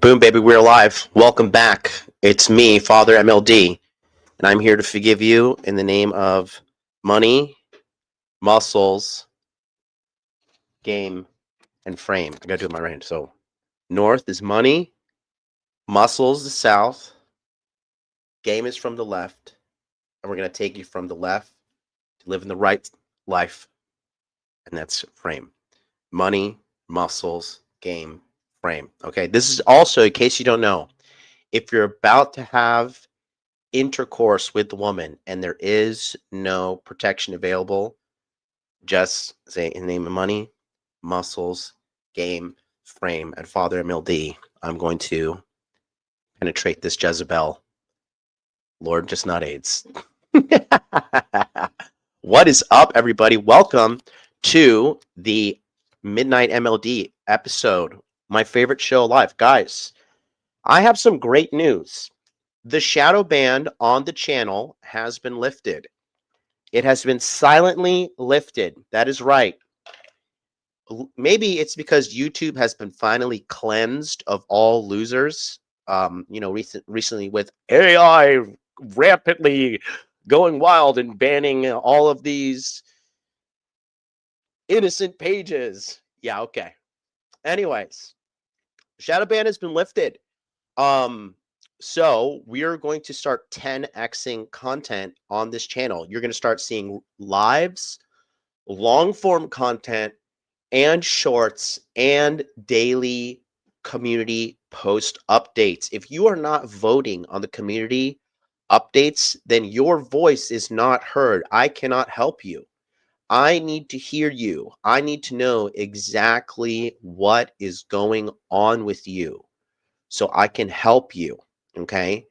Boom, baby, we're live. Welcome back. It's me, Father MLD, and I'm here to forgive you in the name of money, muscles, game, and frame. I gotta do it my right hand. So, north is money, muscles is south, game is from the left, and we're gonna take you from the left to live in the right life, and that's frame. Money, muscles, game, frame. Okay, this is also, in case you don't know, if you're about to have intercourse with the woman and there is no protection available, just say in the name of money, muscles, game, frame, and Father MLD, I'm going to penetrate this Jezebel. Lord, just not AIDS. What is up, everybody? Welcome to the Midnight MLD episode, my favorite show alive. Guys, I have some great news. The shadow ban on the channel has been lifted. It has been silently lifted. That is right. Maybe it's because YouTube has been finally cleansed of all losers. Recently with AI rapidly going wild and banning all of these innocent pages. Yeah, okay. Anyways, shadow ban has been lifted. So we are going to start 10xing content on this channel. You're going to start seeing lives, long form content, and shorts, and daily community post updates. If you are not voting on the community updates, then your voice is not heard. I cannot help you. I need to hear you. I need to know exactly what is going on with you so I can help you. Okay.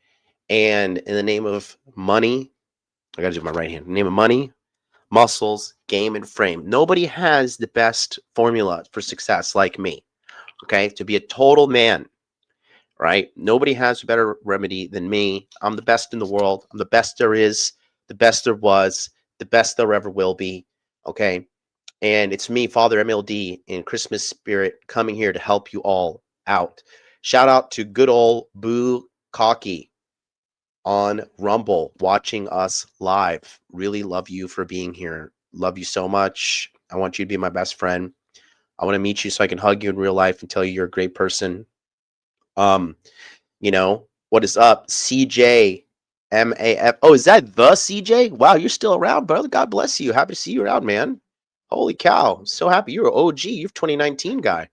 And in the name of money, I got to do my right hand. In the name of money, muscles, game, and frame. Nobody has the best formula for success like me. Okay. To be a total man, right? Nobody has a better remedy than me. I'm the best in the world. I'm the best there is, the best there was, the best there ever will be. Okay. And it's me, Father MLD, in Christmas spirit, coming here to help you all out. Shout out to good old Boo Cocky on Rumble watching us live. Really love you for being here. Love you so much. I want you to be my best friend. I want to meet you so I can hug you in real life and tell you you're a great person. What is up? CJ MAF. Oh, is that the CJ? Wow, you're still around, brother. God bless you. Happy to see you around, man. Holy cow. I'm so happy. You're an OG. You're 2019 guy.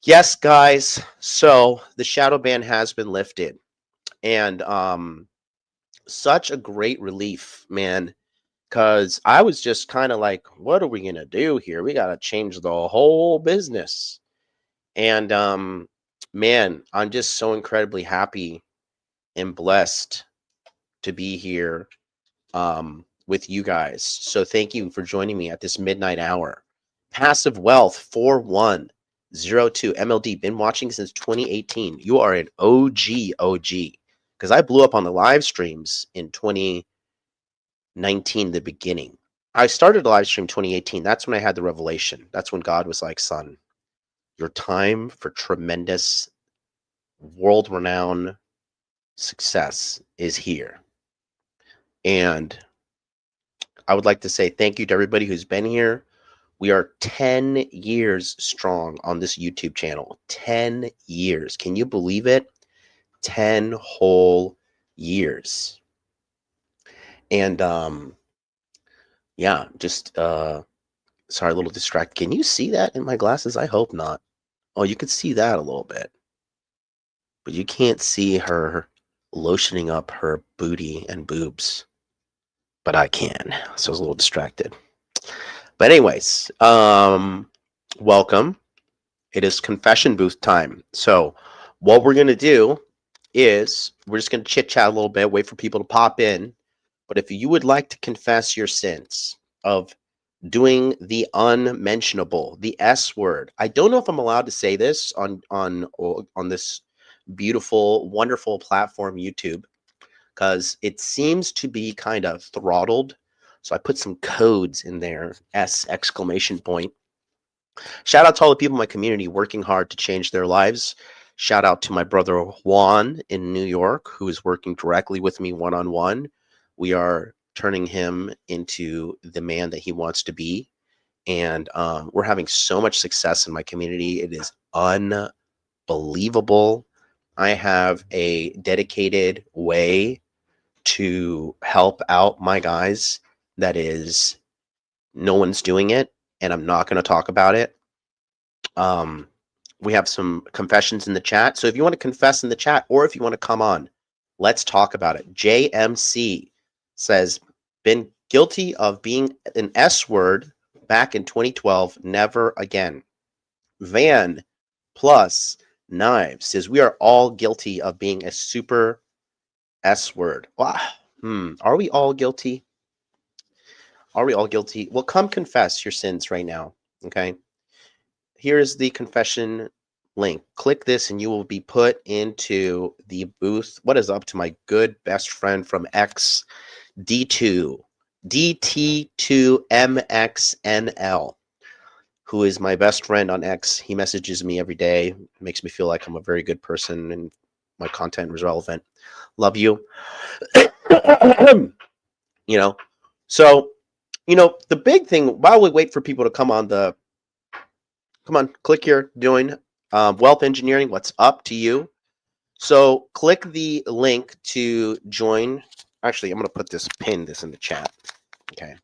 Yes, guys. So the shadow ban has been lifted. And such a great relief, man. Because I was just kind of like, what are we going to do here? We got to change the whole business. And man, I'm just so incredibly happy and blessed to be here with you guys. So thank you for joining me at this midnight hour. Passive Wealth 4102 MLD, been watching since 2018. You are an OG because I blew up on the live streams in 2019, the beginning. I started a live stream 2018. That's when I had the revelation. That's when God was like, son, your time for tremendous world-renowned success is here. And I would like to say thank you to everybody who's been here. We are 10 years strong on this YouTube channel. 10 years. Can you believe it? 10 whole years. And yeah, just sorry, a little distracted. Can you see that in my glasses? I hope not. Oh, you could see that a little bit. But you can't see her lotioning up her booty and boobs. But I can. So I was a little distracted. But anyways, welcome. It is confession booth time. So what we're going to do is we're just going to chit chat a little bit, wait for people to pop in. But if you would like to confess your sins of doing the unmentionable, the S word, I don't know if I'm allowed to say this on this beautiful, wonderful platform, YouTube, because it seems to be kind of throttled. So I put some codes in there, S exclamation point. Shout out to all the people in my community working hard to change their lives. Shout out to my brother Juan in New York, who is working directly with me one-on-one. We are turning him into the man that he wants to be. And we're having so much success in my community. It is unbelievable. I have a dedicated way to help out my guys that is no one's doing it, and I'm not going to talk about it. We have some confessions in the chat. So if you want to confess in the chat, or if you want to come on, let's talk about it. JMC says, been guilty of being an S word back in 2012, never again. Van plus Knives says, we are all guilty of being a super S word. Wow. Are we all guilty? Are we all guilty? Well, come confess your sins right now. Okay. Here's the confession link. Click this and you will be put into the booth. What is up to my good best friend from X, D2, DT2MXNL, who is my best friend on X. He messages me every day. Makes me feel like I'm a very good person and my content is relevant. Love you. You know, so, you know, the big thing, while we wait for people to come on, click here, join Wealth Engineering. What's up to you? So click the link to join. Actually, I'm going to put this in the chat. Okay.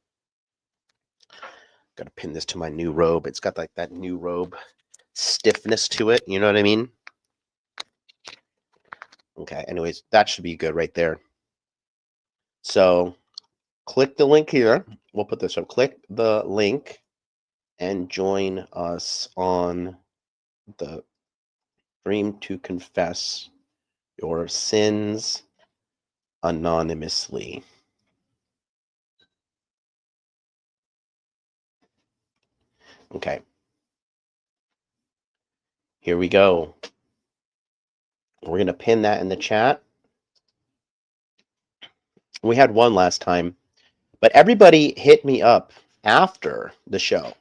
Got to pin this to my new robe. It's got like that new robe stiffness to it. You know what I mean? Okay. Anyways, that should be good right there. So click the link here. We'll put this up. Click the link and join us on the stream to confess your sins anonymously. Okay. Here we go. We're going to pin that in the chat. We had one last time, but everybody hit me up after the show.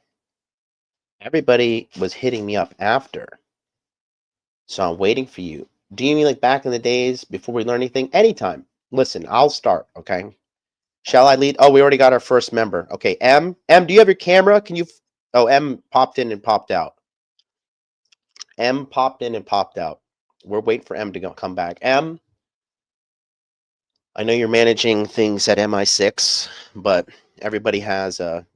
Everybody was hitting me up after. So I'm waiting for you. Do you mean like back in the days before we learn anything? Anytime. Listen, I'll start, okay? Shall I lead? Oh, we already got our first member. Okay, M, do you have your camera? Can you? Oh, M popped in and popped out. M popped in and popped out. We're waiting for M to come back. M, I know you're managing things at MI6, but everybody has a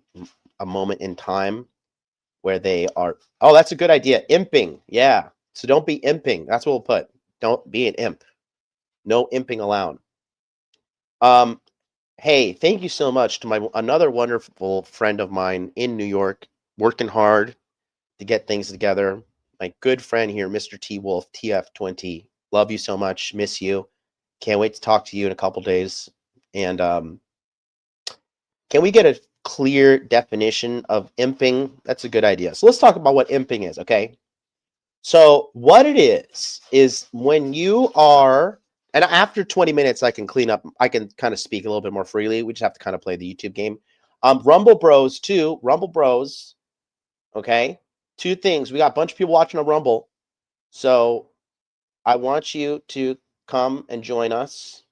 moment in time where they are. Oh, that's a good idea. Imping. Yeah. So don't be imping. That's what we'll put. Don't be an imp. No imping allowed. Hey, thank you so much to another wonderful friend of mine in New York, working hard to get things together. My good friend here, Mr. T Wolf, TF20. Love you so much. Miss you. Can't wait to talk to you in a couple days. And can we get a clear definition of imping? That's a good idea. So let's talk about what imping is, okay? So what it is when you are, and after 20 minutes, I can clean up. I can kind of speak a little bit more freely. We just have to kind of play the YouTube game. Rumble Bros too. Rumble Bros. Okay. Two things. We got a bunch of people watching on Rumble. So I want you to come and join us.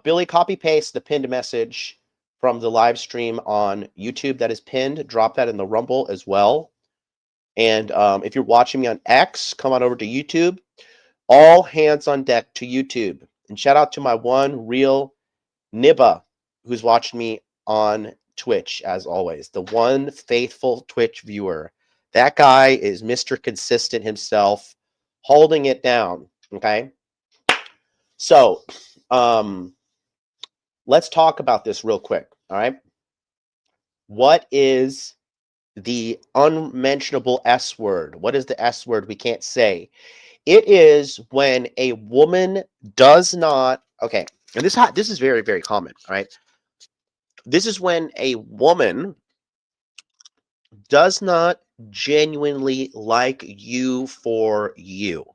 Billy, copy paste the pinned message from the live stream on YouTube that is pinned. Drop that in the Rumble as well. And if you're watching me on X, come on over to YouTube. All hands on deck to YouTube. And shout out to my one real Nibba who's watching me on Twitch, as always. The one faithful Twitch viewer. That guy is Mr. Consistent himself, holding it down. Okay? So, let's talk about this real quick. All right? What is the unmentionable S word? What is the S word we can't say? It is when a woman does not, okay, and this is very, very common, all right? This is when a woman does not genuinely like you for you.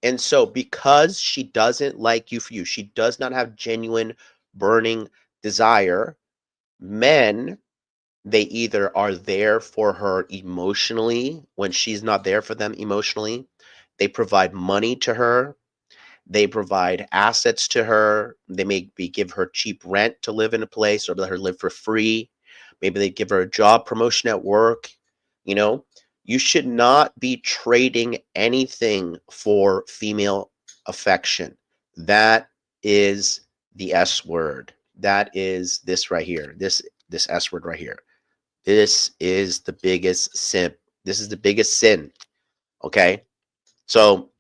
And so because she doesn't like you for you, she does not have genuine burning desire, men They either are there for her emotionally when she's not there for them emotionally. They provide money to her. They provide assets to her. They maybe give her cheap rent to live in a place or let her live for free. Maybe they give her a job promotion at work. You know, you should not be trading anything for female affection. That is the S word. That is this right here. This S word right here. This is the biggest sin. This is the biggest sin. Okay? So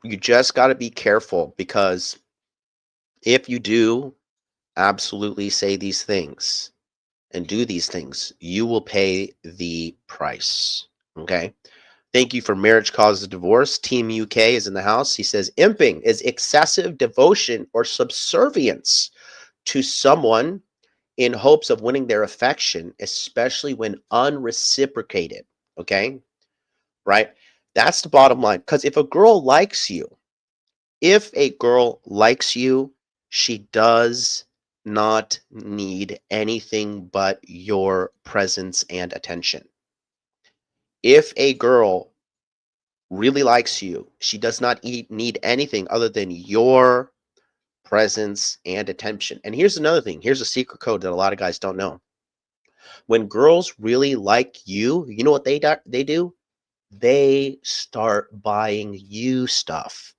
you just got to be careful, because if you do absolutely say these things and do these things, you will pay the price. Okay? Thank you for Marriage Causes Divorce. Team UK is in the house. He says, imping is excessive devotion or subservience to someone in hopes of winning their affection, especially when unreciprocated. Okay? Right? That's the bottom line. Because if a girl likes you, she does not need anything but your presence and attention. If a girl really likes you, she does not need anything other than your presence and attention. And here's another thing. Here's a secret code that a lot of guys don't know. When girls really like you, you know what they do? They start buying you stuff.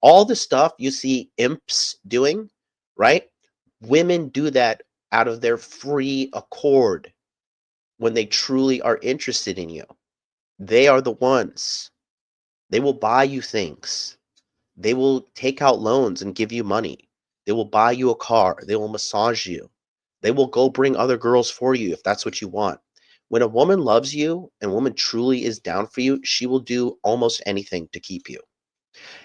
All the stuff you see imps doing, right? Women do that out of their free accord when they truly are interested in you. They are the ones. They will buy you things. They will take out loans and give you money. They will buy you a car. They will massage you. They will go bring other girls for you if that's what you want. When a woman loves you and a woman truly is down for you, she will do almost anything to keep you.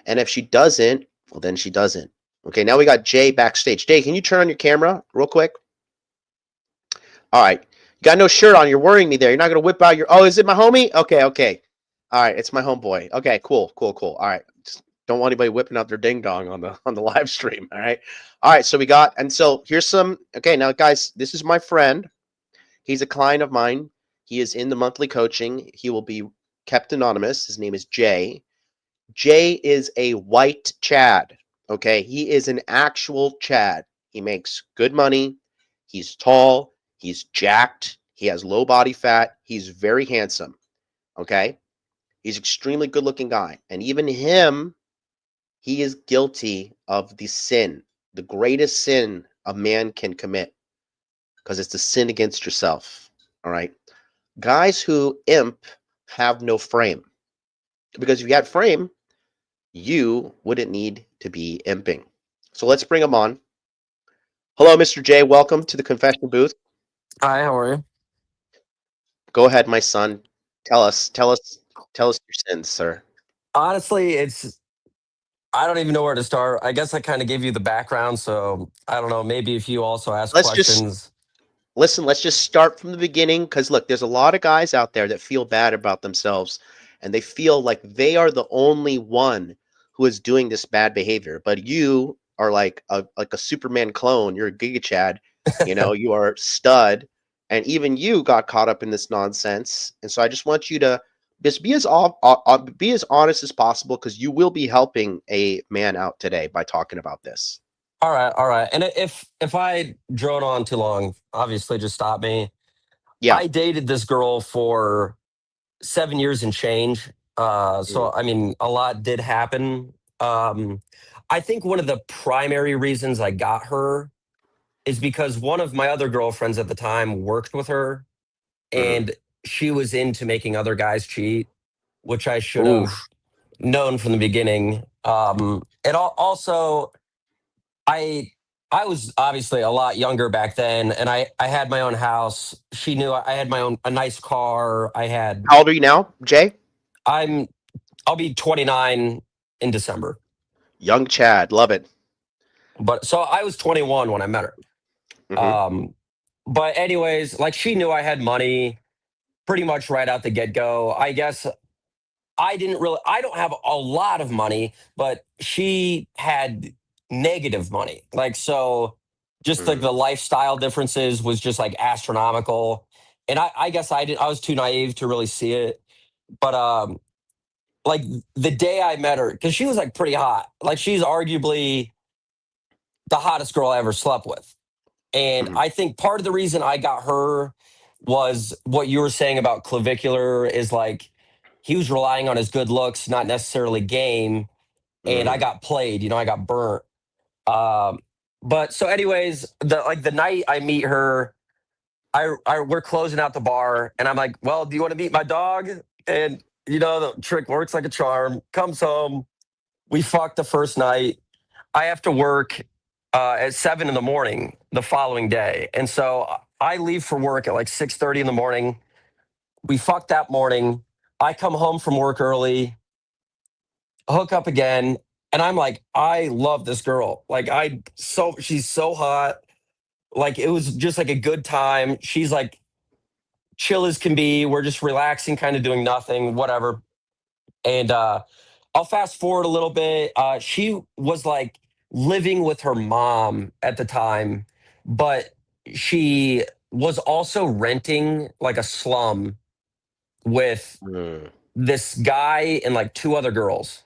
And if she doesn't, well, then she doesn't. Okay, now we got Jay backstage. Jay, can you turn on your camera real quick? All right. You got no shirt on. You're worrying me there. You're not going to whip out your. Oh, is it my homie? Okay, okay. All right, it's my homeboy. Okay, cool, cool, cool. All right. Just don't want anybody whipping out their ding dong on the live stream. All right. All right, so we got, and so here's some. Okay, now guys, this is my friend. He's a client of mine. He is in the monthly coaching. He will be kept anonymous. His name is Jay. Jay is a white Chad. Okay, he is an actual Chad. He makes good money. He's tall. He's jacked. He has low body fat. He's very handsome. Okay, he's extremely good looking guy. And even him, he is guilty of the sin, the greatest sin a man can commit, because it's the sin against yourself. All right. Guys who imp have no frame, because if you had frame, you wouldn't need to be imping. So let's bring him on. Hello, Mr. J. Welcome to the confession booth. Hi, how are you? Go ahead, my son. Tell us your sins, sir. Honestly, I don't even know where to start. I guess I kind of gave you the background, so I don't know. Maybe if you also ask Let's just questions. listen. Let's just start from the beginning, because look, there's a lot of guys out there that feel bad about themselves, and they feel like they are the only one who is doing this bad behavior. But you are like a Superman clone. You're a GIGACHAD. You know, you are stud, and even you got caught up in this nonsense. And so I just want you to just be as honest as possible, because you will be helping a man out today by talking about this. All right, all right. And if I drone on too long, obviously just stop me. Yeah. I dated this girl for 7 years and change. Mm, So I mean, a lot did happen. I think one of the primary reasons I got her is because one of my other girlfriends at the time worked with her, mhm. and she was into making other guys cheat, which I should have Oof. known from the beginning. Also, I I was obviously a lot younger back then, and I had my own house. She knew I had my own a nice car. How old are you now, Jay? I'm I'll be 29 in December, Young Chad. Love it. but so I was 21 when I met her. Hmm. Um, but anyways, like she knew I had money pretty much right out the get go. I guess I don't have a lot of money, but she had negative money. Like, so just like Hmm. the lifestyle differences was just like astronomical. and I guess I was too naive to really see it. But like the day I met her, because she was like pretty hot. Like she's arguably the hottest girl I ever slept with. And Mhm. I think part of the reason I got her was what you were saying about clavicular is like he was relying on his good looks, not necessarily game. And I Mm. got played, I got burnt. Um, but so anyways, the night I meet her, we're closing out the bar and I'm like, well, do you want to meet my dog? And the trick works like a charm. Comes home. We fucked the first night. I have to work at 7 in the morning the following day. And so I leave for work at like 6:30 in the morning. We fucked that morning. I come home from work early, hook up again, and I'm like, I love this girl. Like she's so hot. Like it was just like a good time. She's like chill as can be. We're just relaxing, kind of doing nothing, whatever. And I'll fast forward a little bit. She was like living with her mom at the time, but she was also renting like a slum with Mm. this guy and like two other girls.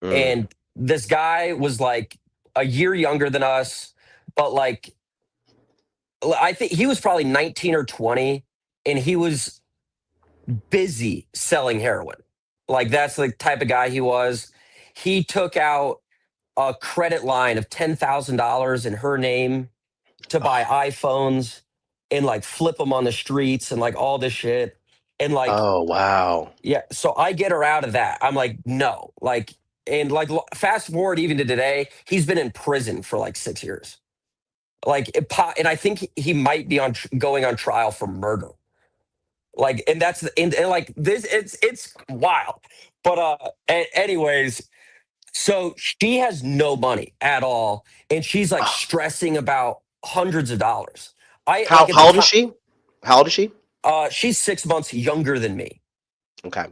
Mm. And this guy was like a year younger than us, but like I think he was probably 19 or 20, and he was busy selling heroin. Like that's the type of guy he was. He took out a credit line of $10,000 in her name to buy Oh. iPhones and like flip them on the streets and like all this shit. And like, Oh, wow. yeah, so I get her out of that. I'm like, no, like, and like, fast forward even to today, he's been in prison for like 6 years. Like, and I think he might be going on trial for murder. Like, and that's and like this, it's wild. But anyways, so she has no money at all, and she's like Oh. stressing about hundreds of dollars. I How like at the how old is time, she? How old is she? she's 6 months younger than me. Okay.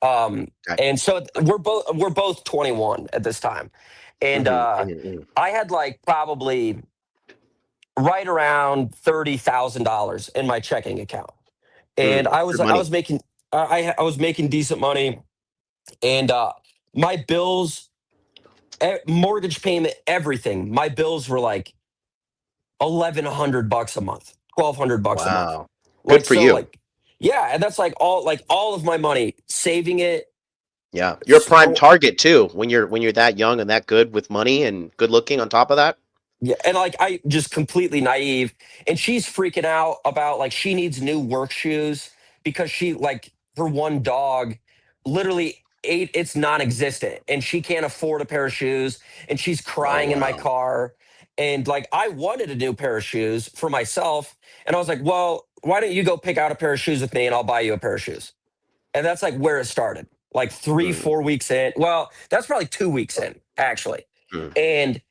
Um, Okay. and so we're both 21 at this time, and Mhm, mhm, mhm. I had like probably right around $30,000 in my checking account, and Mm. I was Good like, I money. was making, I was making decent money, and my bills, mortgage payment, everything, my bills were like $1,100 a month, $1,200 a month. Wow. Good Like, for so you. like, yeah. And that's like all of my money, saving it. Yeah. You're a prime So target too when you're that young and that good with money and good looking on top of that. yeah. And like, I just completely naive. And she's freaking out about like, she needs new work shoes because she like her one dog literally ate, it's non-existent, and she can't afford a pair of shoes, and she's Oh, crying in my wow. car. And like, I wanted a new pair of shoes for myself, and I was like, well, why don't you go pick out a pair of shoes with me and I'll buy you a pair of shoes. And that's like where it started, like three Mm, 4 weeks in. Well, that's probably 2 weeks in actually. mm. And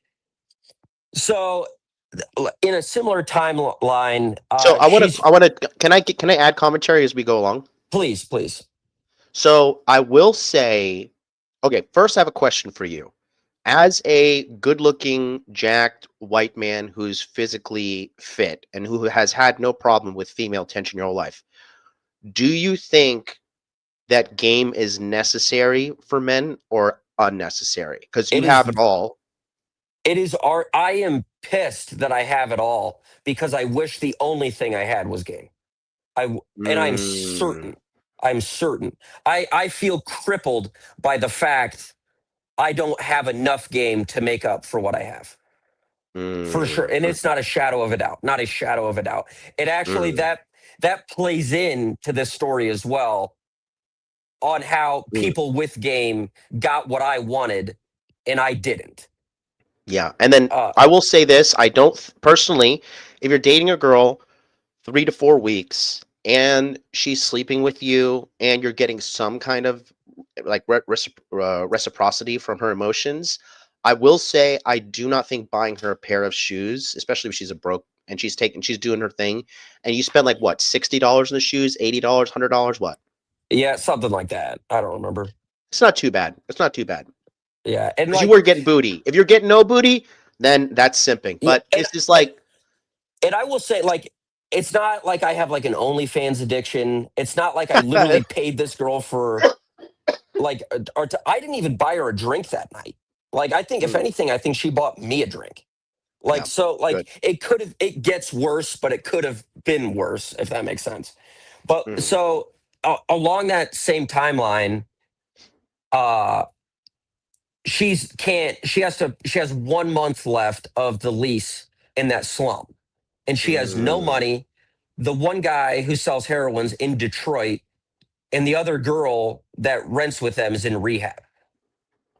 so in a similar timeline, So she's, I wanna can I add commentary as we go along? please, please. So I will say, okay, first I have a question for you. As a good-looking, jacked white man who's physically fit and who has had no problem with female attention your whole life, do you think that game is necessary for men or unnecessary? Because you It is have it all. It is art. I am pissed that I have it all because I wish the only thing I had was game. And Mm, I'm certain. I feel crippled by the fact I don't have enough game to make up for what I have. For sure. mm, And it's mhm, not a shadow of a doubt. Not a shadow of a doubt. It actually mm, that plays into this story as well, on how mm. people with game got what I wanted and I didn't. Yeah, and then Uh I will say this, I don't personally, if you're dating a girl 3 to 4 weeks and she's sleeping with you and you're getting some kind of like reciprocity from her emotions, I will say I do not think buying her a pair of shoes, especially if she's a broke and she's doing her thing, and you spend like what, $60 in the shoes, $80, $100, what? yeah, something like that. I don't remember. It's not too bad. It's not too bad. Yeah. And Because you like, were getting booty. If you're getting no booty, then that's simping. yeah, But and this is and like, and I will say, like, it's not like I have like an OnlyFans addiction. It's not like I literally paid this girl for like, I didn't even buy her a drink that night. Like, I think if Mm, anything, I think she bought me a drink. Like, yeah, so good. like it gets worse, but it could have been worse, if that makes sense. But Mm, so along that same timeline, uh, she has 1 month left of the lease in that slum, and she has no mm, money. The one guy who sells heroin's in Detroit, and the other girl that rents with them is in rehab.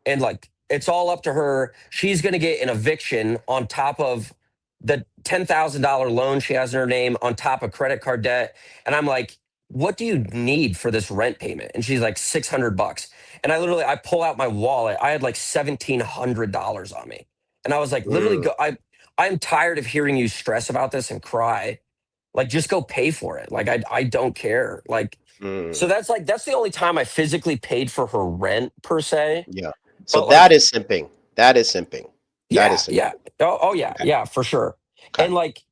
And like it's all up to her. She's going to get an eviction on top of the $10,000 loan she has in her name, on top of credit card debt. And I'm like, what do you need for this rent payment? And she's like, $600. And I pull out my wallet. I had like $1,700 on me. And I was like, literally mm, go, I'm tired of hearing you stress about this and cry. Like, just go pay for it. Like, I don't care. Like, mm. so that's the only time I physically paid for her rent per se. Yeah. So But that like, is simping. That is simping. That is yeah, simping. yeah. Oh yeah, Okay. yeah, for sure. Okay. And like,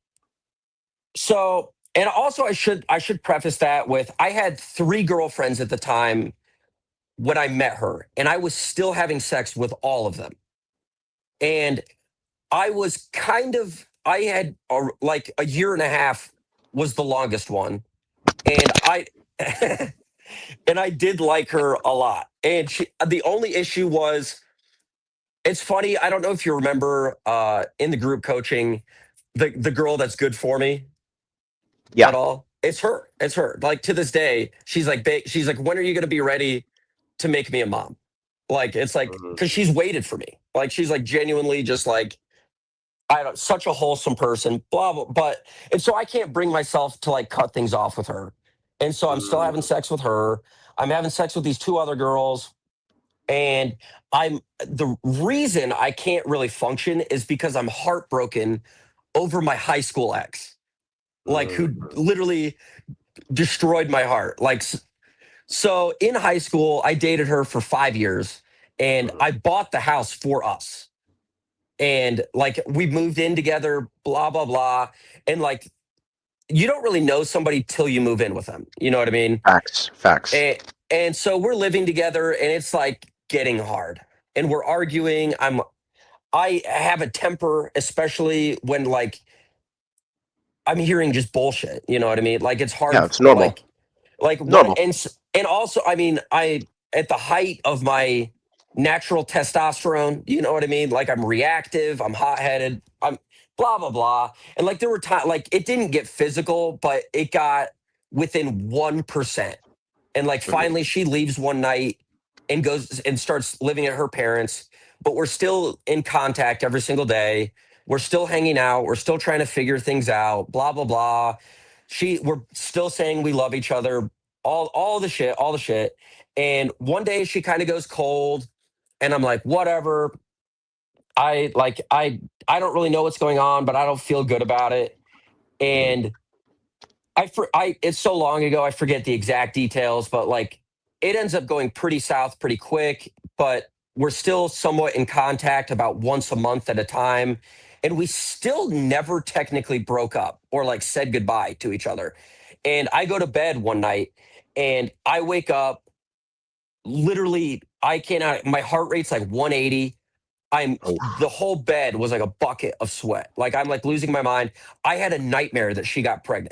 so, and also I should preface that with I had three girlfriends at the time when I met her, and I was still having sex with all of them. And I was kind of I had like a year and a half was the longest one, and I and I did like her a lot. And the only issue was, it's funny. I don't know if you remember in the group coaching, the girl that's good for me Yeah. at all. It's her. It's her. Like to this day, she's like, when are you going to be ready to make me a mom? Like it's like because Mm, she's waited for me. Like she's like genuinely just like I don't such a wholesome person. Blah blah. But and so I can't bring myself to like cut things off with her. And so I'm still having mm, sex with her. I'm having sex with these two other girls. And I'm the reason I can't really function is because I'm heartbroken over my high school ex, like mm, who literally destroyed my heart. So in high school, I dated her for 5 years, and mm. I bought the house for us. And like we moved in together, blah, blah, blah. And like you don't really know somebody till you move in with them. You know what I mean? Facts. Facts. And so we're living together, and it's like getting hard. And we're arguing. I have a temper, especially when like I'm hearing just bullshit. You know what I mean? Like it's Yeah, hard. it's normal. Like what? Normal. And also, I mean, I at the height of my natural testosterone. You know what I mean? Like I'm reactive. I'm hot headed. I'm blah blah blah. And like there were times like it didn't get physical, but it got within 1%. And like Mhm. finally she leaves one night and goes and starts living at her parents, but we're still in contact every single day. We're still hanging out, we're still trying to figure things out, blah blah blah. We're still saying we love each other, all the shit, all the shit. And one day she kind of goes cold, and I'm like, whatever. I don't really know what's going on, but I don't feel good about it. Mhm. And it's so long ago I forget the exact details, but like it ends up going pretty south pretty quick, but we're still somewhat in contact about once a month at a time, and we still never technically broke up or like said goodbye to each other. And I go to bed one night, and I wake up, literally I cannot, my heart rate's like 180. The Oof. whole bed was like a bucket of sweat. Like I'm like losing my mind. I had a nightmare that she got pregnant.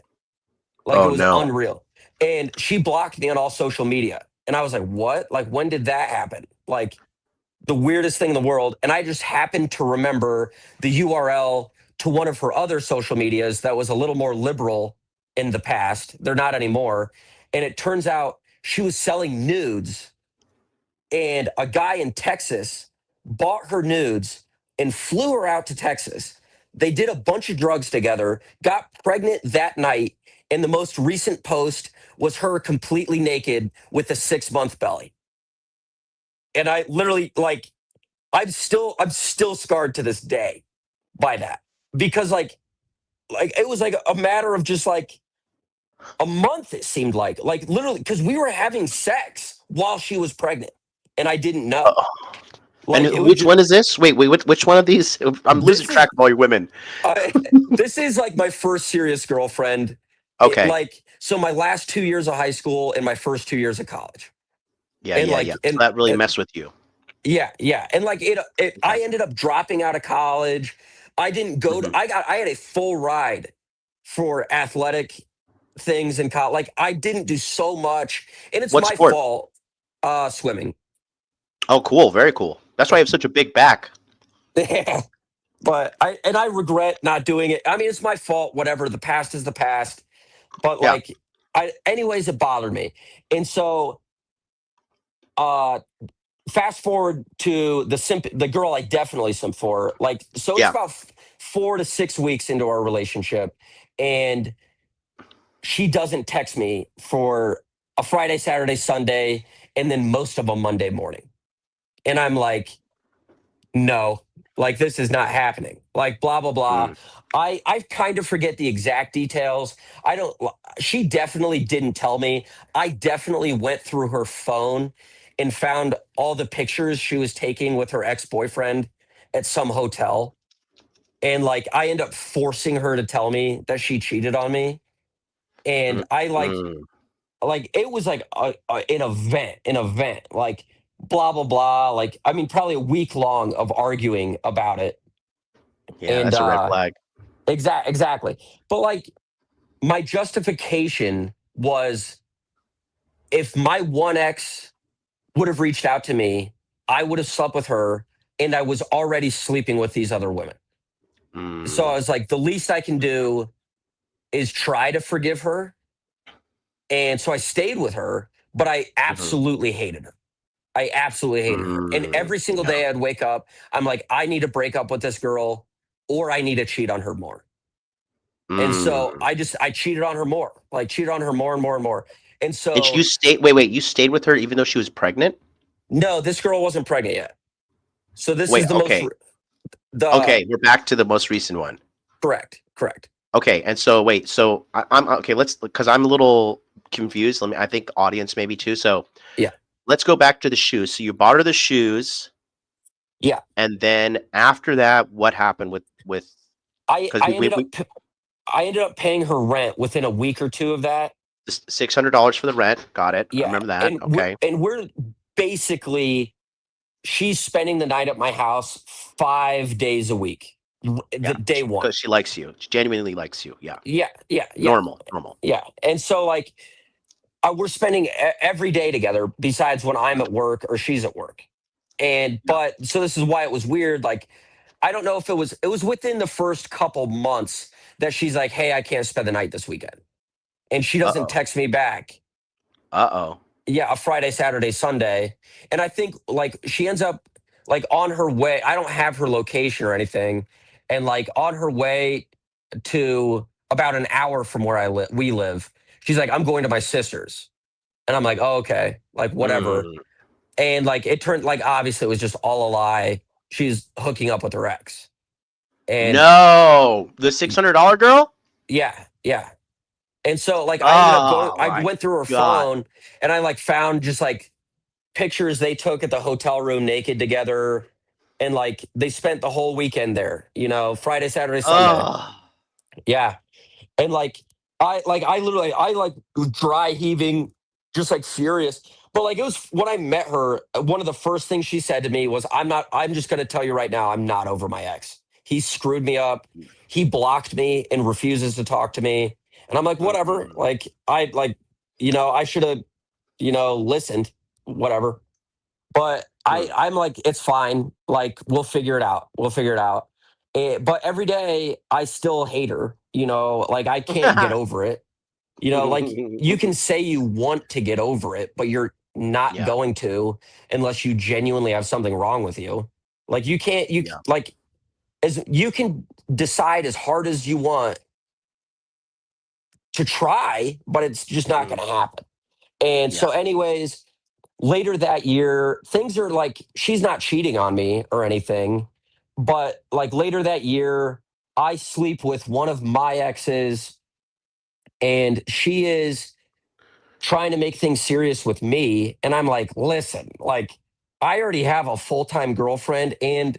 Like it Oh was no. unreal. And she blocked me on all social media. And I was like, what? Like, when did that happen? Like, the weirdest thing in the world. And I just happened to remember the URL to one of her other social medias that was a little more liberal in the past. They're not anymore. And it turns out she was selling nudes, and a guy in Texas bought her nudes and flew her out to Texas. They did a bunch of drugs together, got pregnant that night, and the most recent post was her completely naked with a 6 month belly. And I literally like I'm still scarred to this day by that, because like it was like a matter of just like a month, it seemed like literally, because we were having sex while she was pregnant and I didn't know. Oh, And Like it was which just one is this? Wait, which one of these? I'm losing this is track of all your women. I, this is like my first serious girlfriend. Okay. Like so, my last 2 years of high school and my first 2 years of college, Yeah, and yeah, yeah. like So that really messed with you. yeah, yeah, and like I Okay. ended up dropping out of college. I didn't go to. Hmm. I had a full ride for athletic things in college. Like I didn't do so much, and it's What my sport? fault. Swimming. Oh, cool. Very cool. That's why you have such a big back. Yeah, but I regret not doing it. I mean, it's my fault. Whatever. The past is the past. But Yeah. like, anyways, it bothered me, and so uh fast forward to the girl I definitely simp for. Like, so it's Yeah. about 4 to 6 weeks into our relationship, and she doesn't text me for a Friday, Saturday, Sunday, and then most of a Monday morning. And I'm like, no, like this is not happening. Like blah blah blah. Mm, I kind of forget the exact details. I don't. She definitely didn't tell me. I definitely went through her phone and found all the pictures she was taking with her ex boyfriend at some hotel. And like I end up forcing her to tell me that she cheated on me. And mm, I mm. like it was like an event, like blah blah blah. Like I mean, probably a week long of arguing about it. Yeah, And that's a red flag. exactly. But like my justification was if my one ex would have reached out to me, I would have slept with her and I was already sleeping with these other women. So I Mm, was like, the least I can do is try to forgive her. And so I stayed with her, but I mhm, absolutely hated her. I absolutely hated her. And mm. every single Yeah. day I'd wake up, I'm like, I need to break up with this girl or I need to cheat on her more. And so Mm. I cheated on her more, like cheated on her more and more and more. And And you so stayed. Wait. You stayed with her even though she was pregnant. no, this girl wasn't pregnant yet. So this Wait. is Okay. the Okay. We're back to the most recent one. correct. Okay. And so wait. So I'm okay. Let's because I'm a little confused. Let me. I think audience maybe too. So Yeah. let's go back to the shoes. So you bought her the shoes, Yeah. and then after that, what happened with? I Because I ended up I ended up paying her rent within a week or two of that. $600 for the rent. Got it. I Yeah. remember that. Okay. And we're basically she's spending the night at my house 5 days a week. The Yeah. day one. Because she likes you. She genuinely likes you. Yeah. Yeah, yeah, yeah, Normal. Normal. yeah. And so like we're spending every day together besides when I'm at work or she's at work. And Yeah. but so this is why it was weird. Like I don't know if it was within the first couple months that she's like, "Hey, I can't spend the night this weekend," and she Uh doesn't oh. text me back. Uh-oh. Yeah, a Friday, Saturday, Sunday, and I think like she ends up like on her way. I don't have her location or anything, and like on her way to about an hour from where we live, she's like, "I'm going to my sister's," and I'm like, "Oh, okay, like whatever." Mm. And like it turned like obviously it was just all a lie. She's hooking up with her ex. And No! The $600 girl? yeah, yeah. And so like I ended up going Oh I my went through her god. phone and I like found just like pictures they took at the hotel room naked together and like they spent the whole weekend there, Friday, Saturday, Sunday. Oh. Yeah. And I literally I like was dry heaving, just like furious. But like it was when I met her, one of the first things she said to me was, I'm just gonna tell you right now, I'm not over my ex. He screwed me up. He blocked me and refuses to talk to me. And I'm like, whatever. Mm-mm. Like I should have, listened, whatever. But Hmm. I'm like, it's fine. Like, we'll figure it out. We'll figure it out. But every day I still hate her, like I can't get over it. Like you can say you want to get over it, but you're not Yeah, going to unless you genuinely have something wrong with you. Like you can't, yeah. like, as you can decide as hard as you want to try, but it's just not Mhm. going to happen. And Yeah. so, anyways, later that year, things are like she's not cheating on me or anything, but like later that year, I sleep with one of my exes, and she is trying to make things serious with me. And I'm like, listen, like, I already have a full-time girlfriend and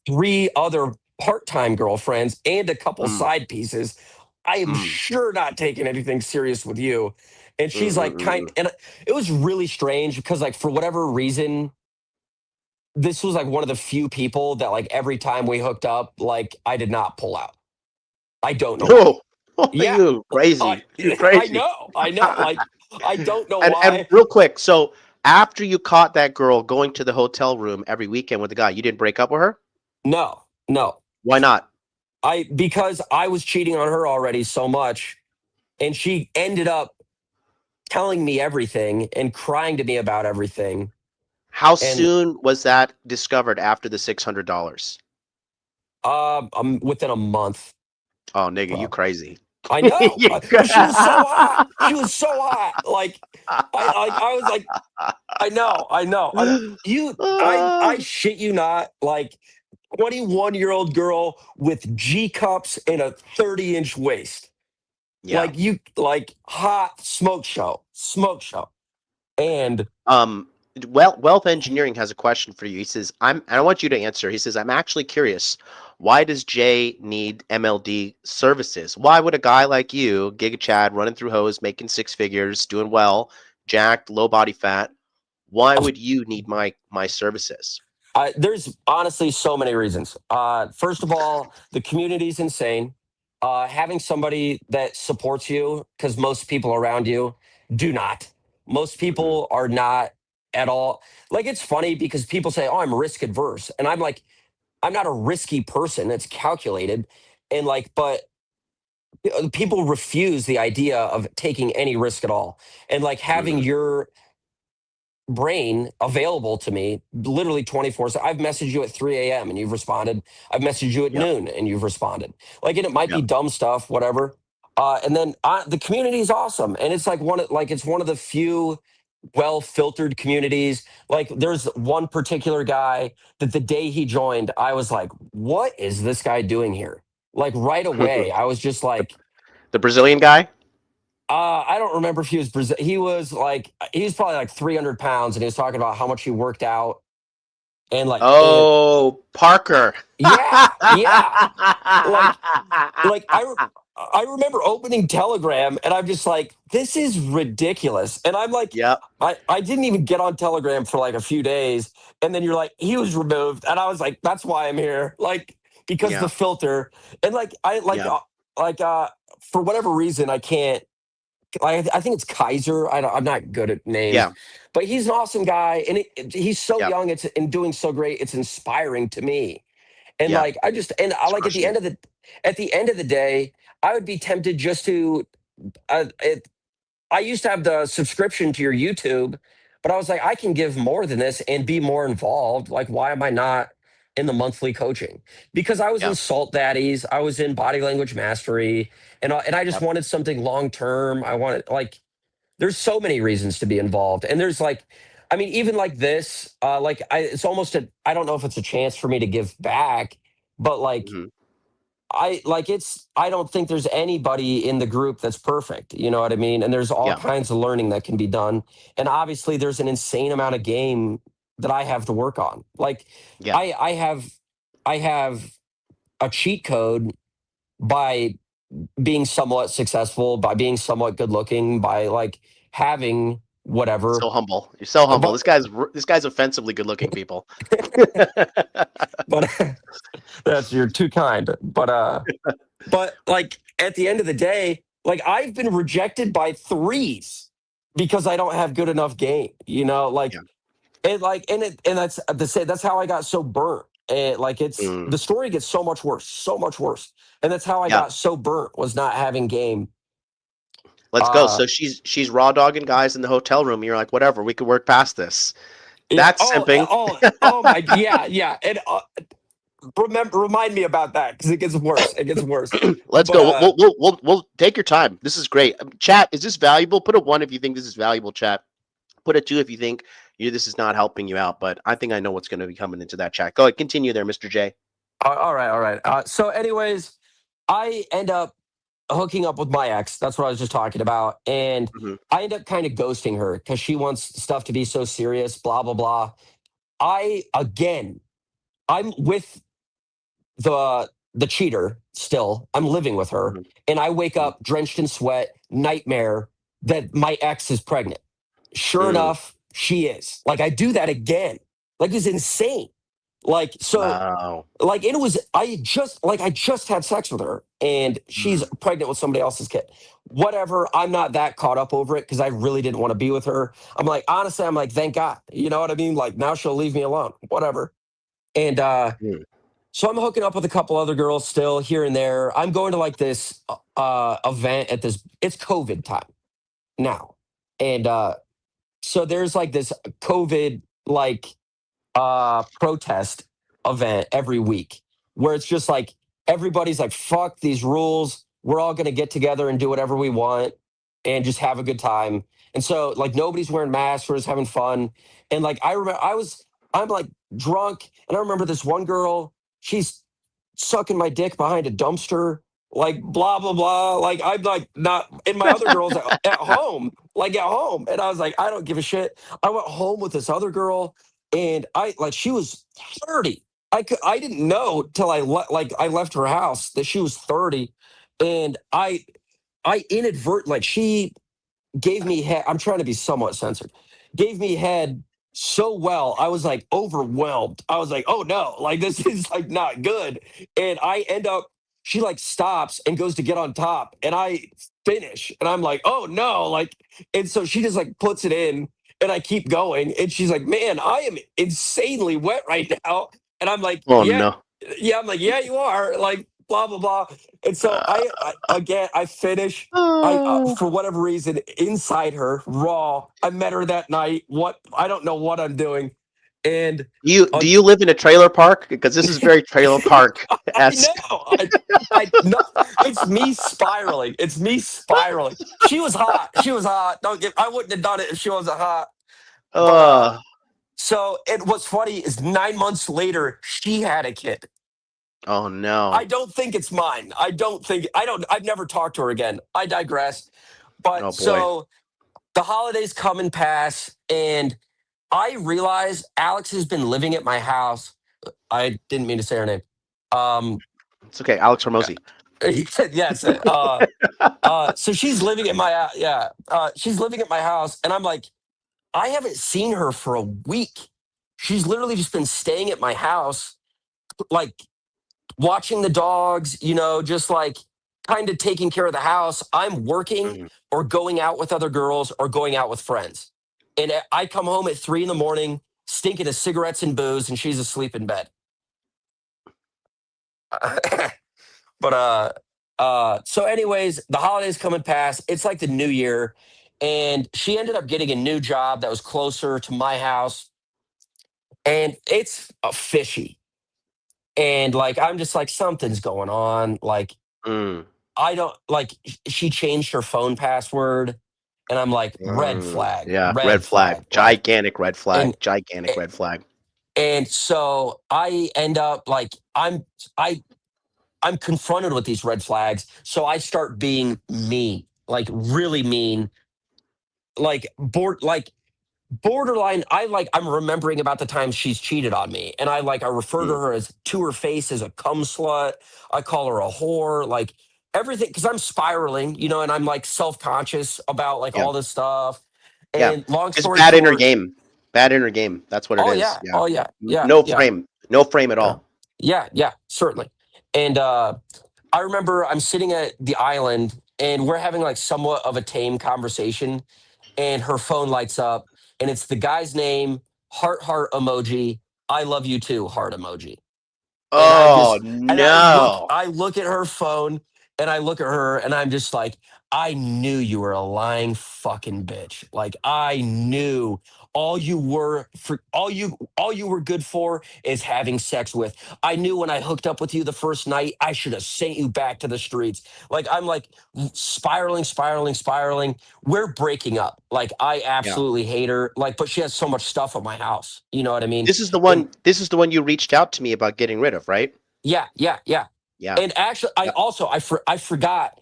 three other part-time girlfriends and a couple Mm, side pieces. I am mm, sure not taking anything serious with you. And mm, she's mm, like, mm, kind, mm. and it was really strange because, like, for whatever reason, this was like one of the few people that, like, every time we hooked up, like, I did not pull out. I don't know why. Oh, oh, Yeah, you crazy. You I crazy. know, I know. Like, I don't know And why. real quick, so after you caught that girl going to the hotel room every weekend with the guy, you didn't break up with her? No, no. Why not? Because I was cheating on her already so much, and she ended up telling me everything and crying to me about everything. How And soon was that discovered after the $600? within a month. Oh, nigga, you Uh, crazy. I know, You but she was so hot. cra- She was so hot. Like I was like, I know, I know. I Ah, shit you not. Like 21-year-old girl with G cups and a 30-inch waist. yeah. Like hot smoke show. And Um, Wealth Engineering has a question for you. He says, I don't want you to answer. He says, I'm actually curious. Why does Jay need MLD services? Why would a guy like you, GigaChad, running through hose, making six figures, doing well, jacked, low body fat, why would you need my services? there's honestly so many reasons. First of all, the community's insane. Having somebody that supports you, because most people around you do not. Most Hmm. people are not at all. Like, it's funny because people say, "Oh, I'm risk adverse," and I'm like, I'm not a risky person. It's calculated, and like, but people refuse the idea of taking any risk at all, and like having Hmm. your brain available to me literally 24. So I've messaged you at 3 a.m. and you've responded. I've messaged you at Yep. noon and you've responded. Like, and it might be Yep. dumb stuff, whatever. And then the community is awesome. And it's like it's one of the few well filtered communities. Like, there's one particular guy that the day he joined, I was like, what is this guy doing here? Like, right away, I was just like, The Brazilian guy? I don't remember if he was Brazil. He was probably like 300 pounds, and he was talking about how much he worked out and Oh, Parker. yeah, yeah, like like I remember opening Telegram, and I'm just like, this is ridiculous, and I'm like, Yep. I didn't even get on Telegram for like a few days, and then you're like, he was removed, and I was like, that's why I'm here, like, because the Yeah. filter, and Yeah. like for whatever reason I can't. I think it's Kaiser. I'm not good at names, Yeah. but he's an awesome guy, and he's so Yep. young. It's and doing so great. It's inspiring to me. And Yeah. like I just and I He's like crushing it. at the end of the day, I would be tempted just to. It, I used to have the subscription to your YouTube, but I was like, I can give more than this and be more involved. Like, why am I not in the monthly coaching? Because I was Yeah. in Salt Daddies, I was in Body Language Mastery, and I just Yep. wanted something long term. I wanted like there's so many reasons to be involved, and there's like, I mean, even like this, it's almost I don't know if it's a chance for me to give back, but like Hmm. I don't think there's anybody in the group that's perfect. You know what I mean? And there's all Yeah. kinds of learning that can be done. And obviously there's an insane amount of game that I have to work on. Like Yeah. I have a cheat code by being somewhat successful, by being somewhat good looking, by like having whatever. So humble. You're so humble. But This guy's offensively good looking, people. but that's you're too kind. But like at the end of the day, like I've been rejected by threes because I don't have good enough game, you know, Yeah. and that's to say that's how I got so burnt. And like it's Mm. the story gets so much worse. And that's how I Yeah. got so burnt was not having game. Let's go. Uh So she's raw dogging guys in the hotel room. You're like, whatever, we could work past this. yeah, That's simping. oh my yeah, yeah. And remind me about that because it gets worse. It gets worse. Let's But go. We'll take your time. This is great. Chat, is this valuable? Put a one if you think this is valuable, chat. Put a two if you think this is not helping you out. But I think I know what's going to be coming into that chat. Go ahead, continue there, Mr. J. all right, all right. So anyways, I end up hooking up with my ex. That's what I was just talking about. And Hmm. I end up kind of ghosting her because she wants stuff to be so serious, blah, blah, blah. I'm with the cheater still. I'm living with her, Mhm, and I wake mhm, up drenched in sweat, nightmare that my ex is pregnant. Sure mm. enough, she is. Like I do that again. Like it's insane. Like so Wow. like it was I just had sex with her and she's Mm, pregnant with somebody else's kid. Whatever, I'm not that caught up over it because I really didn't want to be with her. I'm like, honestly, I'm like, thank God. You know what I mean? Like now she'll leave me alone. Whatever. And mm, so I'm hooking up with a couple other girls still here and there. I'm going to like this event at this. It's COVID time now, and so there's like this COVID like protest event every week where it's just like everybody's like, fuck these rules. We're all going to get together and do whatever we want and just have a good time. And so, like, nobody's wearing masks. We're just having fun. And like, I remember I'm like drunk. And I remember this one girl, she's sucking my dick behind a dumpster, like, blah, blah, blah. Like, I'm like, not, and my other girls at home, like at home. And I was like, I don't give a shit. I went home with this other girl and she was 30. I didn't know till I left her house that she was 30, and I inadvert like she gave me head. I'm trying to be somewhat censored. Gave me head so well. I was like overwhelmed. I was like, oh no, like this is like not good. And I end up, she like stops and goes to get on top, and I finish, and I'm like, oh no, like, and so she just like puts it in, and I keep going, and she's like, man, I am insanely wet right now, and I'm like, oh yeah, no. yeah, I'm like, yeah, you are, like, blah blah blah, and so I again, I finish. Oh. For whatever reason, inside her, raw. I met her that night. What I don't know what I'm doing, and Do uh, you live in a trailer park? Because this is very trailer park I esque. know. I no. It's me spiraling. It's me spiraling. She was hot. She was hot. Don't get. I wouldn't have done it if she wasn't hot. But Oh, so it. What's funny is 9 months later, she had a kid. oh I no. don't think it's mine. I don't think. I don't. I've never talked to her again. I digress. But Oh boy. so the holidays come and pass, and I realize Alex has been living at my house. I didn't mean to say her name. Um, It's okay, Alex Hormozy. yes. So she's living at my she's living at my house, and I'm like, I haven't seen her for a week. She's literally just been staying at my house, like watching the dogs, just like kind of taking care of the house. I'm working Mhm. or going out with other girls or going out with friends. And I come home at 3 in the morning, stinking of cigarettes and booze, and she's asleep in bed. but so anyways, the holidays come and pass. It's like the new year. And she ended up getting a new job that was closer to my house. And it's fishy. And like I'm just like, something's going on. Like Mm, I don't like she changed her phone password and I'm like yeah, red red flag. flag. Like Gigantic red and flag. Gigantic red flag. and so I end up like I I'm confronted with these red flags. So I start being mean, like really mean, like borderline. I'm remembering about the time she's cheated on me, and I refer to Mm, her as to her face as a cum slut. I call her a whore, like everything, because I'm spiraling, and I'm like self-conscious about like yeah, all this stuff. yeah. And long Just story bad inner short, game. Bad inner game. That's what it oh is. yeah, Yeah. oh yeah, yeah, No yeah, frame. No frame at yeah, all. yeah, yeah, certainly. And I remember I'm sitting at the island and we're having like somewhat of a tame conversation, and her phone lights up and it's the guy's name, heart emoji, I love you too, heart emoji. And Oh no. I look at her phone and I look at her and I'm just like, I knew you were a lying fucking bitch. Like I knew all you were good for is having sex with. I knew when I hooked up with you the first night, I should have sent you back to the streets. Like I'm like spiraling, spiraling, spiraling. We're breaking up. Like I Yeah. absolutely hate her. Like, but she has so much stuff at my house. You know what I mean? This is the And one. This is the one you reached out to me about getting rid of, right? yeah, yeah, yeah. Yeah. And actually, I Yeah. also I forgot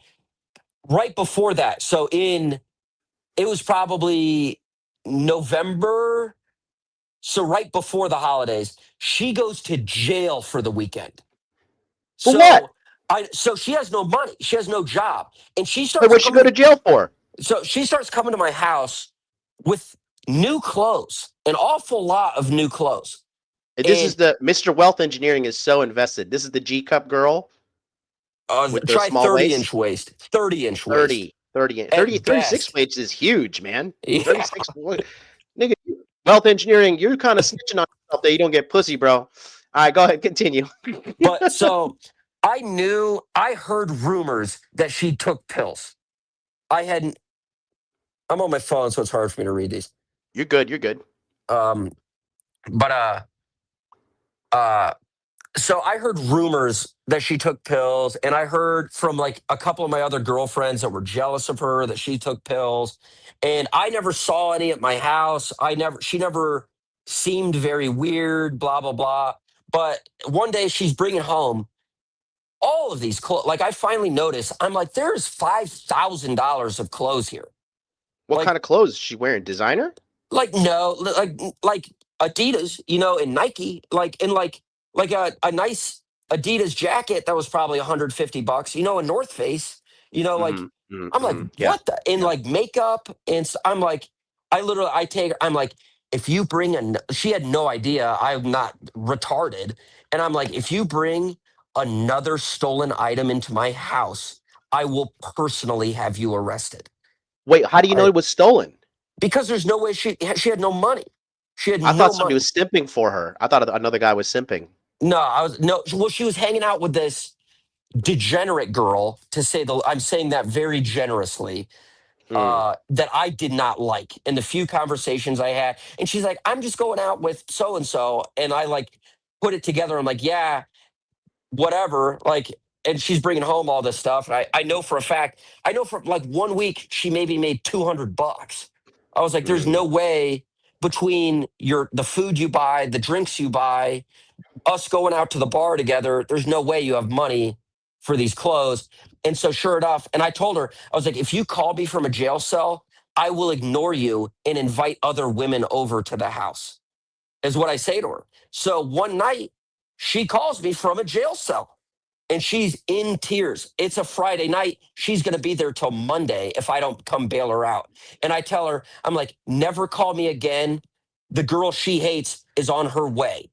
right before that. So it was probably November. So right before the holidays, she goes to jail for the weekend. For what? So she has no money. She has no job. And she Wait, starts what'd she go coming to jail for? so she starts coming to my house with new clothes, an awful lot of new clothes. This is And the Mr. Wealth Engineering is so invested. This is the G cup girl with the try small 30-inch waist. waist, 30-inch waist 30, 30, 30, at 36 best. waist is huge, man. Yeah. 36, nigga, Wealth Engineering, you're kind of snitching on yourself that you don't get pussy, bro. All right, go ahead, continue. But so I heard rumors that she took pills. I hadn't, I'm on my phone, so it's hard for me to read these. You're good. You're good. Um, but uh, so I heard rumors that she took pills, and I heard from like a couple of my other girlfriends that were jealous of her that she took pills, and I never saw any at my house. She never seemed very weird, blah blah blah. But one day she's bringing home all of these clothes. Like I finally noticed, I'm like, there's $5,000 of clothes here. What Like kind of clothes is she wearing? Designer? no, like Adidas, and Nike, like a nice Adidas jacket that was probably $150, a North Face, like Mm-hmm. Mm-hmm. I'm like, Yeah. what the and Yeah. like makeup I'm like, I take her, I'm like, if you bring she had no idea I'm not retarded. And I'm like, if you bring another stolen item into my house, I will personally have you arrested. Wait, how do you know it was stolen? Because there's no way she had no money. She had I no thought somebody money. was simping for her. I thought another guy was simping. No, I was no. Well, she was hanging out with this degenerate girl. To say I'm saying that very generously. Mm. That I did not like in the few conversations I had. And she's like, "I'm just going out with so and so," and I like put it together. I'm like, "Yeah, whatever." Like, and she's bringing home all this stuff. And I know for a fact, I know for like 1 week, she maybe made $200. I was like, there's Mm. no way between the food you buy, the drinks you buy, us going out to the bar together, there's no way you have money for these clothes. And so sure enough, and I told her, I was like, if you call me from a jail cell, I will ignore you and invite other women over to the house, is what I say to her. So one night, she calls me from a jail cell and she's in tears. It's a Friday night. She's going to be there till Monday if I don't come bail her out. And I tell her, I'm like, never call me again. The girl she hates is on her way.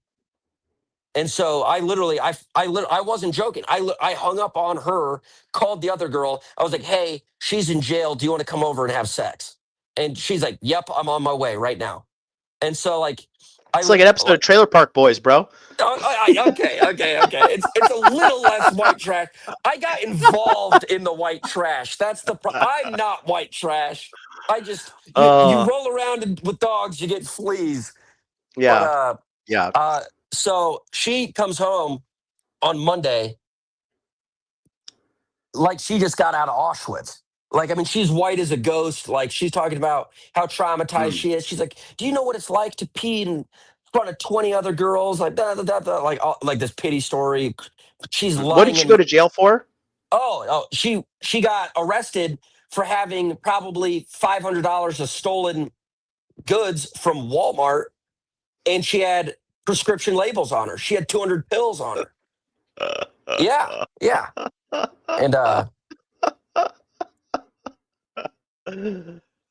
And so I literally, I wasn't joking. I hung up on her, called the other girl. I was like, hey, she's in jail. Do you want to come over and have sex? And she's like, yep, I'm on my way right now. And so like, It's like an episode of Trailer Park Boys, bro. Okay. It's a little less white trash. I got involved in the white trash. I'm not white trash. I just you Uh, roll around with dogs, you get fleas. But yeah, yeah. so she comes home on Monday like she just got out of Auschwitz. Like, I mean, she's white as a ghost. Like, she's talking about how traumatized Mm. she is. She's like, "Do you know what it's like to pee in front of 20 other girls?" Like, like this pity story. She's What did lying she in. go to jail for? She got arrested for having probably $500 of stolen goods from Walmart, and she had prescription labels on her. She had 200 pills on her. Yeah, yeah, and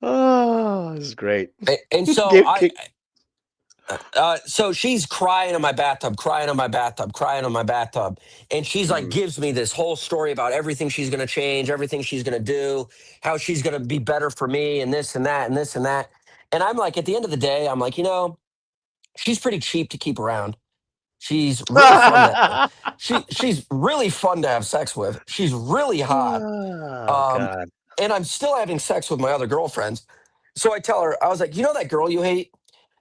Oh, this is great. and so Give- give- so she's crying in my bathtub, crying in my bathtub, crying in my bathtub. And she's like, Mm. gives me this whole story about everything she's going to change, everything she's going to do, how she's going to be better for me, and this and that, and this and that. And I'm like, at the end of the day, I'm like, she's pretty cheap to keep around. She's really fun she's really fun to have sex with. She's really hot. Oh Um, God. and I'm still having sex with my other girlfriends. So I tell her, I was like, that girl you hate?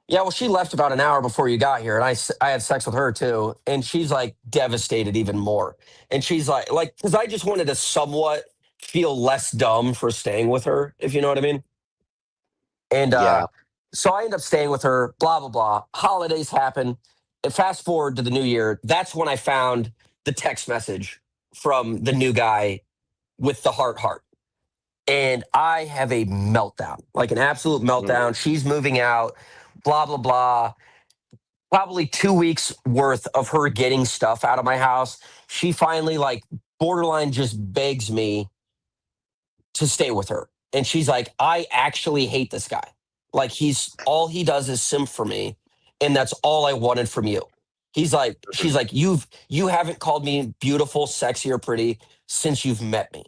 Yeah, well, she left about an hour before you got here, and I had sex with her too, and she's like devastated even more. And she's like, because I just wanted to somewhat feel less dumb for staying with her, if you know what I mean. And Yeah. so I end up staying with her. Blah blah blah. Holidays happen. And fast forward to the new year. That's when I found the text message from the new guy with the heart. And I have a meltdown, like an absolute Mm. meltdown. She's moving out. Blah blah blah. probably 2 weeks worth of her getting stuff out of my house, she finally like borderline just begs me to stay with her. And she's like, I actually hate this guy. Like he's all he does is simp for me. And that's all I wanted from you. She's Mhm, like, you haven't called me beautiful, sexy, or pretty since you've met me.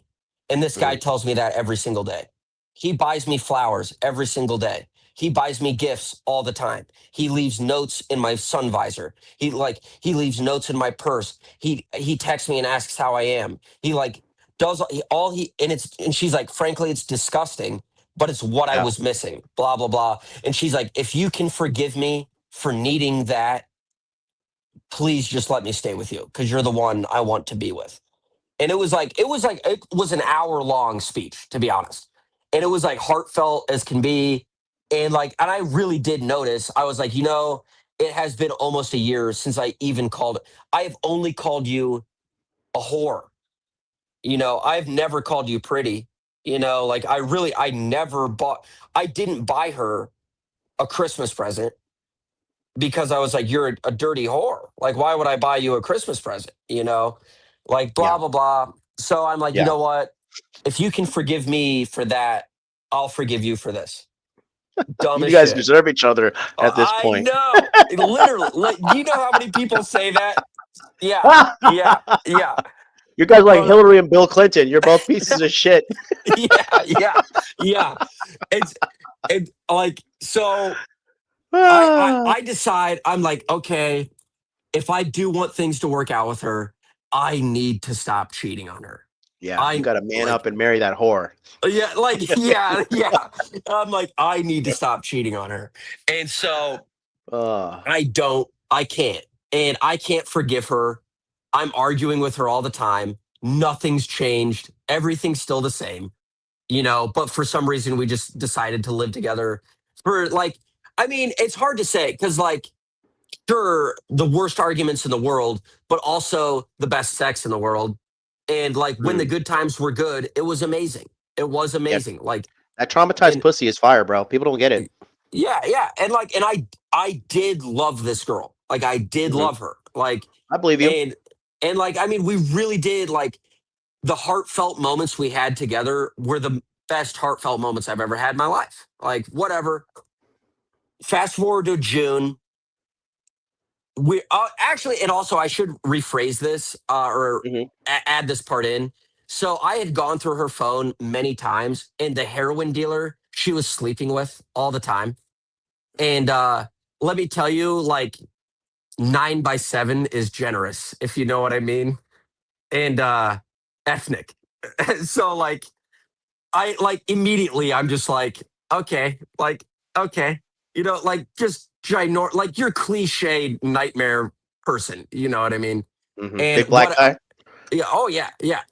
And this guy mhm. tells me that every single day. He buys me flowers every single day. He buys me gifts all the time. He leaves notes in my sun visor. He leaves notes in my purse. He texts me and asks how I am. He like does all he and she's like, frankly, it's disgusting, but it's what I Yeah, was missing. Blah blah blah. And she's like, if you can forgive me for needing that, please just let me stay with you because you're the one I want to be with. And it was an hour long speech, to be honest. And it was like heartfelt as can be. And I really did notice, I was like, it has been almost a year since I have only called you a whore. I've never called you pretty. Like I didn't buy her a Christmas present because I was like, you're a dirty whore. Like, why would I buy you a Christmas present? Like yeah, blah, blah, blah. So I'm like, you yeah. know what? If you can forgive me for that, I'll forgive you for this. Dumb You as guys shit. deserve each other at this I point. know. Literally. Like, do you know how many people say that? Yeah. Yeah. Yeah. You guys like Uh, Hillary and Bill Clinton. You're both pieces of shit. yeah. Yeah. Yeah. It's like so Ah, I decide I'm like, okay, if I do want things to work out with her, I need to stop cheating on her. yeah, you I got to man like up and marry that whore. yeah, like yeah, yeah. I'm like, I need to stop cheating on her. And so Uh, I can't. And I can't forgive her. I'm arguing with her all the time. Nothing's changed. Everything's still the same, but for some reason we just decided to live together for like, I mean, it's hard to say because like sure, the worst arguments in the world, but also the best sex in the world. And like when the mm, good times were good, it was amazing. It was yeah, amazing. Like, that traumatized and pussy is fire, bro. People don't get it. yeah, yeah. And I did love this girl. Like I did Hmm. love her. Like, I believe you. and like, I mean, we really did like the heartfelt moments we had together were the best heartfelt moments I've ever had in my life. Like, whatever. Fast forward to June, we actually, and also I should rephrase this or Hmm. add this part in. So I had gone through her phone many times, and the heroin dealer she was sleeping with all the time. And let me tell you, like 9 by 7 is generous, if you know what I mean, and ethnic. So like I like immediately I'm just like, okay, like, okay, like just like your cliche nightmare person, you know what I mean? Hmm. And Big black guy. yeah, oh yeah, yeah,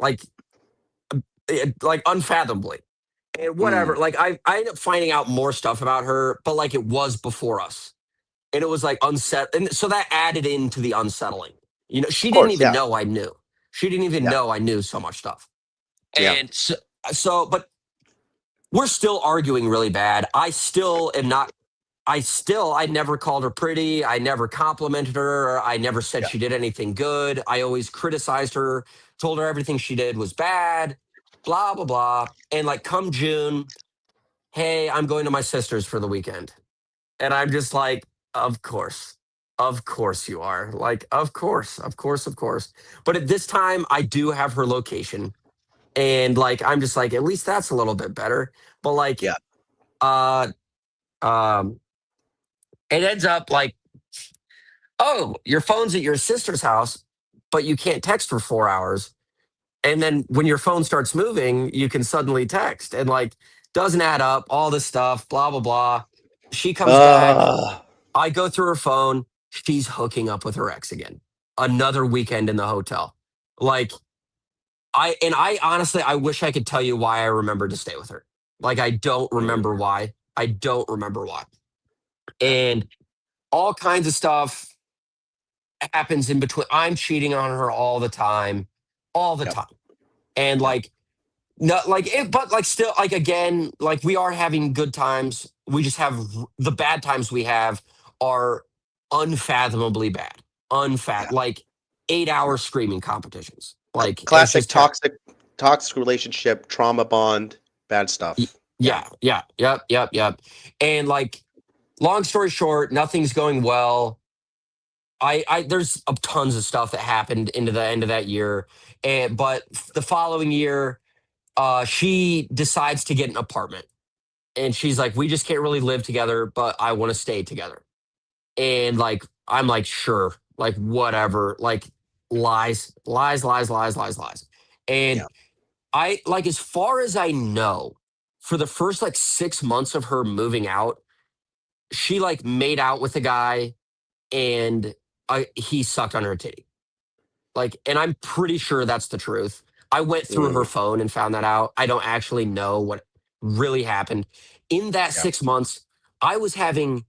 like unfathomably. And Mm, whatever, like I ended up finding out more stuff about her, but like it was before us. And it was like unset and so that added into the unsettling. She of didn't course, even yeah, know I knew. She didn't even yeah, know I knew so much stuff. yeah. And but we're still arguing really bad. I never called her pretty. I never complimented her. I never said Yeah. she did anything good. I always criticized her, told her everything she did was bad, blah, blah, blah. And like come June, hey, I'm going to my sister's for the weekend. And I'm just like, of course. Of course you are. Like, of course, of course, of course. But at this time, I do have her location. And like, I'm just like, at least that's a little bit better. But like, Yeah. uh, um, it ends up like, oh, your phone's at your sister's house, but you can't text for 4 hours. And then when your phone starts moving, you can suddenly text and like doesn't add up, all this stuff, blah, blah, blah. She comes back. Uh, I go through her phone. She's hooking up with her ex again. Another weekend in the hotel. Like I honestly, I wish I could tell you why I remember to stay with her. Like I don't remember mm, why. I don't remember why. yeah, And all kinds of stuff happens in between. I'm cheating on her all the yeah, time. And yeah. like, no, like it, but like still, like again, like we are having good times. We just have the bad times we have are unfathomably bad. Yeah. Like Yeah. 8-hour screaming competitions. Like it was Classic just terrible. toxic relationship, trauma bond, bad stuff. Yeah. Yep. And like, long story short, nothing's going well. I there's tons of stuff that happened into the end of that year, and but the following year, she decides to get an apartment, and she's like, we just can't really live together, but I want to stay together. And like, I'm like, sure, like whatever, like lies. Yeah. And I like, as far as I know, for the first like 6 months of her moving out, she like made out with a guy, and he sucked on her titty. Like, and I'm pretty sure that's the truth. I went through her Mm, phone and found that out. I don't actually know what really happened. In that yeah. 6 months, I was having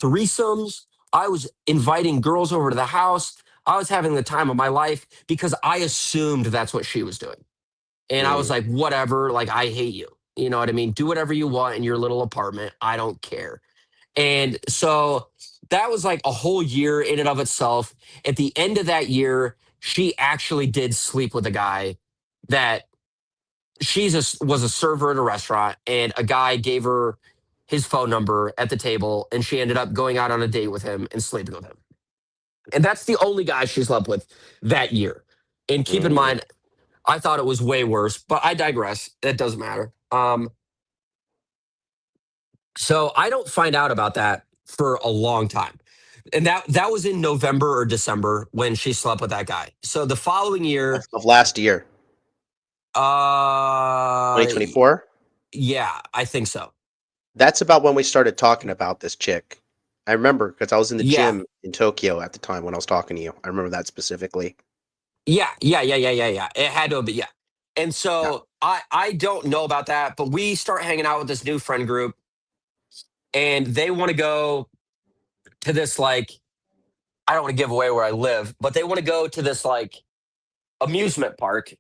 threesomes. I was inviting girls over to the house. I was having the time of my life because I assumed that's what she was doing. And I was Mm, like, whatever, like, I hate you. You know what I mean? Do whatever you want in your little apartment. I don't care. And so that was like a whole year in and of itself. At the end of that year, she actually did sleep with a guy that was a server at a restaurant, and a guy gave her his phone number at the table, and she ended up going out on a date with him and sleeping with him. And that's the only guy she slept with that year. And keep in mm. mind, I thought it was way worse, but I digress. It doesn't matter. So I don't find out about that for a long time. And that was in November or December when she slept with that guy. So the following year, Of last year, uh 2024. yeah, I think so. That's about when we started talking about this chick. I remember because I was in the Yeah. gym in Tokyo at the time when I was talking to you. I remember that specifically. Yeah. It had to be, yeah. And Yeah. so I don't know about that, but we start hanging out with this new friend group, and they want to go to this, like, I don't want to give away where I live, but they want to go to this like amusement park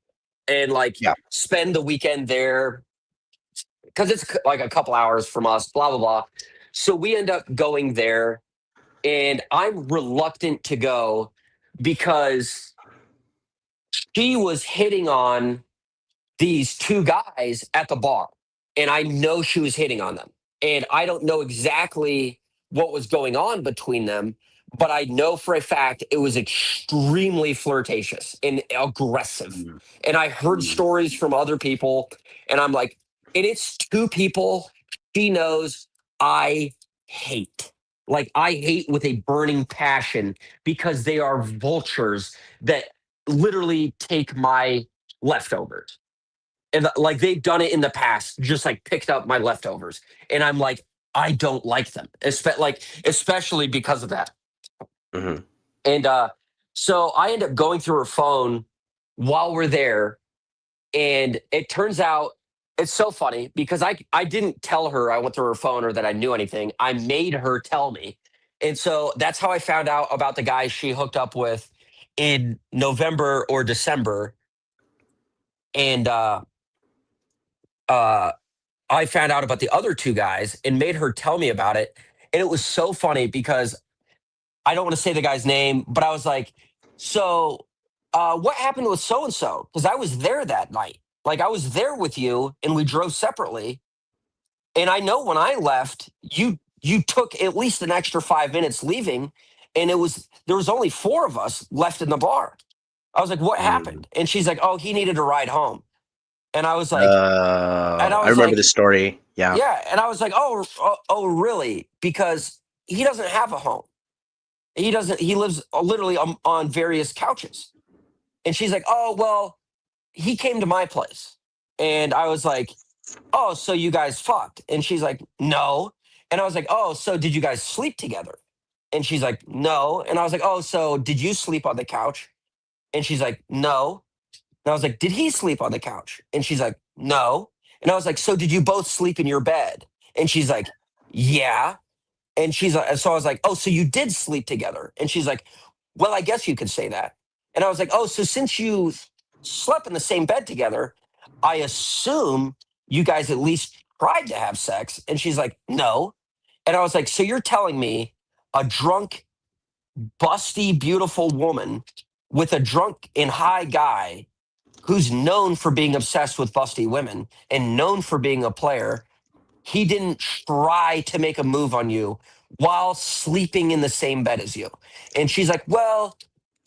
and like Yeah. spend the weekend there because it's like a couple hours from us, blah, blah, blah. So we end up going there, and I'm reluctant to go because she was hitting on these two guys at the bar, and I know she was hitting on them. And I don't know exactly what was going on between them, but I know for a fact it was extremely flirtatious and aggressive. Mm, And I heard mm, stories from other people, and I'm like, and it's two people she knows I hate. Like, I hate with a burning passion because they are vultures that literally take my leftovers. And like, they've done it in the past, just like picked up my leftovers. And I'm like, I don't like them, especially because of that. mhm. And so I end up going through her phone while we're there, and it turns out it's so funny because I didn't tell her I went through her phone or that I knew anything. I made her tell me. And so that's how I found out about the guy she hooked up with in November or December. And uh I found out about the other two guys and made her tell me about it. And it was so funny because I don't want to say the guy's name, but I was like, so what happened with so and so? Because I was there that night. Like, I was there with you and we drove separately. And I know when I left, you took at least an extra 5 minutes leaving. And there was only four of us left in the bar. I was like, what Mm. happened? And she's like, oh, he needed a ride home. And I was like, and I I was remember like, this story. Yeah. yeah. And I was like, oh, really? Because he doesn't have a home. He lives literally on various couches. And she's like, oh, well, he came to my place. And I was like, oh, so you guys fucked? And she's like, no. And I was like, oh, so did you guys sleep together? And she's like, no. And I was like, oh, so did you sleep on the couch? And she's like, no. And I was like, did he sleep on the couch? And she's like, no. And I was like, so did you both sleep in your bed? And she's like, yeah. And she's like, so I was like, oh, so you did sleep together? And she's like, well, I guess you could say that. And I was like, oh, so since you slept in the same bed together, I assume you guys at least tried to have sex. And she's like, no. And I was like, so you're telling me a drunk busty, beautiful woman with a drunk and high guy who's known for being obsessed with busty women and known for being a player, he didn't try to make a move on you while sleeping in the same bed as you. And she's like, well,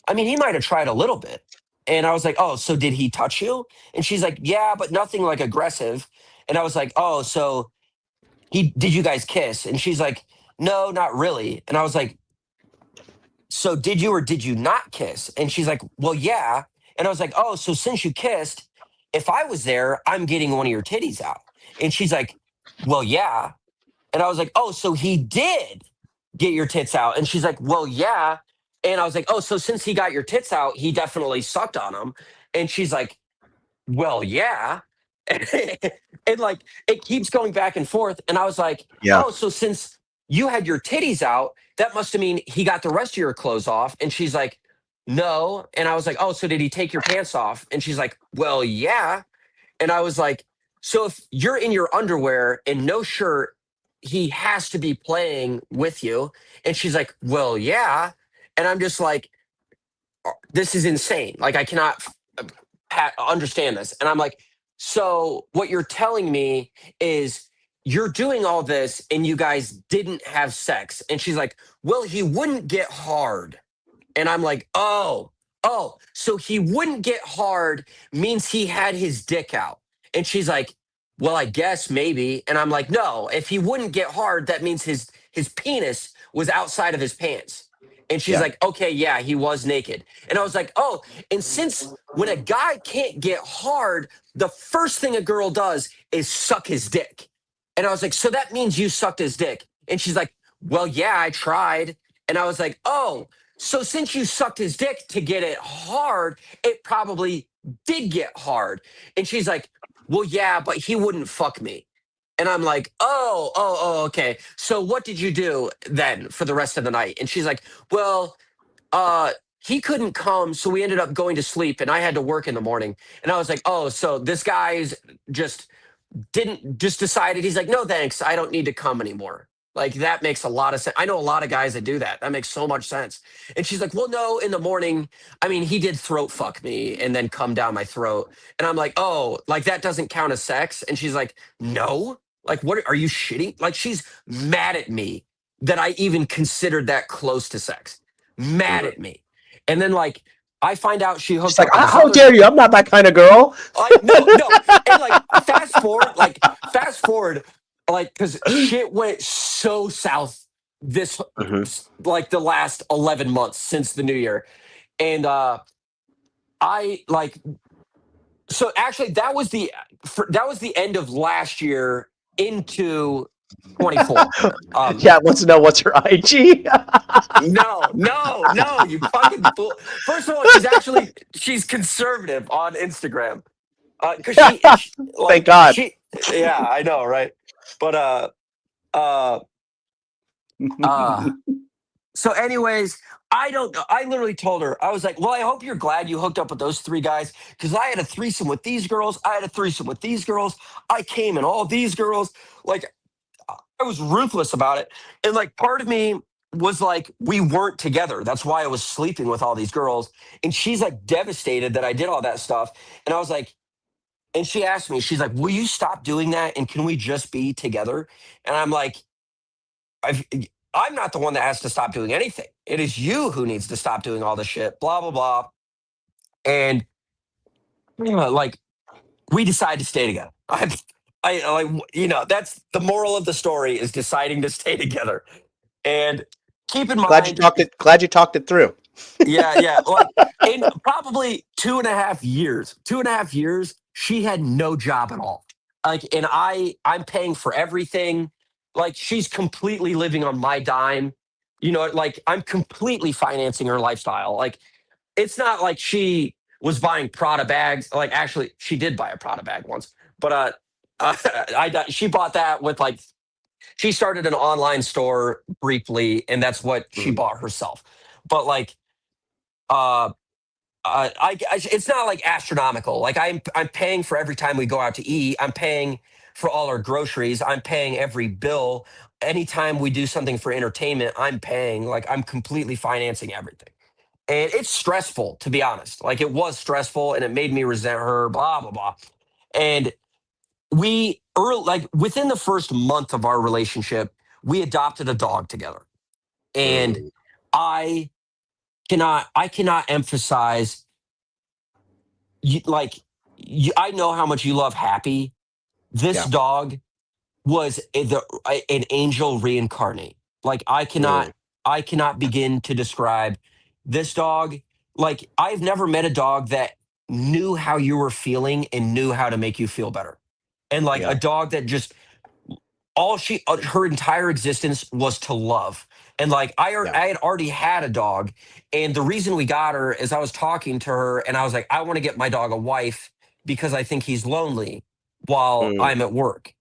I mean, he might have tried a little bit. And I was like, oh, so did he touch you? And she's like, yeah, but nothing like aggressive. And I was like, oh, so did you guys kiss? And she's like, no, not really. And I was like, so did you or did you not kiss? And she's like, well, yeah. And I was like, oh, so since you kissed, if I was there, I'm getting one of your titties out. And she's like, well, yeah. And I was like, oh, so he did get your tits out. And she's like, well, yeah. And I was like, oh, so since he got your tits out, he definitely sucked on them. And she's like, well, yeah. And like it keeps going back and forth. And I was like, Yeah. oh, so since you had your titties out, that must have mean he got the rest of your clothes off. And she's like, no. And I was like, oh, so did he take your pants off? And she's like, well, yeah. And I was like, so if you're in your underwear and no shirt, he has to be playing with you. And she's like, well, yeah. And I'm just like, this is insane. Like, I cannot understand this. And I'm like, so what you're telling me is you're doing all this and you guys didn't have sex. And she's like, well, he wouldn't get hard. And I'm like, oh, so he wouldn't get hard means he had his dick out. And she's like, well, I guess maybe. And I'm like, no, if he wouldn't get hard, that means his penis was outside of his pants. And she's Yeah. like, okay, yeah, he was naked. And I was like, oh, and since when a guy can't get hard, the first thing a girl does is suck his dick. And I was like, so that means you sucked his dick. And she's like, well, yeah, I tried. And I was like, oh, so since you sucked his dick to get it hard, it probably did get hard. And she's like, well, yeah, but he wouldn't fuck me. And I'm like, oh, okay. So what did you do then for the rest of the night? And she's like, well, he couldn't come, so we ended up going to sleep and I had to work in the morning. And I was like, oh, so this guy's just didn't just decided he's like, no, thanks. I don't need to come anymore. Like that makes a lot of sense. I know a lot of guys that do that. That makes so much sense. And she's like, well, no, in the morning, I mean, he did throat fuck me and then come down my throat. And I'm like, oh, like that doesn't count as sex. And she's like, no, like, what are you shitting? Like she's mad at me that I even considered that close to sex. Mad Mhm. at me. And then like I find out she She's hooked like, up with this how other. dare you? I'm not that kind of girl. Like no, and like fast forward, like because shit went so south this Mhm. like the last 11 months since the new year, and I like so actually that was the end of last year into 24. Yeah, wants to know what's her IG. No, you fucking fool. First of all, she's conservative on Instagram. Because she Thank like God. she yeah, I know, right? But uh uh so anyways, I don't know. I literally told her, I was like, well, I hope you're glad you hooked up with those three guys because I had a threesome with these girls. I had a threesome with these girls. I came in all these girls. Like I was ruthless about it. And like part of me was like, we weren't together. That's why I was sleeping with all these girls. And she's like devastated that I did all that stuff. And I was like, and she asked me, she's like, will you stop doing that? And can we just be together? And I'm like, I've, I'm not the one that has to stop doing anything. It is you who needs to stop doing all this shit, blah, blah, blah. And like, we decided to stay together. I like, that's the moral of the story is deciding to stay together. And keep in mind, Glad you talked it through. yeah. Like in probably 2.5 years, 2.5 years, she had no job at all. Like, and I'm paying for everything. Like she's completely living on my dime. Like I'm completely financing her lifestyle. Like it's not like she was buying Prada bags. Like actually, she did buy a Prada bag once, but she bought that with like she started an online store briefly, and that's what she Mhm. bought herself. But like uh it's not like astronomical. Like I'm paying for every time we go out to eat. I'm paying for all our groceries. I'm paying every bill. Anytime we do something for entertainment, I'm paying. Like I'm completely financing everything. And it's stressful, to be honest. Like it was stressful and it made me resent her, blah, blah, blah. And like within the first month of our relationship, we adopted a dog together. And Mm. I I cannot emphasize like I know how much you love Happy. This Yeah. dog was an angel reincarnate. Like Mm. I cannot begin to describe this dog. Like I've never met a dog that knew how you were feeling and knew how to make you feel better. And like Yeah. a dog that just all she her entire existence was to love. And like Yeah. I had already had a dog, and the reason we got her is I was talking to her and I was like, I want to get my dog a wife because I think he's lonely while Mm. I'm at work.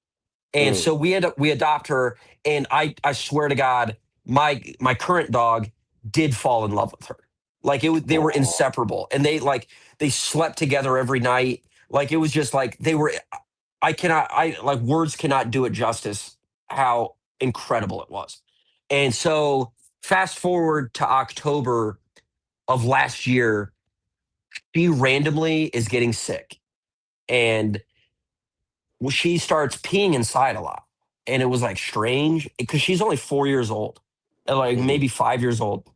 And Mm. so we adopt her, and I swear to God, my current dog did fall in love with her. Like they were Aw. inseparable, and they slept together every night. Like it was just like they were. I like words cannot do it justice how incredible it was. And so fast forward to October of last year, she randomly is getting sick, and well, she starts peeing inside a lot. And it was like strange because she's only 4 years old, and like Mhm. maybe 5 years old.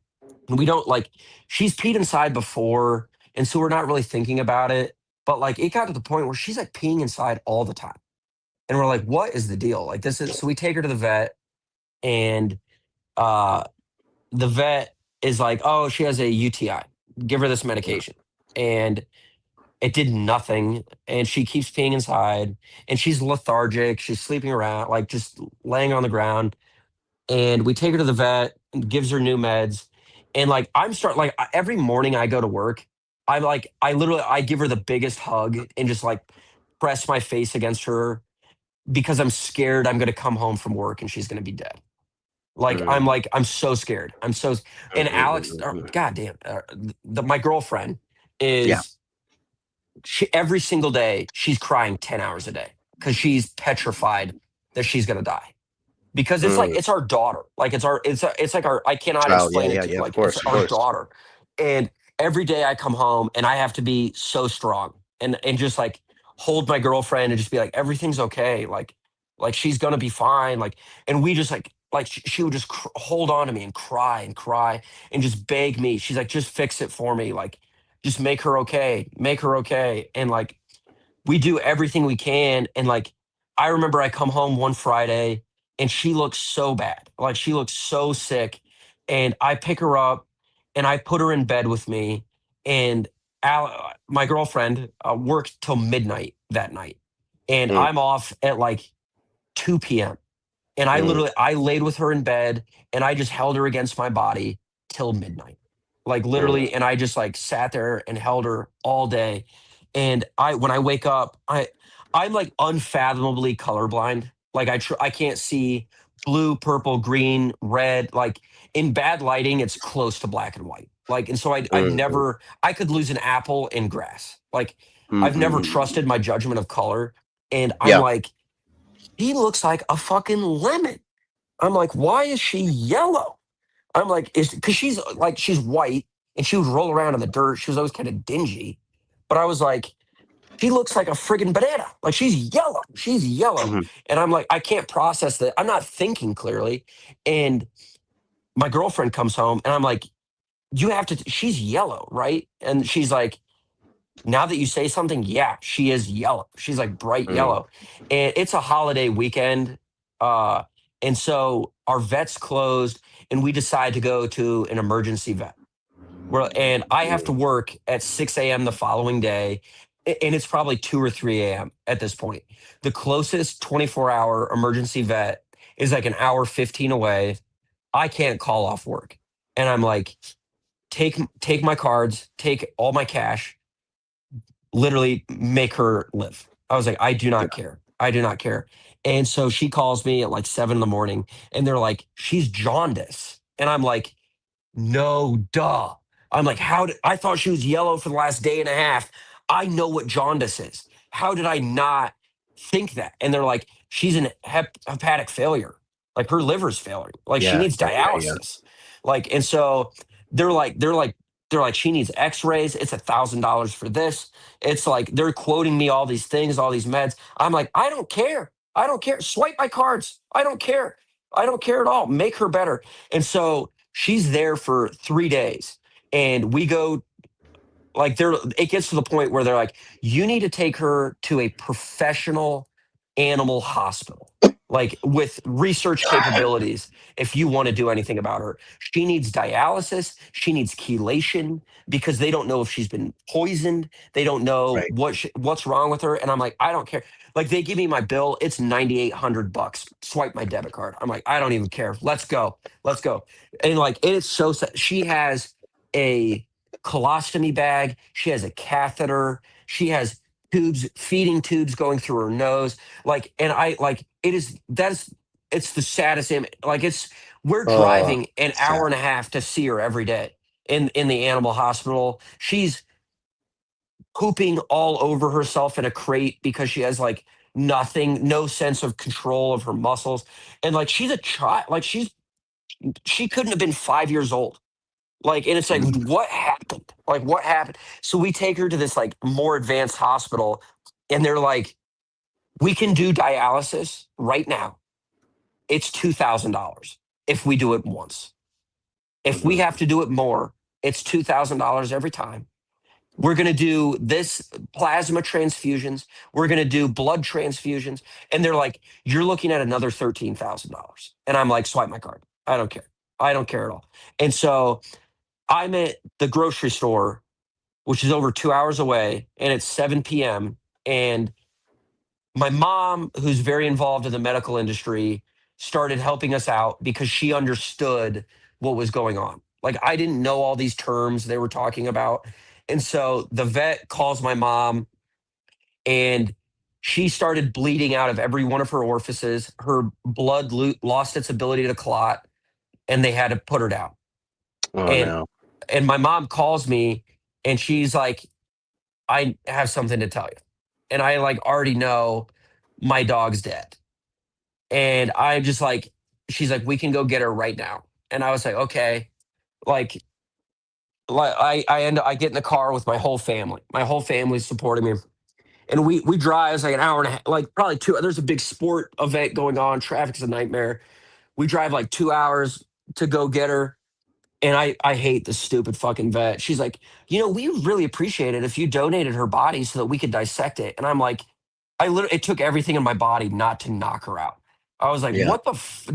And we don't like, she's peed inside before. And so we're not really thinking about it. But like it got to the point where she's like peeing inside all the time. And we're like, what is the deal? Like this is, so we take her to the vet, and uh, the vet is like, oh, she has a UTI. Give her this Mm. medication. And it did nothing, and she keeps peeing inside, and she's lethargic. She's sleeping around, like just laying on the ground. And we take her to the vet and gives her new meds. And like every morning I go to work, I literally I give her the biggest hug and just like press my face against her because I'm scared I'm going to come home from work and she's going to be dead. Mm. Like I'm so scared. And Alex, Mm. God damn, my girlfriend Yeah. is every single day she's crying 10 hours a day because she's petrified that she's going to die, because it's like Mm. it's our daughter. Like it's like our, I cannot Child. Yeah. explain it Yeah. to you. Yeah. Of Like it's course. Of our course. daughter. And every day I come home and I have to be so strong and just like hold my girlfriend and just be like, everything's okay. Like she's gonna be fine. Like, and we just like she would just hold on to me and cry and just beg me. She's like, just fix it for me. Like, just make her okay. And like we do everything we can. And like, I remember I come home one Friday and she looks so bad. Like she looks so sick. And I pick her up and I put her in bed with me. And my girlfriend worked till midnight that night. And Mm. I'm off at like 2 p.m. And Mm. I laid with her in bed and I just held her against my body till midnight. Like Mm. literally, and I just like sat there and held her all day. And when I wake up, I'm like unfathomably colorblind. Like I can't see blue, purple, green, red. Like in bad lighting, it's close to black and white. Like, and so I've Mm. never, I could lose an apple in grass. Like I've never Mm. trusted my judgment of color. And I'm Yeah. like, he looks like a fucking lemon. I'm like, why is she yellow? I'm like, is because she's white and she would roll around in the dirt. She was always kind of dingy. But I was like, she looks like a friggin' banana. Like she's yellow. She's yellow. Mhm. And I'm like, I can't process that. I'm not thinking clearly. And my girlfriend comes home and I'm like, you have to, she's yellow, right? And she's like, now that you say something, yeah, she is yellow. She's like bright Mm. yellow. And it's a holiday weekend. Uh, and so our vet's closed and we decide to go to an emergency vet. And I have to Mm. work at 6 a.m. the following day. And it's probably 2 or 3 a.m. at this point. The closest 24-hour emergency vet is like an hour 15 away. I can't call off work. And I'm like, take my cards, take all my cash, literally make her live. I was like, I do Yeah. not care. I do not care. And so she calls me at like 7 in the morning and they're like, she's jaundice. And I'm like, no, duh. I'm like, I thought she was yellow for the last day and a half. I know what jaundice is. How did I not? think that. And they're like, she's an hepatic failure. Like her liver's failing. Like she Yeah, needs yeah, yeah, yeah. dialysis. Like, and so they're like, she needs x-rays. It's $1,000 for this. It's like, they're quoting me all these things, all these meds. I'm like, I don't care. I don't care. Swipe my cards. I don't care. I don't care at all. Make her better. And so she's there for 3 days. And we go, like, it gets to the point where they're like, you need to take her to a professional animal hospital, like with research capabilities, if you want to do anything about her. She needs dialysis, she needs chelation, because they don't know if she's been poisoned, they don't know Right. what's wrong with her. And I'm like, I don't care. Like, they give me my bill, it's $9,800. Swipe my debit card. I'm like, I don't even care. Let's go. Let's go. And like, it is so sad. She has a colostomy bag. She has a catheter. She has tubes, feeding tubes going through her nose. Like, and I like, it's the saddest image. Like, we're Oh, driving an sad. hour and a half to see her every day in the animal hospital. She's pooping all over herself in a crate because she has like no sense of control of her muscles. And like, she's a child, like she couldn't have been 5 years old. Like, and it's like, Mhm. what happened? Like, what happened? So we take her to this like more advanced hospital, and they're like, we can do dialysis right now. It's $2,000 if we do it once. If we Mhm. have to do it more, it's $2,000 every time. We're going to do this plasma transfusions. We're going to do blood transfusions. And they're like, you're looking at another $13,000. And I'm like, swipe my card. I don't care. I don't care at all. And so I'm at the grocery store, which is over 2 hours away, and it's 7 p.m. And my mom, who's very involved in the medical industry, started helping us out because she understood what was going on. Like, I didn't know all these terms they were talking about. And so the vet calls my mom, and she started bleeding out of every one of her orifices. Her blood lost its ability to clot, and they had to put her down. Oh And no. my mom calls me, and she's like, I have something to tell you. And I like already know my dog's dead. And I'm just like, she's like, we can go get her right now. And I was like, okay. Like, I get in the car with my whole family. My whole family's supporting me. And we drive, it's like an hour and a half, like probably two. There's a big sport event going on. Traffic's a nightmare. We drive like 2 hours to go get her. And I hate this stupid fucking vet. She's like, we really appreciate it if you donated her body so that we could dissect it. And I'm like, it took everything in my body not to knock her out. I was like, Yeah,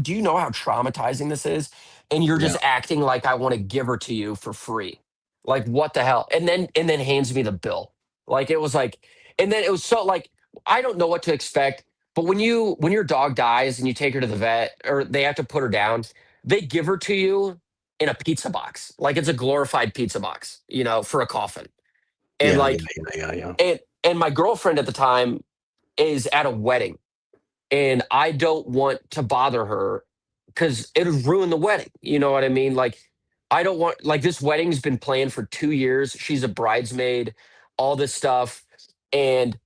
do you know how traumatizing this is? And you're yeah, just acting like I want to give her to you for free. Like, what the hell? And then hands me the bill. Like, it was like, and then it was so like, I don't know what to expect. But when your dog dies and you take her to the vet or they have to put her down, they give her to you in a pizza box. Like, it's a glorified pizza box, for a coffin. And yeah, yeah, like, yeah, yeah, yeah. and my girlfriend at the time is at a wedding, and I don't want to bother her because it would ruin the wedding. You know what I mean? Like, I don't want, like, this wedding's been planned for 2 years. She's a bridesmaid, all this stuff. And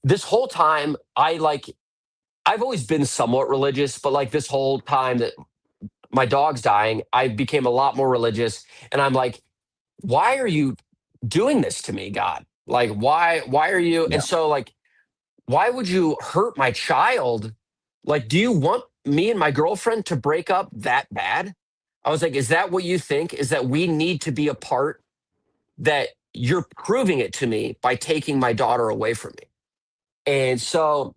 this whole time, I've always been somewhat religious, but like this whole time that my dog's dying, I became a lot more religious. And I'm like, why are you doing this to me, God? Like, why are you? Yeah. And so, like, why would you hurt my child? Like, do you want me and my girlfriend to break up that bad? I was like, is that what you think? Is that we need to be apart? That you're proving it to me by taking my daughter away from me. And so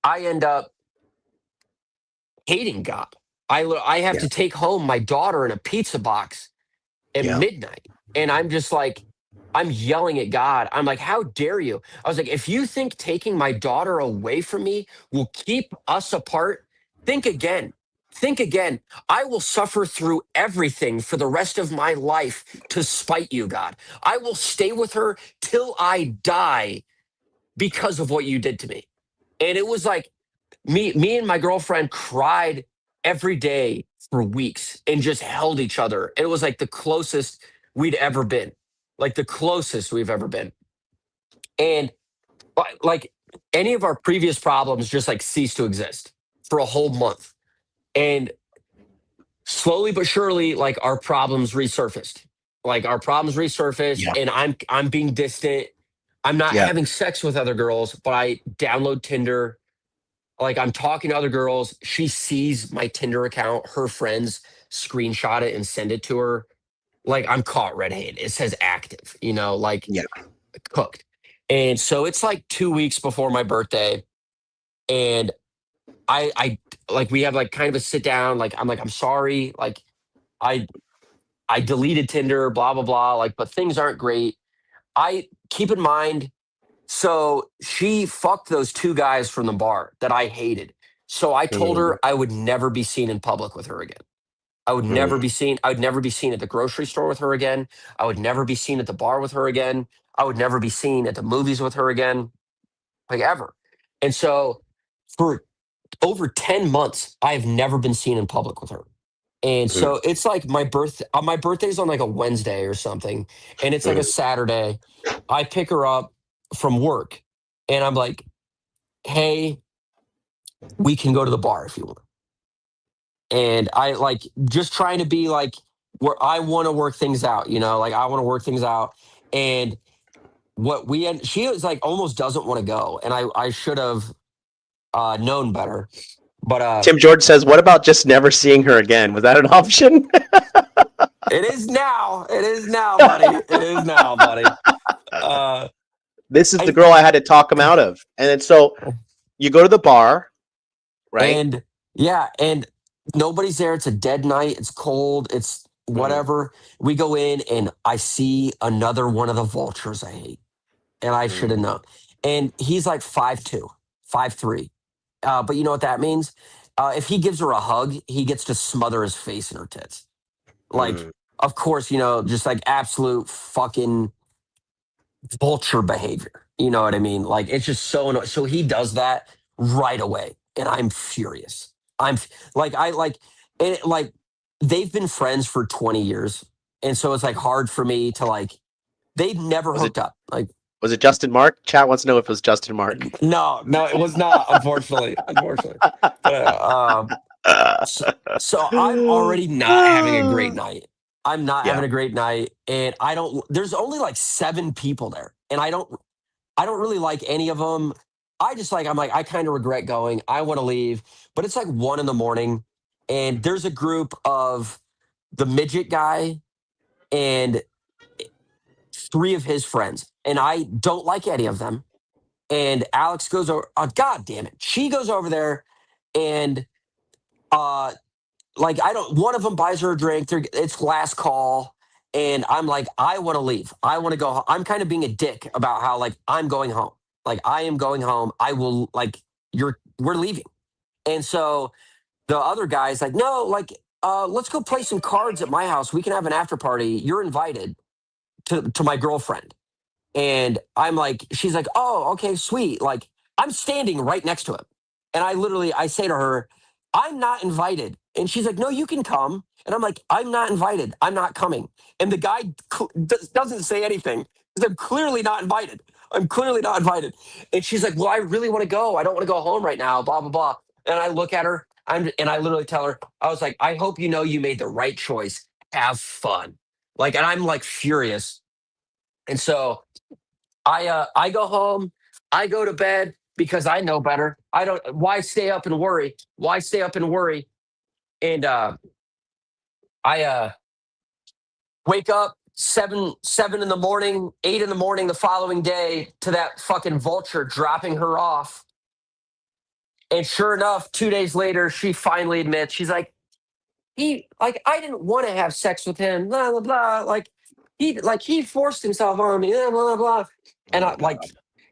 I end up hating God. I have Yeah, to take home my daughter in a pizza box at yeah, midnight. And I'm just like, I'm yelling at God. I'm like, how dare you? I was like, if you think taking my daughter away from me will keep us apart, think again. Think again. I will suffer through everything for the rest of my life to spite you, God. I will stay with her till I die because of what you did to me. And it was like, me and my girlfriend cried every day for weeks and just held each other. It was like the closest we'd ever been, like the closest we've ever been. And like any of our previous problems just like cease to exist for a whole month. And slowly but surely, like our problems resurfaced. Like our problems resurfaced, Yeah. and I'm being distant. I'm not Yeah. having sex with other girls, but I download Tinder. Like I'm talking to other girls. She sees my Tinder account. Her friends screenshot it and send it to her. Like I'm caught red-handed. It says active, like Yeah. cooked. And so it's like 2 weeks before my birthday, and I like we have like kind of a sit down. Like I'm sorry. Like I I deleted Tinder, blah blah blah. Like, but things aren't great. I keep in mind. So she fucked those two guys from the bar that I hated. So I told Mm, her I would never be seen in public with her again. I would never mm, be seen. I would never be seen at the grocery store with her again. I would never be seen at the bar with her again. I would never be seen at the movies with her again, like ever. And so for over 10 months, I have never been seen in public with her. And mm, so it's like my birthday's on like a Wednesday or something, and it's like a mm. Saturday. I pick her up from work, and I'm like, "Hey, we can go to the bar if you want." And I like just trying to be like where I want to work things out, like I want to work things out. And she was like almost doesn't want to go, and I should have known better. But Tim George says, "What about just never seeing her again? Was that an option?" it is now. It is now, buddy. It is now, buddy. Uh, This is the I girl I had to talk him out of. And then so you go to the bar, right? and yeah, and nobody's there. It's a dead night. It's cold. It's Mm, whatever. We go in, and I see another one of the vultures I hate, and I should have mm, known. And he's like 5'2", 5'3". But you know what that means? If he gives her a hug, he gets to smother his face in her tits. Like, mm. of course, just like absolute fucking vulture behavior. You know what I mean? Like it's just so annoying. So he does that right away, and I'm furious. I'm like I like and like they've been friends for 20 years, and so it's like hard for me to like they've never Was it hooked up. Like was it Justin Mark? Chat wants to know if it was Justin Mark. no, no, it was not. Unfortunately, but so, so I'm already not having a great night. I'm not Yeah. having a great night, and I don't. There's only like 7 people there, and I don't really like any of them. I'm like, I kind of regret going. I want to leave, but it's like 1 in the morning, and there's a group of the midget guy and three of his friends, and I don't like any of them. And Alex goes over. Oh, God damn it! She goes over there, and uh, like I don't. One of them buys her a drink. It's last call. And I'm like, I want to leave. I want to go home. I'm kind of being a dick about how like I'm going home. Like I am going home. I will like we're leaving. And so the other guy's like, no, like let's go play some cards at my house. We can have an after party. You're invited to my girlfriend. And I'm like, she's like, oh, okay, sweet. Like, I'm standing right next to him. And I say to her, I'm not invited. And she's like, no, you can come. And I'm like, I'm not invited. I'm not coming. And the guy doesn't say anything because I'm clearly not invited. I'm clearly not invited. And she's like, well, I really want to go. I don't want to go home right now, blah, blah, blah. And I look at her and I literally tell her, I was like, I hope you know you made the right choice. Have fun. Like, and I'm like furious. And so I go home, I go to bed because I know better. I don't why stay up and worry? Why stay up and worry? And I wake up seven in the morning, 8 in the morning the following day to that fucking vulture dropping her off. And sure enough, 2 days later, she finally admits she's like I didn't want to have sex with him, blah blah blah. He forced himself on me, blah blah blah. Oh And my I god. like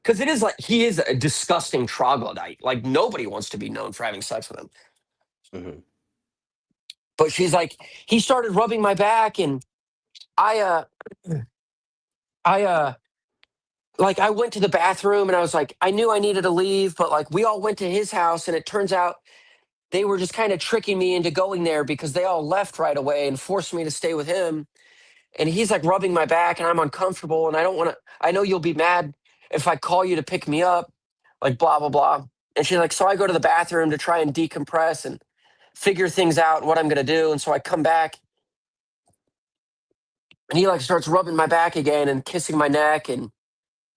because it is like he is a disgusting troglodyte. Like nobody wants to be known for having sex with him. Mhm. But she's like, he started rubbing my back, and I I like I went to the bathroom, and I was like, I knew I needed to leave, but like we all went to his house, and it turns out they were just kind of tricking me into going there because they all left right away and forced me to stay with him. And he's like rubbing my back, and I'm uncomfortable, and I don't want to. I know you'll be mad if I call you to pick me up, like blah blah blah. And she's like, so I go to the bathroom to try and decompress and figure things out what I'm gonna do. And so I come back and he like starts rubbing my back again and kissing my neck. And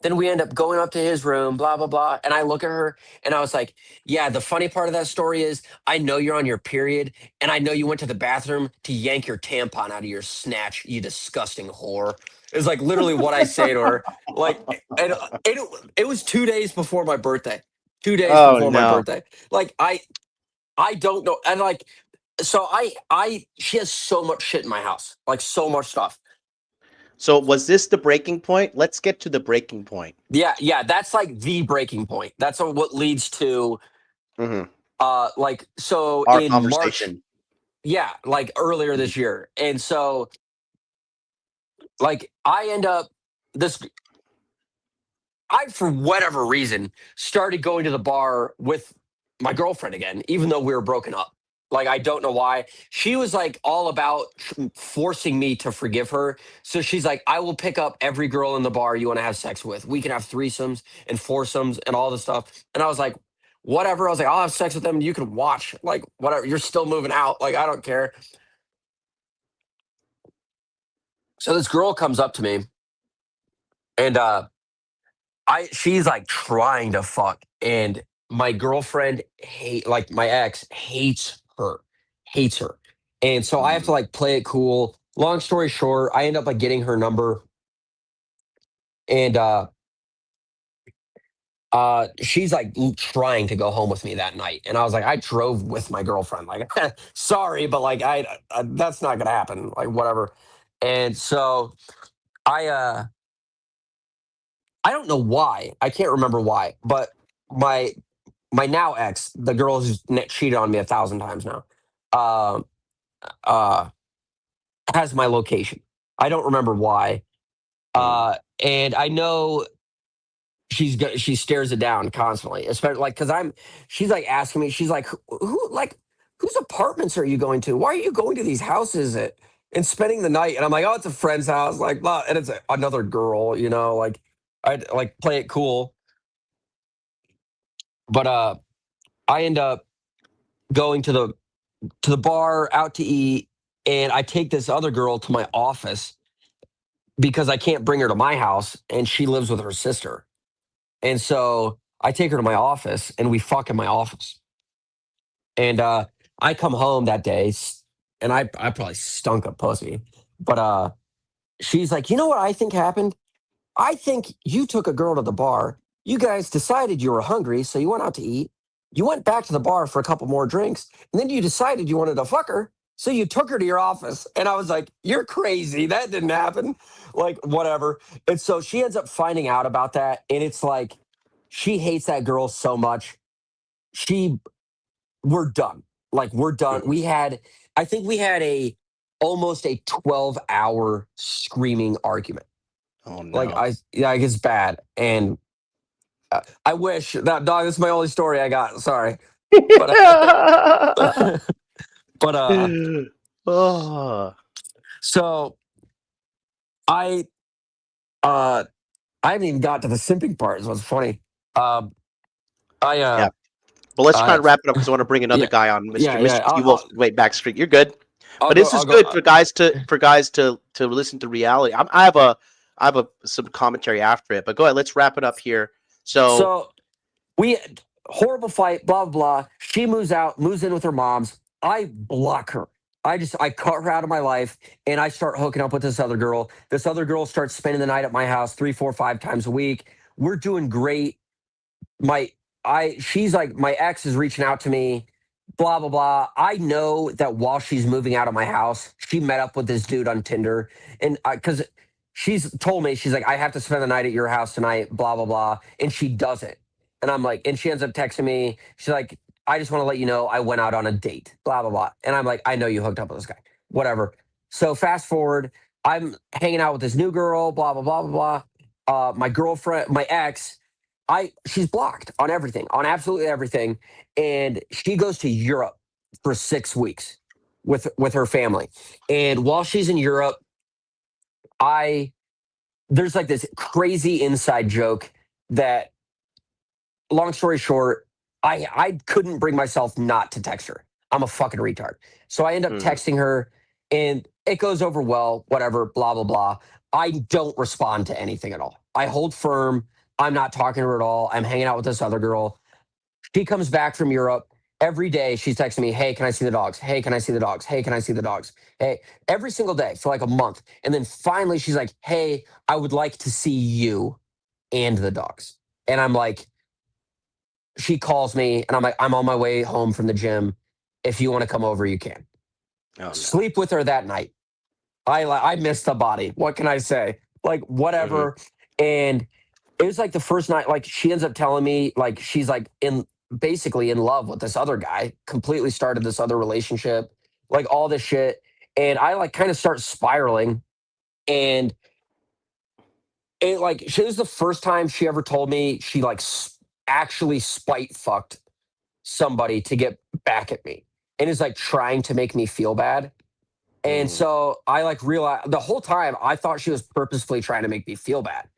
then we end up going up to his room, blah, blah, blah. And I look at her and I was like, yeah, the funny part of that story is I know you're on your period and I know you went to the bathroom to yank your tampon out of your snatch, you disgusting whore. It's like literally what I say to her. Like, and it was 2 days before my birthday. 2 days Oh before my no. birthday. Like, I don't know. And like, so she has so much shit in my house, like so much stuff. So was this the breaking point? Let's get to the breaking point. Yeah, that's like the breaking point. That's what leads to Mhm. like so Our in March, conversation. yeah, like earlier Mhm. this year. And so like I end up this I for whatever reason started going to the bar with my girlfriend again, even though we were broken up. Like I don't know why. She was like all about forcing me to forgive her. So she's like, I will pick up every girl in the bar you want to have sex with. We can have threesomes and foursomes and all this stuff. And I was like, whatever. I was like, I'll have sex with them and you can watch. Like, whatever. You're still moving out. Like, I don't care. So this girl comes up to me and she's like trying to fuck, and my girlfriend like my ex hates her, and so I have to Mhm. like play it cool. Long story short, I end up like getting her number, and she's like trying to go home with me that night, and I was like, I drove with my girlfriend, like sorry, but like that's not gonna happen, like whatever. And so I uh I don't know why, I can't remember why, but my my now ex, the girl who's cheated on me 1,000 times now, uh, uh, has my location. I don't remember why, Mhm. and I know she stares it down constantly, especially like because she's like asking me, she's like, who like whose apartments are you going to? Why are you going to these houses and spending the night? And I'm like, oh, it's a friend's house, like, blah, and it's another girl, like I like play it cool, but I end up going to the bar out to eat, and I take this other girl to my office because I can't bring her to my house and she lives with her sister. And so I take her to my office and we fuck in my office. And I come home that day and I probably stunk of pussy. But she's like, you know what I think happened? I think you took a girl to the bar. You guys decided you were hungry, so you went out to eat. You went back to the bar for a couple more drinks, and then you decided you wanted to fuck her, so you took her to your office. And I was like, "You're crazy. That didn't happen." Like whatever. And so she ends up finding out about that, and it's like she hates that girl so much. She We're done. Like we're done. Mhm. I think we had almost a 12-hour screaming argument. Oh Like no. yeah, it gets bad, and I wish that dog. This is my only story I got. Sorry, but but Oh. so I uh I haven't even got to the simping part. Is what's funny. Um, I Yeah. But let's try uh and wrap it up because I want to bring another yeah guy on, yeah Mr. yeah. T Wolf. Wait, Backstreet. You're good. I'll But go this is I'll go. good for guys to listen to reality. I have some commentary after it. But go ahead. Let's wrap it up here. So So we horrible fight, blah blah blah. She moves out, moves in with her mom's. I block her. I cut her out of my life, and I start hooking up with this other girl. This other girl starts spending the night at my house 3, 4, 5 times a week. We're doing great. My I She's like, my ex is reaching out to me, blah blah blah. I know that while she's moving out of my house, she met up with this dude on Tinder, and because she's told me, she's like, I have to spend the night at your house tonight, blah blah blah, and she doesn't. And I'm like, and she ends up texting me, she's like, I just want to let you know I went out on a date, blah blah blah. And I'm like, I know you hooked up with this guy, whatever. So fast forward, I'm hanging out with this new girl, blah blah blah blah blah. My girlfriend, my ex, she's blocked on everything, on absolutely everything, and she goes to Europe for 6 weeks with her family. And while she's in Europe, I there's like this crazy inside joke that long story short, I couldn't bring myself not to text her. I'm a fucking retard. So I end up Mm. texting her and it goes over well, whatever, blah, blah, blah. I don't respond to anything at all. I hold firm. I'm not talking to her at all. I'm hanging out with this other girl. She comes back from Europe. Every day she's texting me, hey, can I see the dogs? Hey, can I see the dogs? Hey, can I see the dogs? Hey, every single day for like a month. And then finally she's like, hey, I would like to see you and the dogs. And I'm like, she calls me and I'm like, I'm on my way home from the gym. If you want to come over, you can. Oh no. Sleep with her that night. I missed the body. What can I say? Like Hmm. whatever. And it was like the first night, like she ends up telling me like she's like in basically in love with this other guy, completely started this other relationship, like all this shit. And I like kind of start spiraling. And it like she was the first time she ever told me she like actually spite fucked somebody to get back at me and is like trying to make me feel bad. And Mm. so I like realized the whole time I thought she was purposefully trying to make me feel bad.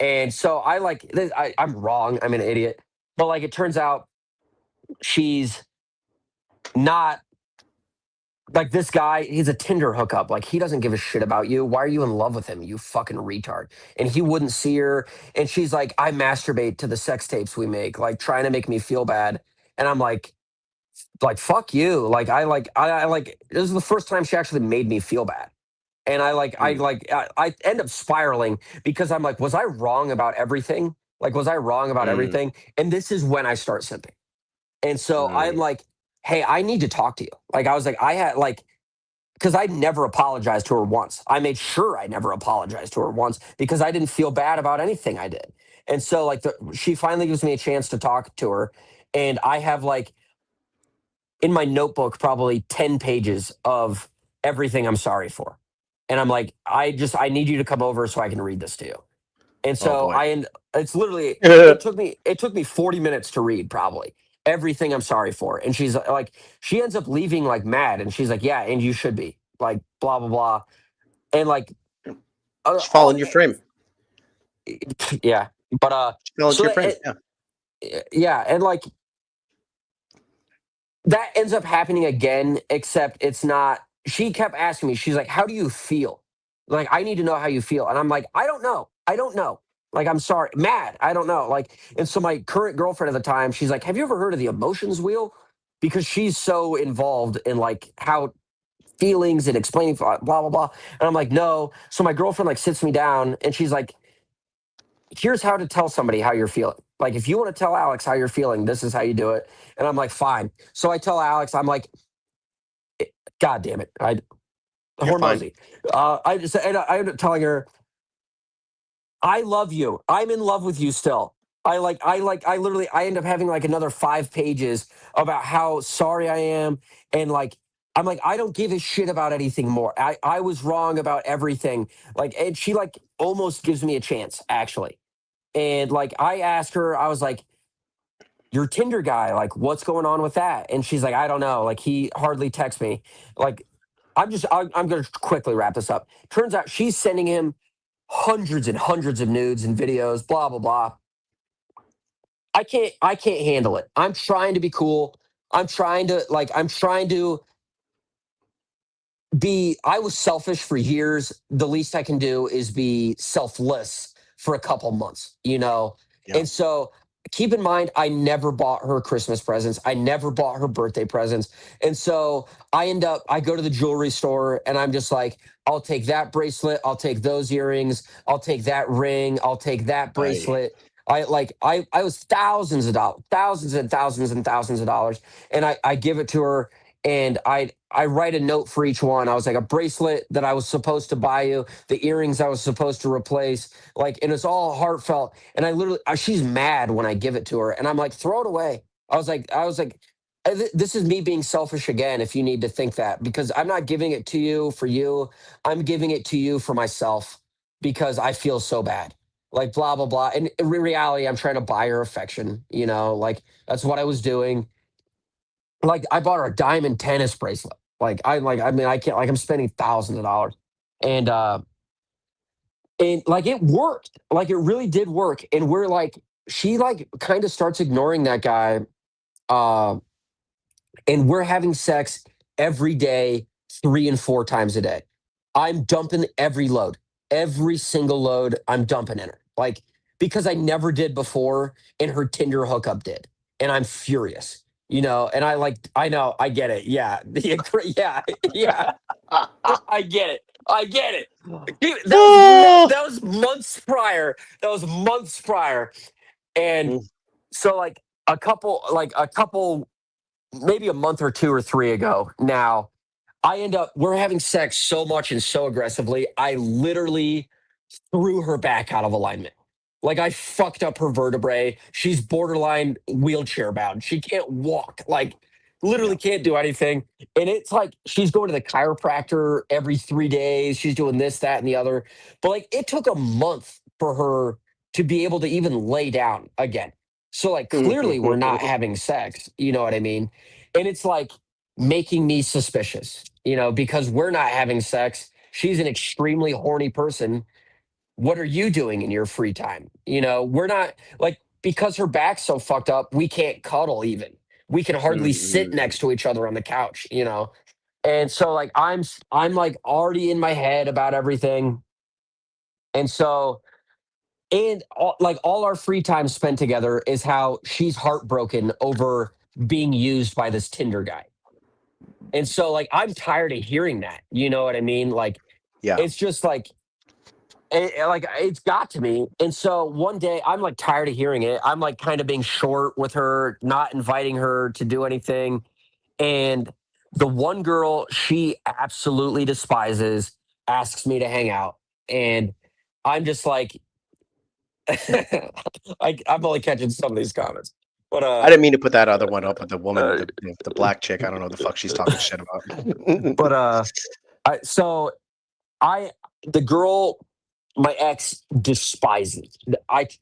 And so I like I'm wrong. I'm an idiot. But like it turns out she's not like this guy, he's a Tinder hookup. Like he doesn't give a shit about you. Why are you in love with him? You fucking retard. And he wouldn't see her. And she's like, I masturbate to the sex tapes we make, like trying to make me feel bad. And I'm like fuck you. Like I like this is the first time she actually made me feel bad. And Mm. I end up spiraling because I'm like, was I wrong about everything? Like, was I wrong about Mm. everything? And this is when I start simping. And so I'm Mm. like, hey, I need to talk to you. Like, I was like, I had like, because I never apologized to her once. I made sure I never apologized to her once because I didn't feel bad about anything I did. And so, like, she finally gives me a chance to talk to her. And I have like in my notebook probably 10 pages of everything I'm sorry for. And I'm like, I need you to come over so I can read this to you. And Oh so boy. it's literally Hmm. it took me 40 minutes to read probably everything I'm sorry for. And she's like she ends up leaving like mad and she's like, "Yeah, and you should be." Like blah blah blah. And like She fall all in your frame. yeah. But She fell into so your frame. Yeah. yeah, and like that ends up happening again, except it's not. She kept asking me, she's like, how do you feel? Like, I need to know how you feel. And I'm like, I don't know. I don't know. Like, I'm sorry, mad. I don't know. Like, and so my current girlfriend at the time, she's like, have you ever heard of the emotions wheel? Because she's so involved in like how feelings and explaining blah, blah, blah. And I'm like, no. So my girlfriend like sits me down and she's like, here's how to tell somebody how you're feeling. Like, if you want to tell Alex how you're feeling, this is how you do it. And I'm like, fine. So I tell Alex, I'm like, God damn it. You're fine. Hormozy. I ended up telling her, I love you. I'm in love with you still. I literally I end up having like another 5 pages about how sorry I am. And like I'm like, I don't give a shit about anything more. I was wrong about everything. Like, and she like almost gives me a chance, actually. And like I asked her, I was like, your Tinder guy, like, what's going on with that? And she's like, I don't know. Like, he hardly texts me. Like, I'm going to quickly wrap this up. Turns out she's sending him hundreds and hundreds of nudes and videos, blah, blah, blah. I can't handle it. I'm trying to be cool. I'm trying to be I was selfish for years. The least I can do is be selfless for a couple months, you know? Yeah. And so keep in mind I never bought her Christmas presents. I never bought her birthday presents. And so I go to the jewelry store and I'm just like, I'll take that bracelet, I'll take those earrings, I'll take that ring, I'll take that I. bracelet. I was thousands of dollars, thousands and thousands and thousands of dollars. And I give it to her and I write a note for each one. I was like a bracelet that I was supposed to buy you, the earrings I was supposed to replace, like, and it's all heartfelt. And I literally, she's mad when I give it to her, and I'm like, throw it away. I was like, this is me being selfish again. If you need to think that, because I'm not giving it to you for you, I'm giving it to you for myself because I feel so bad. Like blah blah blah. And in reality, I'm trying to buy her affection. You know, like that's what I was doing like I bought her a diamond tennis bracelet. I mean I can't like I'm spending thousands of dollars. And and like it worked. Like it really did work. And we're like she like kind of starts ignoring that guy. Uh, and we're having sex every day, 3 and 4 times a day. I'm dumping every single load. I'm dumping in her, like because I never did before, and her Tinder hookup did, and I'm furious, And I know, I get it. Yeah, yeah, yeah. I get it. I get it. Dude, Oh! that was months prior. That was months prior, and Mm. so a couple maybe a month or 2 or 3 ago now, we're having sex so much and so aggressively. I literally threw her back out of alignment. Like I fucked up her vertebrae. She's borderline wheelchair bound. She can't walk. Like literally Yeah. can't do anything. And it's like she's going to the chiropractor every 3 days. She's doing this, that, and the other. But like it took a month for her to be able to even lay down again. So like clearly we're not having sex. You know what I mean? And it's like making me suspicious, because we're not having sex. She's an extremely horny person. What are you doing in your free time? We're not like because her back's so fucked up, we can't cuddle even. We can hardly sit Mm-mm. next to each other on the couch. And so like I'm like already in my head about everything. And so all our free time spent together is how she's heartbroken over being used by this Tinder guy. And so like I'm tired of hearing that. You know what I mean? Like Yeah. it's just like it's got to me. And so one day I'm like tired of hearing it. I'm like kind of being short with her, not inviting her to do anything. And the one girl she absolutely despises asks me to hang out. And I'm just like, I'm only catching some of these comments. But I didn't mean to put that other one up with the woman, the black chick. I don't know what the fuck she's talking shit about. but I so I the girl my ex despises.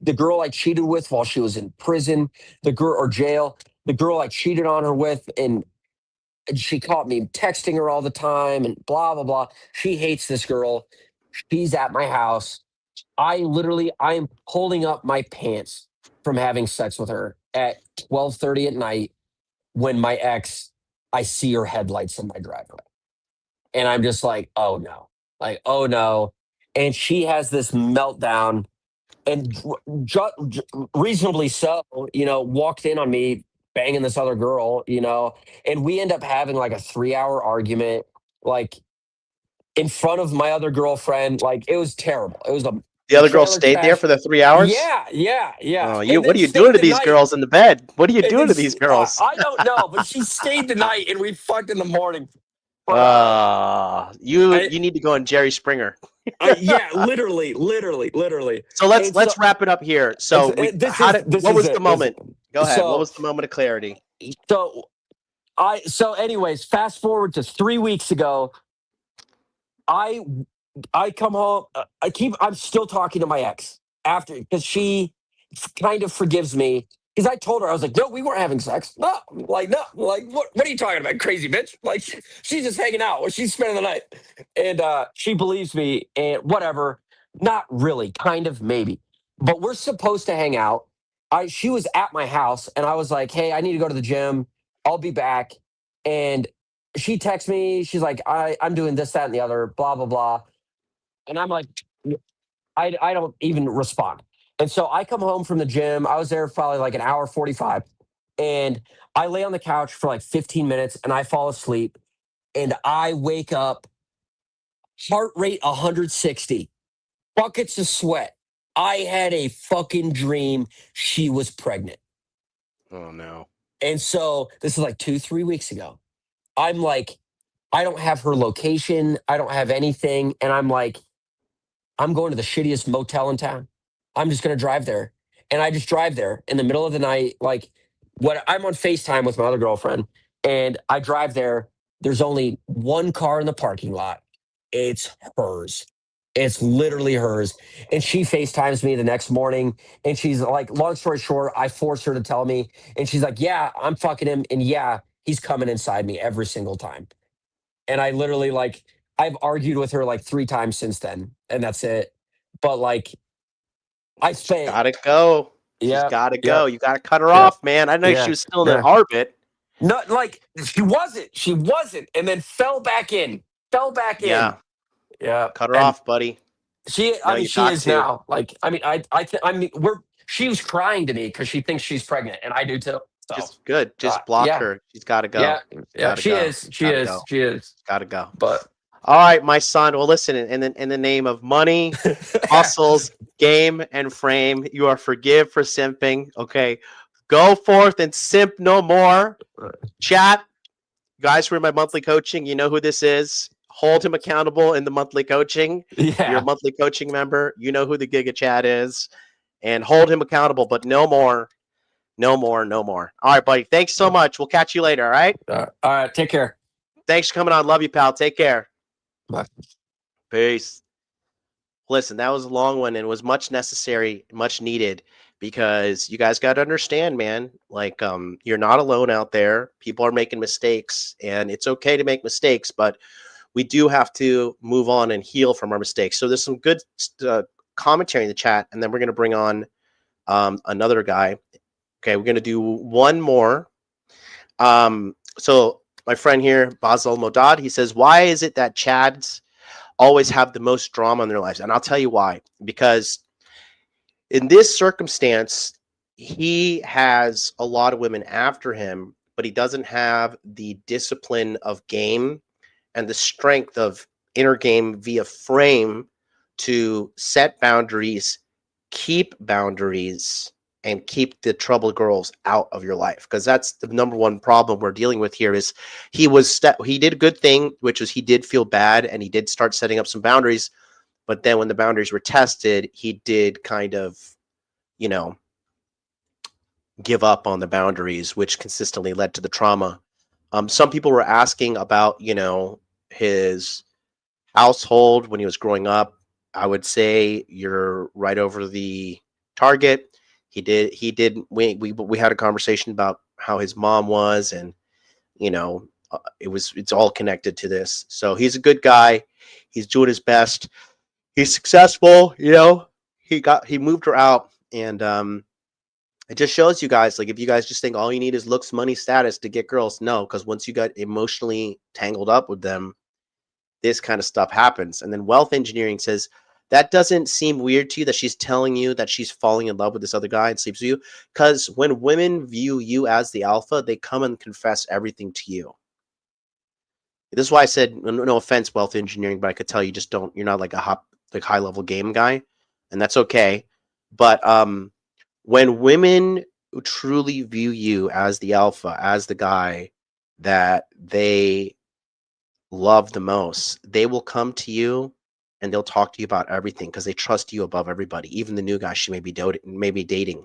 The girl I cheated with while she was in prison, the girl or jail, the girl I cheated on her with, and she caught me texting her all the time and blah blah blah. She hates this girl. She's at my house. I am holding up my pants from having sex with her at 12:30 at night when my ex I see her headlights in my driveway. And I'm just like, oh no, like, oh no. And she has this meltdown and reasonably so, walked in on me banging this other girl, and we end up having like a 3 hour argument, like in front of my other girlfriend. Like it was terrible. It was a The other girl trailer stayed there trash. for the 3 hours. Yeah, yeah, yeah. Oh, And what then are you doing stayed to the these night. girls in the bed? What are you And doing then to these girls? I don't know, but she stayed the night and we fucked in the morning. But You need to go on Jerry Springer. yeah, literally, literally, literally. So And let's wrap it up here. So this what is was the it. moment? Go ahead. What So was the moment of clarity? so anyways, fast forward to 3 weeks ago. I I come home. I'm still talking to my ex after because she kind of forgives me because I told her I was like, no, we weren't having sex. No, like no, like what are you talking about, crazy bitch? Like she's just hanging out. She's spending the night, and she believes me and whatever. Not really, kind of maybe, but we're supposed to hang out. She was at my house and I was like, hey, I need to go to the gym. I'll be back. And she texts me. She's like, I'm doing this, that, and the other, blah blah blah. And I'm like, I don't even respond. And so I come home from the gym. I was there probably like an hour 45. And I lay on the couch for like 15 minutes and I fall asleep. And I wake up, heart rate 160, buckets of sweat. I had a fucking dream she was pregnant. Oh no. And so this is like 2, 3 weeks ago. I'm like, I don't have her location. I don't have anything. And I'm like, I'm going to the shittiest motel in town. I'm just going to drive there. And I just drive there in the middle of the night. Like, what I'm on FaceTime with my other girlfriend, and I drive there. There's only one car in the parking lot. It's hers. It's literally hers. And she FaceTimes me the next morning. And she's like, long story short, I force her to tell me. And she's like, yeah, I'm fucking him. And yeah, he's coming inside me every single time. And I literally like I've argued with her like 3 times since then, and that's it. But like I Just spent gotta go. She's Yep. got to go. Yep. You got to cut her Yep. off, man. I know she Yeah. was still in the Yeah. orbit. No, like she wasn't. She wasn't, and then fell back in. Fell back in. Yeah, Yeah. cut her And off, buddy. she, I No, mean, you she got is to. now. Like, I mean, I mean, she was crying to me because she thinks she's pregnant, and I do too. So, Just good. Just block yeah, her. She's got to yeah, go. She's yeah. got to She go. is. She's She got to is. go. She is. Got to go. But All right, my son. Well, listen. In the name of money, hustles, game, and frame, you are forgive for simping. Okay, go forth and simp no more. Chat, guys who are in my monthly coaching, you know who this is. Hold him accountable in the monthly coaching. You're a yeah. monthly coaching member. You know who the GigaChad is, and hold him accountable. But no more, no more, no more. All right, buddy. Thanks so much. We'll catch you later. All right. All right. Take care. Thanks for coming on. Love you, pal. Take care. Bye. Peace. Listen, that was a long one and was much necessary, much needed because you guys got to understand, man, like you're not alone out there. People are making mistakes and it's okay to make mistakes, but we do have to move on and heal from our mistakes. So there's some good commentary in the chat and then we're going to bring on another guy. Okay, we're going to do one more. So my friend here, Basel Modad, he says, why is it that Chads always have the most drama in their lives? And I'll tell you why. Because in this circumstance, he has a lot of women after him, but he doesn't have the discipline of game and the strength of inner game via frame to set boundaries, keep boundaries, and keep the troubled girls out of your life. Because that's the number one problem we're dealing with here is he did a good thing, which was he did feel bad and he did start setting up some boundaries. But then when the boundaries were tested, he did kind of, you know, give up on the boundaries, which consistently led to the trauma. Some people were asking about, you know, his household when he was growing up. I would say you're right over the target. We had a conversation about how his mom was, and you know, it's all connected to this. So he's a good guy. He's doing his best. He's successful. You know, he moved her out, and it just shows you guys, like, if you guys just think all you need is looks, money, status to get girls, no, because once you got emotionally tangled up with them, this kind of stuff happens. And then wealth engineering says, that doesn't seem weird to you that she's telling you that she's falling in love with this other guy and sleeps with you? Because when women view you as the alpha, they come and confess everything to you. This is why I said, no offense, wealth engineering, but I could tell you just don't, you're not like high level game guy, and that's okay. But when women truly view you as the alpha, as the guy that they love the most, they will come to you and they'll talk to you about everything because they trust you above everybody, even the new guy she may be dating.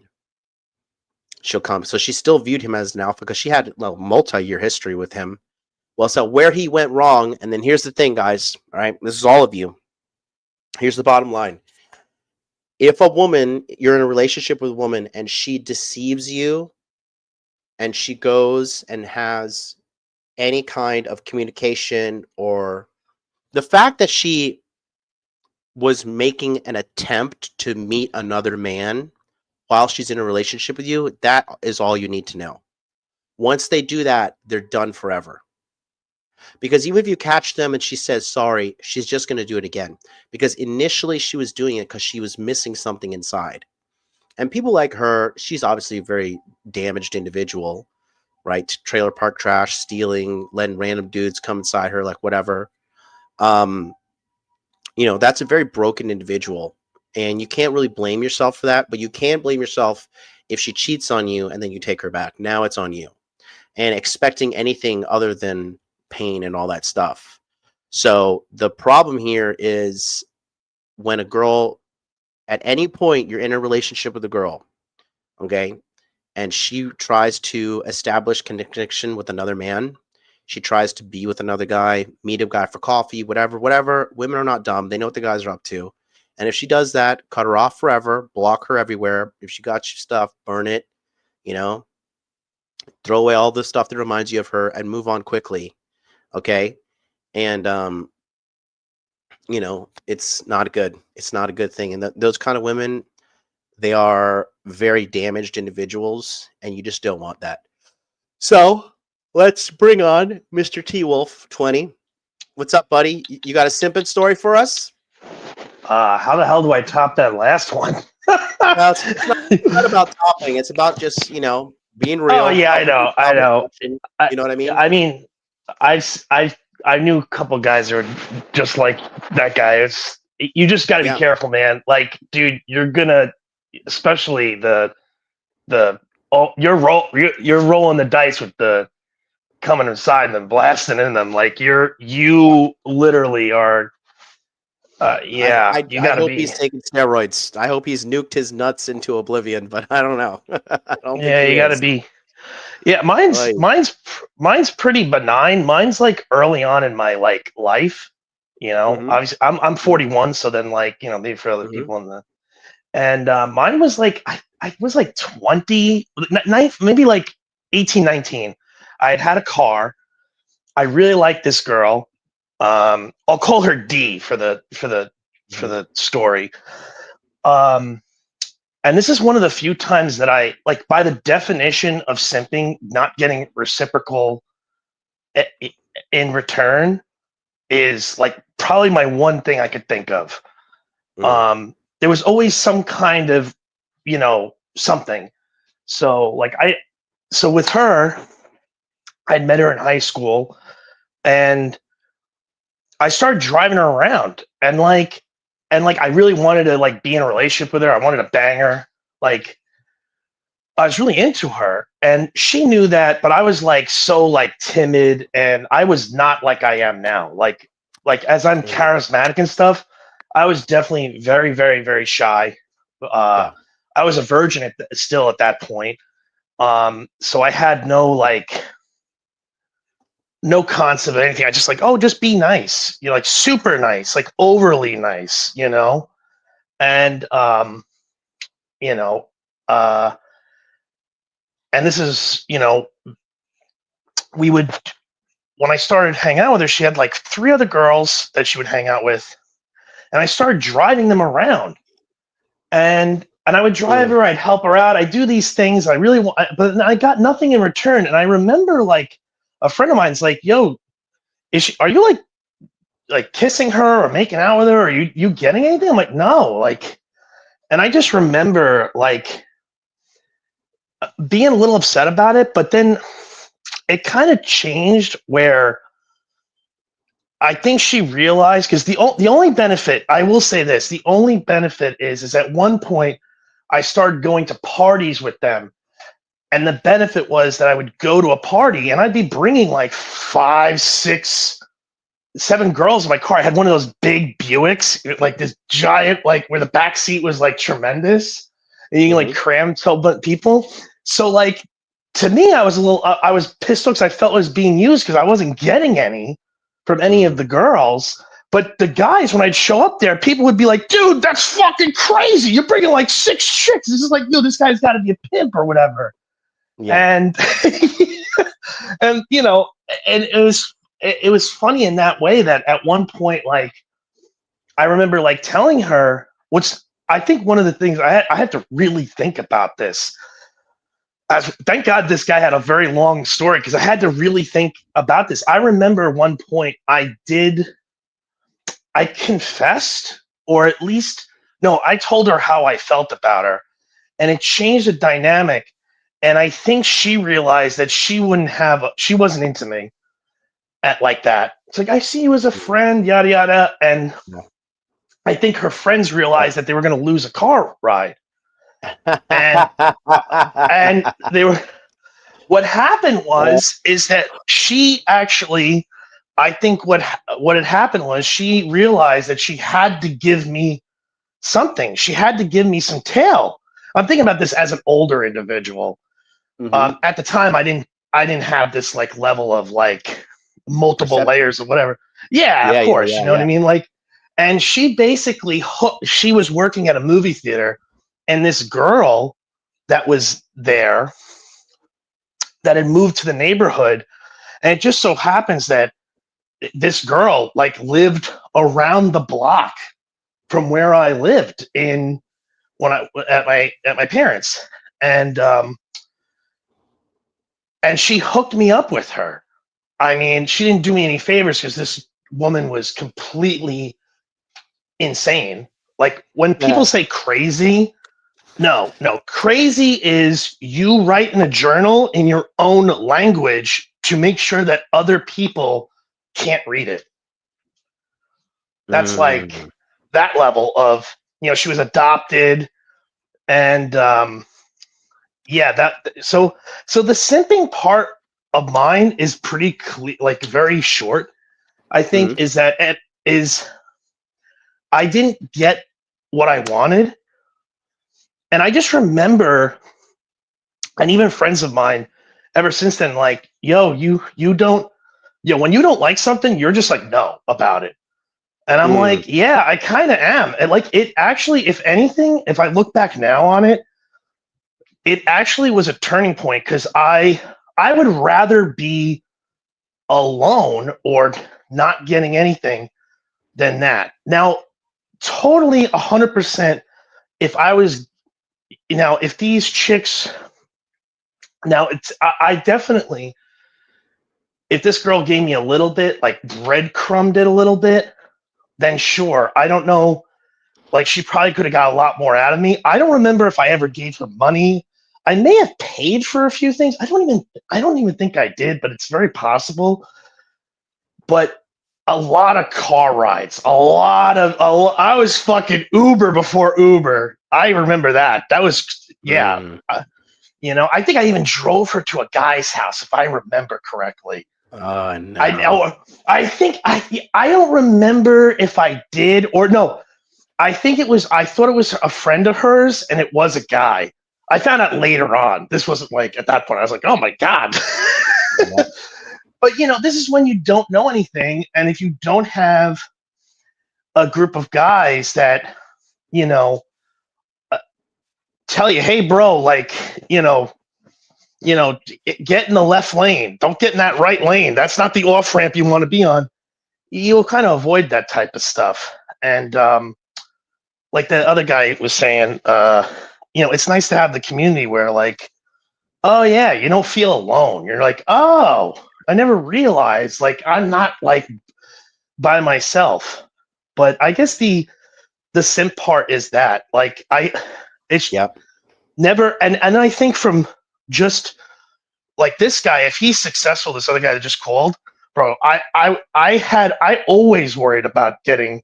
She'll come. So she still viewed him as an alpha because she had a multi-year history with him. Well, so where he went wrong, and then here's the thing, guys. All right, this is all of you. Here's the bottom line. If a woman, you're in a relationship with a woman and she deceives you and she goes and has any kind of communication, or the fact that she was making an attempt to meet another man while she's in a relationship with you, that is all you need to know. Once they do that, they're done forever. Because even if you catch them and she says sorry, she's just going to do it again. Because initially she was doing it because she was missing something inside. And people like her, she's obviously a very damaged individual, right? Trailer park trash, stealing, letting random dudes come inside her, like whatever. You know, that's a very broken individual. And you can't really blame yourself for that, but you can blame yourself if she cheats on you and then you take her back. Now it's on you. And expecting anything other than pain and all that stuff. So the problem here is when a girl, at any point you're in a relationship with a girl, okay, and she tries to establish connection with another man, she tries to be with another guy, meet a guy for coffee, whatever. Women are not dumb. They know what the guys are up to. And if she does that, cut her off forever, block her everywhere. If she got your stuff, burn it, you know, throw away all the stuff that reminds you of her and move on quickly. Okay. And, you know, it's not good. It's not a good thing. And those kind of women, they are very damaged individuals, and you just don't want that. So let's bring on Mr. T Wolf 20. What's up, buddy? You got a simping story for us? How the hell do I top that last one? Well, it's not about topping. It's about just, being real. Oh yeah, I know. You know what I mean? I mean, I knew a couple guys that were just like that guy. You just got to be careful, man. Like, dude, you're gonna, especially you're rolling the dice with the coming inside and then blasting in them. Like you literally are. You I gotta hope he's taking steroids. I hope he's nuked his nuts into oblivion, but I don't know. I don't think you gotta be. Yeah, mine's pretty benign. Mine's like early on in my life. Obviously I'm 41, so then maybe for other people and mine was I was like 20, maybe like 18, 19. I had a car. I really liked this girl. I'll call her D for the story. And this is one of the few times that I, by the definition of simping, not getting reciprocal in return is probably my one thing I could think of. There was always some kind of, something. So so with her, I'd met her in high school and I started driving her around and I really wanted to be in a relationship with her. I wanted to bang her. I was really into her and she knew that, but I was so timid and I was not like I am now. As I'm charismatic and stuff, I was definitely very, very, very shy. I was a virgin still at that point. So I had no concept of anything. I just just be nice. Super nice, overly nice, and and this is, we would, when I started hanging out with her, she had 3 other girls that she would hang out with. And I started driving them around and I would drive her, I'd help her out. I do these things I really want, but I got nothing in return. And I remember a friend of mine's yo, are you kissing her or making out with her? Are you getting anything? I'm like, no, and I just remember being a little upset about it, but then it kind of changed where I think she realized, because the only benefit, I will say this, the only benefit is at one point I started going to parties with them. And the benefit was that I would go to a party and I'd be bringing 5, 6, 7 girls in my car. I had one of those big Buicks, this giant, where the back seat was tremendous. And you can cram 12 people. So to me, I was pissed off because I felt it was being used because I wasn't getting any from any of the girls. But the guys, when I'd show up there, people would be like, dude, that's fucking crazy. You're bringing 6 chicks. This is no, this guy's got to be a pimp or whatever. Yeah. And, and, and it was funny in that way that at one point, I remember telling her, which I think one of the things I had to really think about this. Thank God this guy had a very long story because I had to really think about this. I remember one point I confessed, or at least, no, I told her how I felt about her and it changed the dynamic. And I think she realized that she wasn't into me like that. It's I see you as a friend, yada, yada. And I think her friends realized that they were going to lose a car ride. And they were, what happened is that she actually, I think what had happened was she realized that she had to give me something. She had to give me some tail. I'm thinking about this as an older individual. At the time, I didn't have this level of multiple layers or whatever. Yeah, of course. You know what I mean? And she basically she was working at a movie theater, and this girl that was there that had moved to the neighborhood, and it just so happens that this girl lived around the block from where I lived in when I at my parents, and she hooked me up with her. I mean, she didn't do me any favors because this woman was completely insane. Like when people say crazy, no, crazy is you write in a journal in your own language to make sure that other people can't read it. That's like that level of, she was adopted, and yeah, so the simping part of mine is pretty clear, like very short. I think is that it is I didn't get what I wanted, and I just remember, and even friends of mine ever since then, like, yo, you don't, when you don't like something, you're just like no about it. And I'm like, yeah, I kind of am. And like, it actually, if anything, if I look back now on it, it actually was a turning point, because I would rather be alone or not getting anything than that. Now, totally 100%, if I was, if these chicks, now it's, I definitely, if this girl gave me a little bit, like breadcrumbed it a little bit, then sure. I don't know. Like, she probably could have got a lot more out of me. I don't remember if I ever gave her money. I may have paid for a few things. I don't even think I did, but it's very possible. But a lot of car rides, I was fucking Uber before Uber. I remember that. That was, yeah. I think I even drove her to a guy's house, if I remember correctly. Oh no! I think I don't remember if I did or no. I thought it was a friend of hers, and it was a guy. I found out later on. This wasn't like at that point. I was like, oh my God. But this is when you don't know anything, and if you don't have a group of guys that tell you, hey bro, like get in the left lane, don't get in that right lane, that's not the off ramp you want to be on, you'll kind of avoid that type of stuff. And like the other guy was saying, it's nice to have the community where, like, oh yeah, you don't feel alone. You're like, oh, I never realized, like, I'm not like by myself. But I guess the simp part is that, like, it's never, and I think from just like this guy, if he's successful, this other guy that just called, bro, I always worried about getting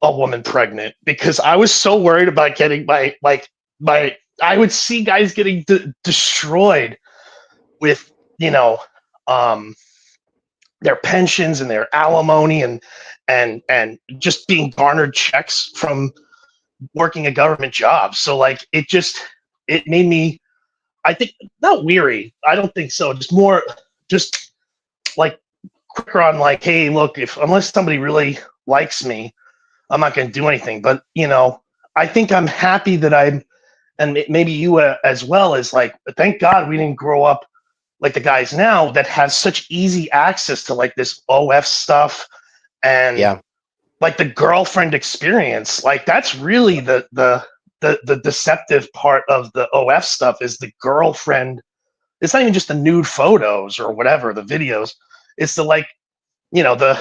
a woman pregnant, because I was so worried about getting my I would see guys getting destroyed with their pensions and their alimony and just being garnered checks from working a government job. So like it made me, I think, not weary, I don't think so, just more just like quicker on, like, hey, look, unless somebody really likes me, I'm not going to do anything. But I think I'm happy that and maybe you as well, is like, thank God we didn't grow up like the guys now that have such easy access to like this OF stuff, and like the girlfriend experience. Like, that's really the deceptive part of the OF stuff, is the girlfriend. It's not even just the nude photos or whatever, the videos. It's the, like, the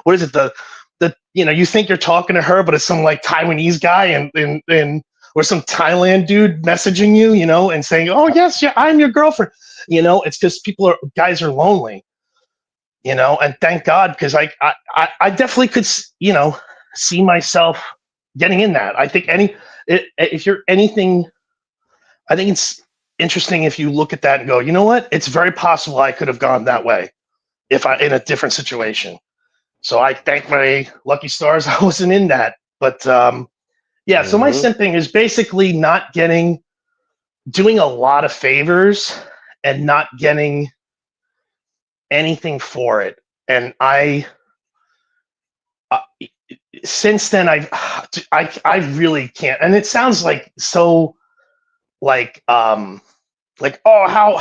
what is it, the you think you're talking to her, but it's some like Taiwanese guy and or some Thailand dude messaging you, and saying, oh yes, yeah, I'm your girlfriend. It's because guys are lonely, and thank God, because I definitely could, see myself getting in that. I think if you're anything, I think it's interesting if you look at that and go, you know what, it's very possible I could have gone that way if I in a different situation. So I thank my lucky stars I wasn't in that. But yeah, so my simping is basically not doing a lot of favors and not getting anything for it. And since then I really can't. And it sounds like so like oh, how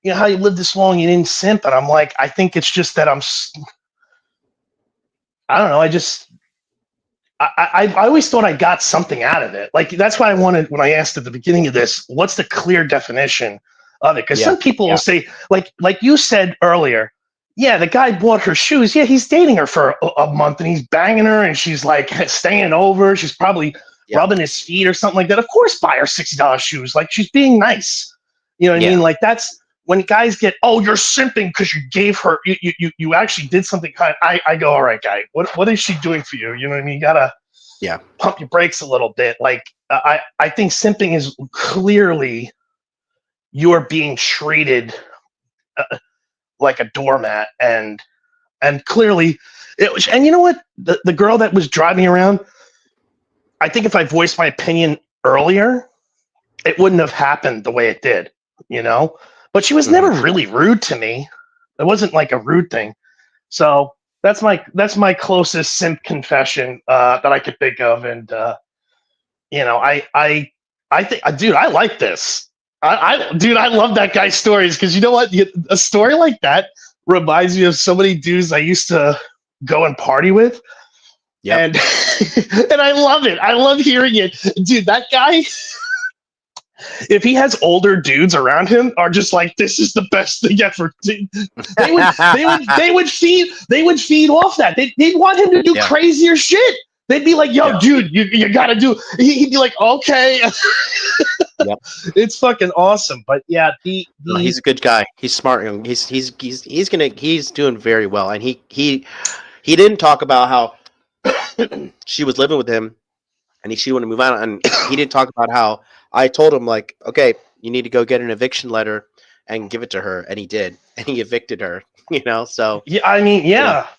how you lived this long, you didn't simp. And I'm like, I think it's just that I don't know. I always thought I got something out of it. Like that's why I wanted when I asked at the beginning of this, what's the clear definition of it? Because Yeah. some people will say, like you said earlier, yeah, the guy bought her shoes. Yeah, he's dating her for a month and he's banging her and she's like staying over. She's probably rubbing his feet or something like that. Of course, buy her $60 shoes. Like she's being nice. You know what I mean? Like that's when guys get, oh, you're simping because you gave her, you actually did something kind. I go, all right, guy, what is she doing for you? You know what I mean? You gotta pump your brakes a little bit. Like I think simping is clearly you're being treated like a doormat, and clearly it was. And you know what? The girl that was driving around, I think if I voiced my opinion earlier, it wouldn't have happened the way it did. You know. But she was never really rude to me. It wasn't like a rude thing. So that's my closest simp confession that I could think of. And you know, I think, dude, I like this. Dude, I love that guy's stories because you know what? A story like that reminds me of so many dudes I used to go and party with. And and I love it. I love hearing it, dude. That guy. If he has older dudes around him, are just like, this is the best thing ever. They would feed off that. They'd want him to do crazier shit. They'd be like, yo, dude, you gotta do. He'd be like, okay. It's fucking awesome. But yeah, no, he's a good guy. He's smart. He's doing very well. And he didn't talk about how she was living with him and she wanted to move out, and he didn't talk about how I told him, like, okay, you need to go get an eviction letter and give it to her, and he did, and he evicted her. You know, so yeah, I mean,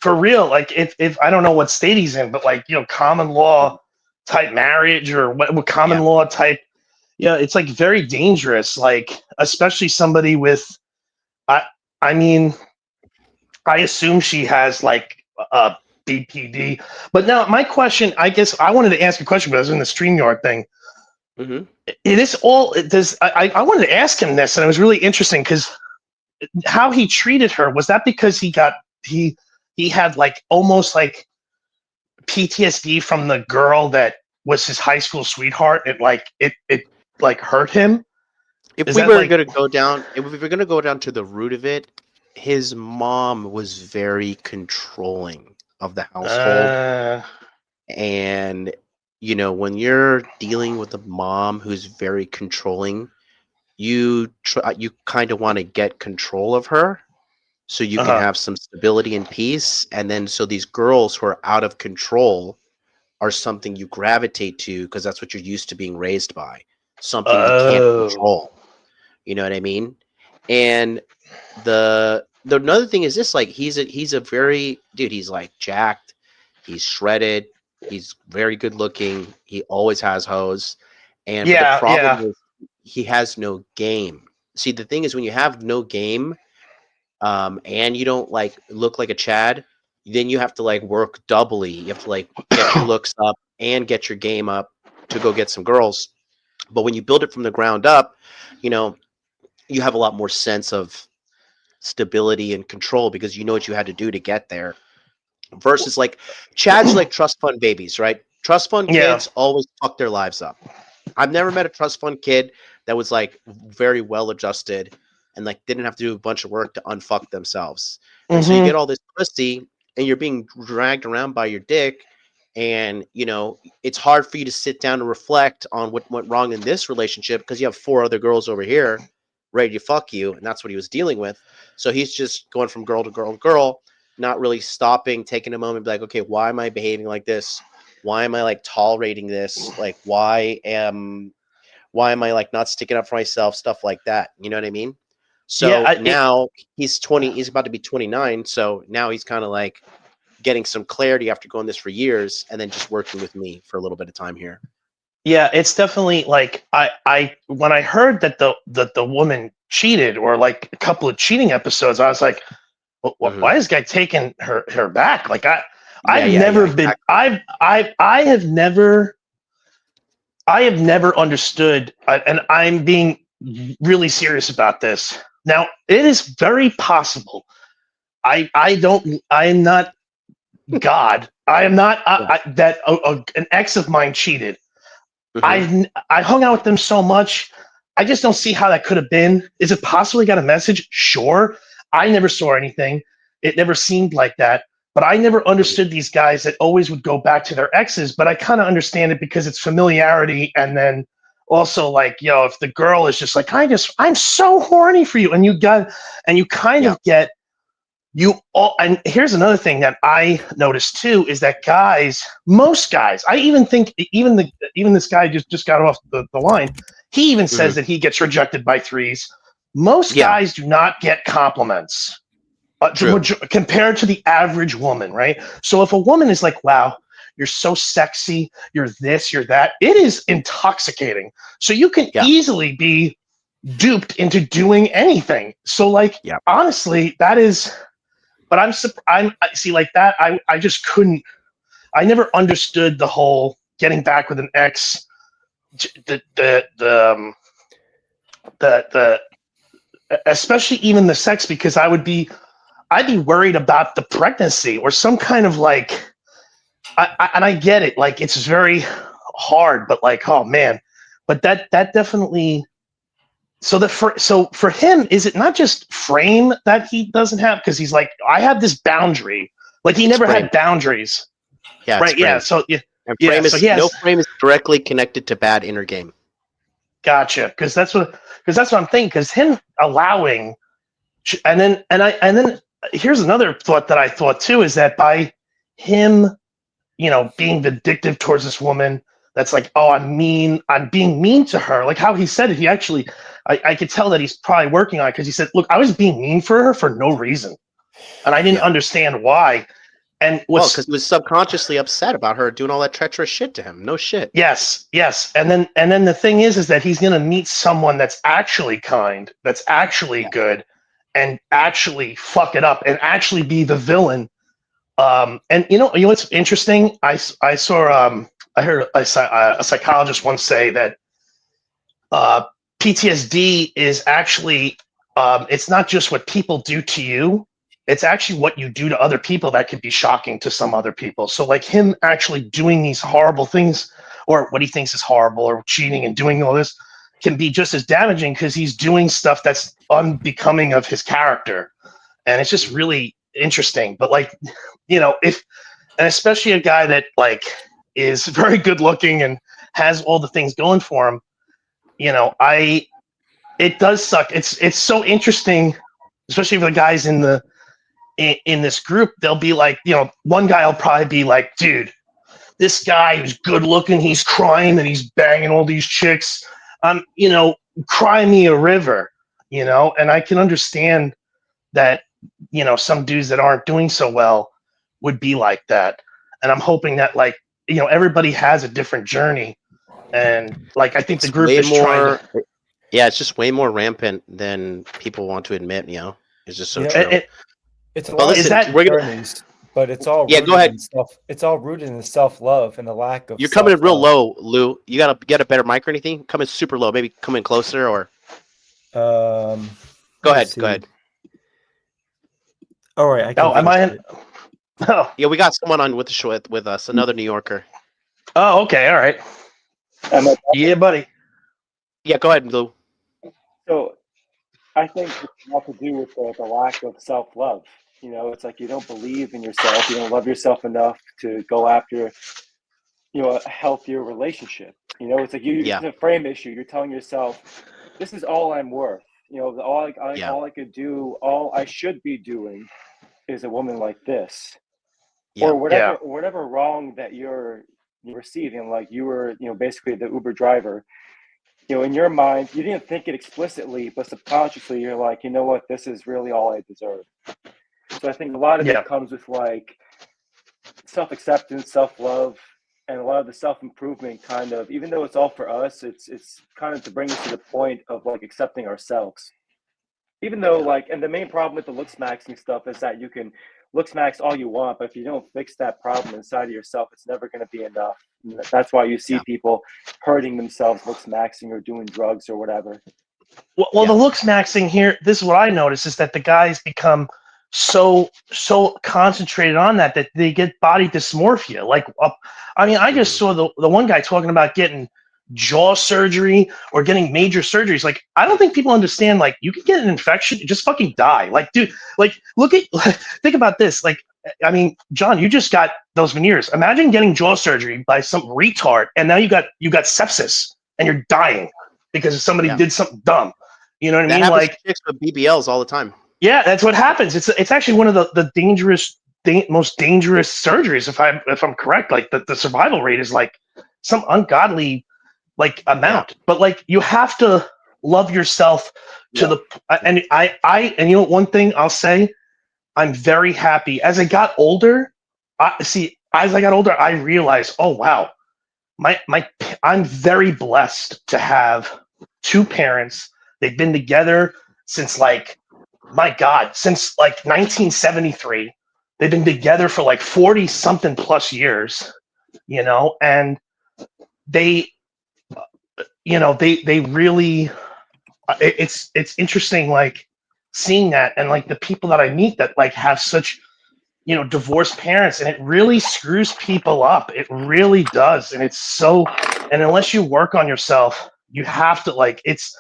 for real. Like, if I don't know what state he's in, but like, you know, common law type marriage or what common law type, it's like very dangerous. Like, especially somebody with, I mean, I assume she has like a BPD. But now my question, I guess I wanted to ask a question, but I was in the StreamYard thing. It is all does I wanted to ask him this, and it was really interesting because how he treated her, was that because he had like almost like PTSD from the girl that was his high school sweetheart? It like hurt him. If we were going to go down to the root of it, his mom was very controlling of the household. And, you know, when you're dealing with a mom who's very controlling, you kind of want to get control of her so you can have some stability and peace. And then so these girls who are out of control are something you gravitate to because that's what you're used to being raised by. Something you can't control. You know what I mean? And the another thing is this, like, he's a very, dude, he's like jacked, he's shredded, he's very good looking, he always has hoes. And the problem is he has no game. See, the thing is when you have no game, and you don't like look like a Chad, then you have to like work doubly. You have to like get your looks up and get your game up to go get some girls. But when you build it from the ground up, you know, you have a lot more sense of stability and control because you know what you had to do to get there. Versus like Chad's like trust fund babies, right? Trust fund kids always fuck their lives up. I've never met a trust fund kid that was like very well adjusted and like didn't have to do a bunch of work to unfuck themselves. And so you get all this pussy and you're being dragged around by your dick. And, you know, it's hard for you to sit down and reflect on what went wrong in this relationship because you have 4 other girls over here ready to fuck you. And that's what he was dealing with. So he's just going from girl to girl to girl, not really stopping, taking a moment, be like, okay, why am I behaving like this? Why am I like tolerating this? Like, why am I like not sticking up for myself? Stuff like that. You know what I mean? So now he's 20, he's about to be 29. So now he's kind of like getting some clarity after going this for years and then just working with me for a little bit of time here. Yeah, it's definitely like I when I heard that the woman cheated or like a couple of cheating episodes, I was like, well, why is this guy taking her back? Like I have never understood, and I'm being really serious about this. Now, it is very possible. I am not God, I am not an ex of mine cheated. Mhm. I hung out with them so much. I just don't see how that could have been. Is it possible he got a message? Sure. I never saw anything. It never seemed like that. But I never understood these guys that always would go back to their exes. But I kind of understand it because it's familiarity. And then also like, if the girl is just like, I'm so horny for you. And you kind Yeah. of get you all. And here's another thing that I noticed too, is that most guys, I even think even this guy just got off the line. He even says Mhm. that he gets rejected by threes. Most Yeah. guys do not get compliments True. compared to the average woman, right? So if a woman is like, wow, you're so sexy, you're this, you're that, it is intoxicating. So you can Yeah. easily be duped into doing anything. So like, Yeah. honestly, that is, but I'm see like that. I just couldn't, I never understood the whole getting back with an ex, the especially even the sex, because I'd be worried about the pregnancy or some kind of like, and I get it, like it's very hard, but like, oh man, but that definitely. So for him, is it not just frame that he doesn't have? Because he's like, I have this boundary. Like he It's never frame. had boundaries, Yeah, it's right? Yeah. frame. So And yeah. frame So is he no has. frame is directly connected to bad inner game. Gotcha. Because that's what I'm thinking. Because him allowing, and then here's another thought that I thought too, is that by him, being vindictive towards this woman, that's like, oh, I'm being mean to her. Like how he said it, he actually, I could tell that he's probably working on it, because he said, look, I was being mean for her for no reason, and I didn't Yeah. understand why. And Well, because he was subconsciously upset about her doing all that treacherous shit to him. No shit. yes, and then the thing is that he's gonna meet someone that's actually kind, that's actually Yeah. good, and actually fuck it up and actually be the villain. And what's interesting? I saw I heard a psychologist once say that PTSD is actually it's not just what people do to you; it's actually what you do to other people that could be shocking to some other people. So, like him actually doing these horrible things, or what he thinks is horrible, or cheating and doing all this, can be just as damaging because he's doing stuff that's unbecoming of his character, and it's just really interesting. But like, if and especially a guy that like is very good looking and has all the things going for him, it does suck. It's so interesting, especially for the guys in this group. They'll be like, one guy will probably be like, dude, this guy who's good looking, he's crying and he's banging all these chicks. Cry me a river, and I can understand that, some dudes that aren't doing so well would be like that. And I'm hoping that like, everybody has a different journey. And like, I think the It's group way is trying more. to, Yeah, it's just way more rampant than people want to admit. It's just so You know, true. It's a But lot is listen, that, of we're gonna. journeys, but it's all Yeah, go rooted ahead. in self. It's all rooted in self-love and the lack of. You're coming in real self-love. low, Lou. You gotta get a better mic or anything. Come in super low. Maybe come in closer or. Go Let me ahead. Go see. ahead. All right, I can. am I in? it. Oh, Yeah, we got someone on with the show with us. Another New Yorker. okay. All right. Yeah, buddy. Yeah, go ahead, Lou. So I think it's a lot to do with the lack of self-love. It's like you don't believe in yourself. You don't love yourself enough to go after, a healthier relationship. It's like Yeah. it's a frame issue. You're telling yourself, this is all I'm worth. Yeah. All I could do, all I should be doing is a woman like this. Yeah. Or whatever wrong that you're receiving. Like you were, basically the Uber driver. In your mind, you didn't think it explicitly, but subconsciously, you're like, you know what, this is really all I deserve. So I think a lot of Yeah. it comes with like self-acceptance, self-love, and a lot of the self-improvement kind of, even though it's all for us, it's kind of to bring us to the point of like accepting ourselves. Even though like, and the main problem with the Looksmaxing stuff is that you can Looksmax all you want, but if you don't fix that problem inside of yourself, it's never going to be enough. And that's why you see people hurting themselves Looksmaxing or doing drugs or whatever. Well, the Looksmaxing here, this is what I noticed, is that the guys become so concentrated on that they get body dysmorphia. Like, I mean, I just saw the one guy talking about getting jaw surgery or getting major surgeries. Like, I don't think people understand. Like, you can get an infection, just fucking die. Like, dude, like, look at, think about this. Like, I mean, John, you just got those veneers. Imagine getting jaw surgery by some retard, and now you got sepsis and you're dying because somebody Yeah. did something dumb. You know what I That mean? happens Like, to chicks with BBLs all the time. yeah, that's what happens. It's actually one of the most dangerous surgeries, if I'm correct. Like, the survival rate is like some ungodly like amount. But like, you have to love yourself to the and I and you know, one thing I'll say, I'm very happy as I got older. As I got older, I realized, oh wow, my I'm very blessed to have two parents. They've been together since, like, my God, since like 1973. They've been together for like 40 something plus years, you know, and they, they really, it's interesting, like, seeing that, and like the people that I meet that like have such, divorced parents, and it really screws people up. It really does. And and unless you work on yourself, you have to, like, it's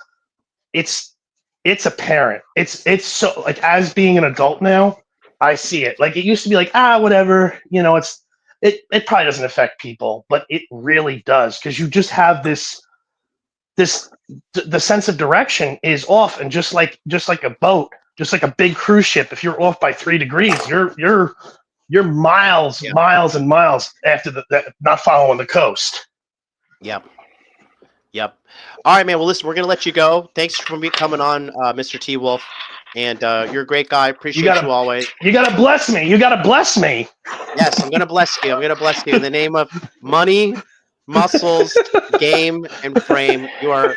it's apparent. It's so, like, as being an adult now, I see it. Like, it used to be like, whatever, it probably doesn't affect people, but it really does, because you just have the sense of direction is off. And just like a boat, just like a big cruise ship, if you're off by 3 degrees, you're miles, miles and miles after not following the coast. Yep. All right, man. Well, listen, we're gonna let you go. Thanks for coming on, Mr. T Wolf, and you're a great guy. Appreciate you always. You gotta bless me. You gotta bless me. Yes, I'm gonna bless you. I'm gonna bless you in the name of money, muscles, game, and frame. You are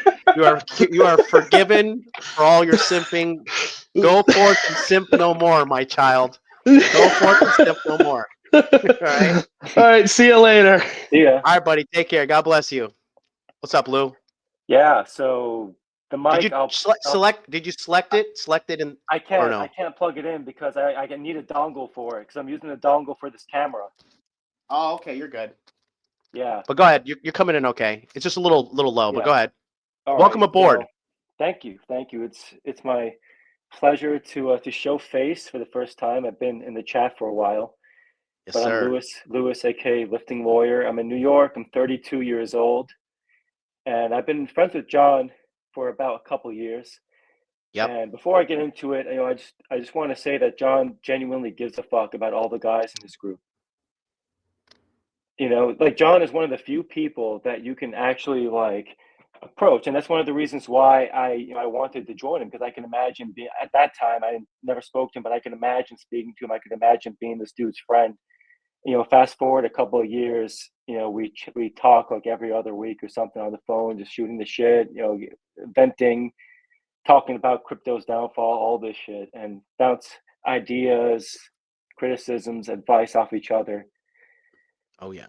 forgiven for all your simping. Go forth and simp no more, my child. Go forth and simp no more. All right. All right. See you later. See ya. All right, buddy. Take care. God bless you. What's up, Lou? Yeah. So the mic. Did you select? Did you select it? Select it in? I can't. Or no? I can't plug it in because I need a dongle for it because I'm using a dongle for this camera. Oh, okay. You're good. Yeah. But go ahead. You're coming in okay. It's just a little low, but go ahead. All Welcome right, aboard. so, thank you. It's my pleasure to show face for the first time. I've been in the chat for a while. Yes, but sir. I'm Lewis, aka Lifting Lawyer. I'm in New York. I'm 32 years old, and I've been friends with John for about a couple years. Yep. And before I get into it, I just want to say that John genuinely gives a fuck about all the guys in this group. Like, John is one of the few people that you can actually, like, approach, and that's one of the reasons why I wanted to join him, because I can imagine being, at that time, I never spoke to him, but I can imagine speaking to him. I could imagine being this dude's friend. Fast forward a couple of years, we talk like every other week or something on the phone, just shooting the shit, venting, talking about crypto's downfall, all this shit, and bounce ideas, criticisms, advice off each other. Oh yeah.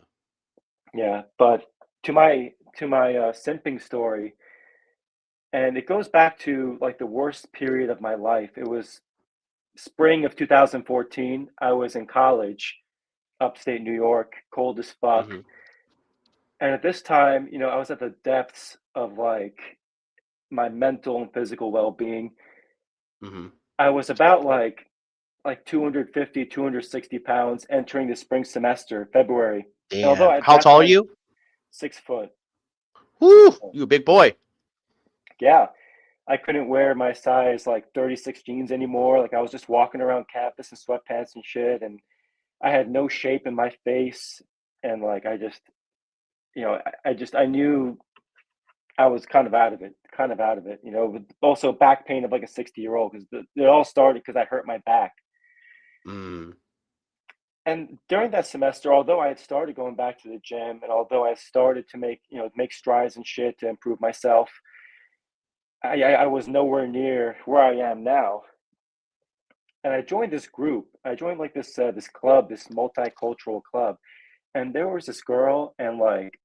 Yeah, but to my simping story, and it goes back to like the worst period of my life. It was spring of 2014. I was in college, upstate New York, cold as fuck. Mhm. And at this time, I was at the depths of like my mental and physical well-being. Mhm. I was about like 250, 260 pounds entering the spring semester, February. And although Damn. at How that tall are time, you? 6 foot. Woo! You a big boy. Yeah. I couldn't wear my size like 36 jeans anymore. Like, I was just walking around campus in sweatpants and shit, and I had no shape in my face, and like I just, I knew I was kind of out of it. With also back pain of like a 60-year-old, because it all started because I hurt my back. Mm. And during that semester, although I had started going back to the gym, and although I started to make strides and shit to improve myself, I was nowhere near where I am now. And I joined this group. I joined like this club, this multicultural club. And there was this girl, and like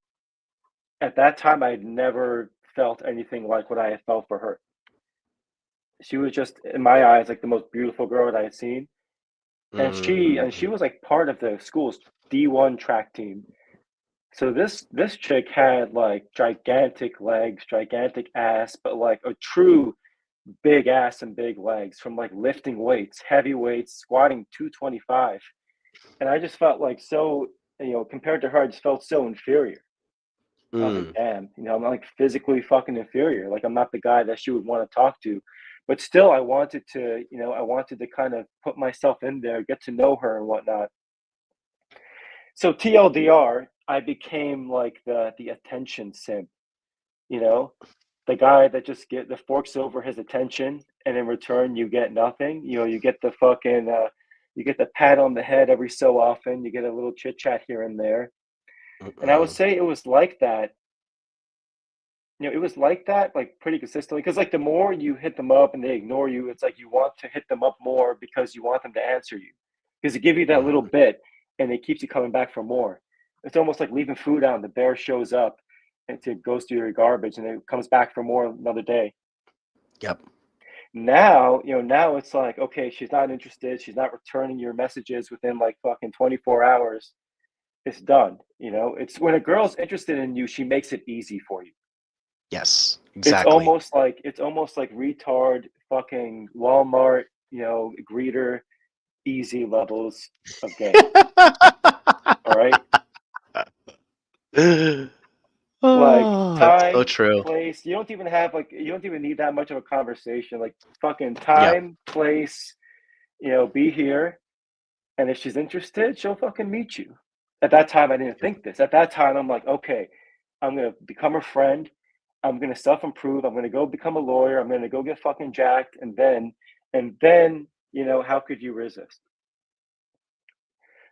at that time, I had never felt anything like what I had felt for her. She was just, in my eyes, like the most beautiful girl that I had seen. and she was like part of the school's D1 track team. So this chick had like gigantic legs, gigantic ass, but like a true big ass and big legs from like lifting weights, heavy weights, squatting 225. And I just felt like so, compared to her, I just felt so inferior. I was like, damn, I'm like physically fucking inferior. Like I'm not the guy that she would want to talk to. But still I wanted to, I wanted to kind of put myself in there, get to know her and whatnot. So TLDR, I became like the attention simp, the guy that just get the forks over his attention, and in return you get nothing. You get the fucking you get the pat on the head every so often, you get a little chit chat here and there. And I would say it was like that. It was like that, like pretty consistently. Because like the more you hit them up and they ignore you, it's like you want to hit them up more because you want them to answer you. Because they give you that little bit, and it keeps you coming back for more. It's almost like leaving food out, and the bear shows up and it goes through your garbage, and it comes back for more another day. Yep. Now, now it's like, okay, she's not interested. She's not returning your messages within like fucking 24 hours. It's done. It's when a girl's interested in you, she makes it easy for you. Yes, exactly. It's almost like retard fucking Walmart, greeter, easy levels of game. All right. Like Oh, time, that's so true. place. You don't even need that much of a conversation. Like fucking time, place. Be here, and if she's interested, she'll fucking meet you. At that time, I didn't think this. At that time, I'm like, okay, I'm gonna become her friend. I'm gonna self-improve. I'm gonna go become a lawyer. I'm gonna go get fucking jacked, and then, how could you resist?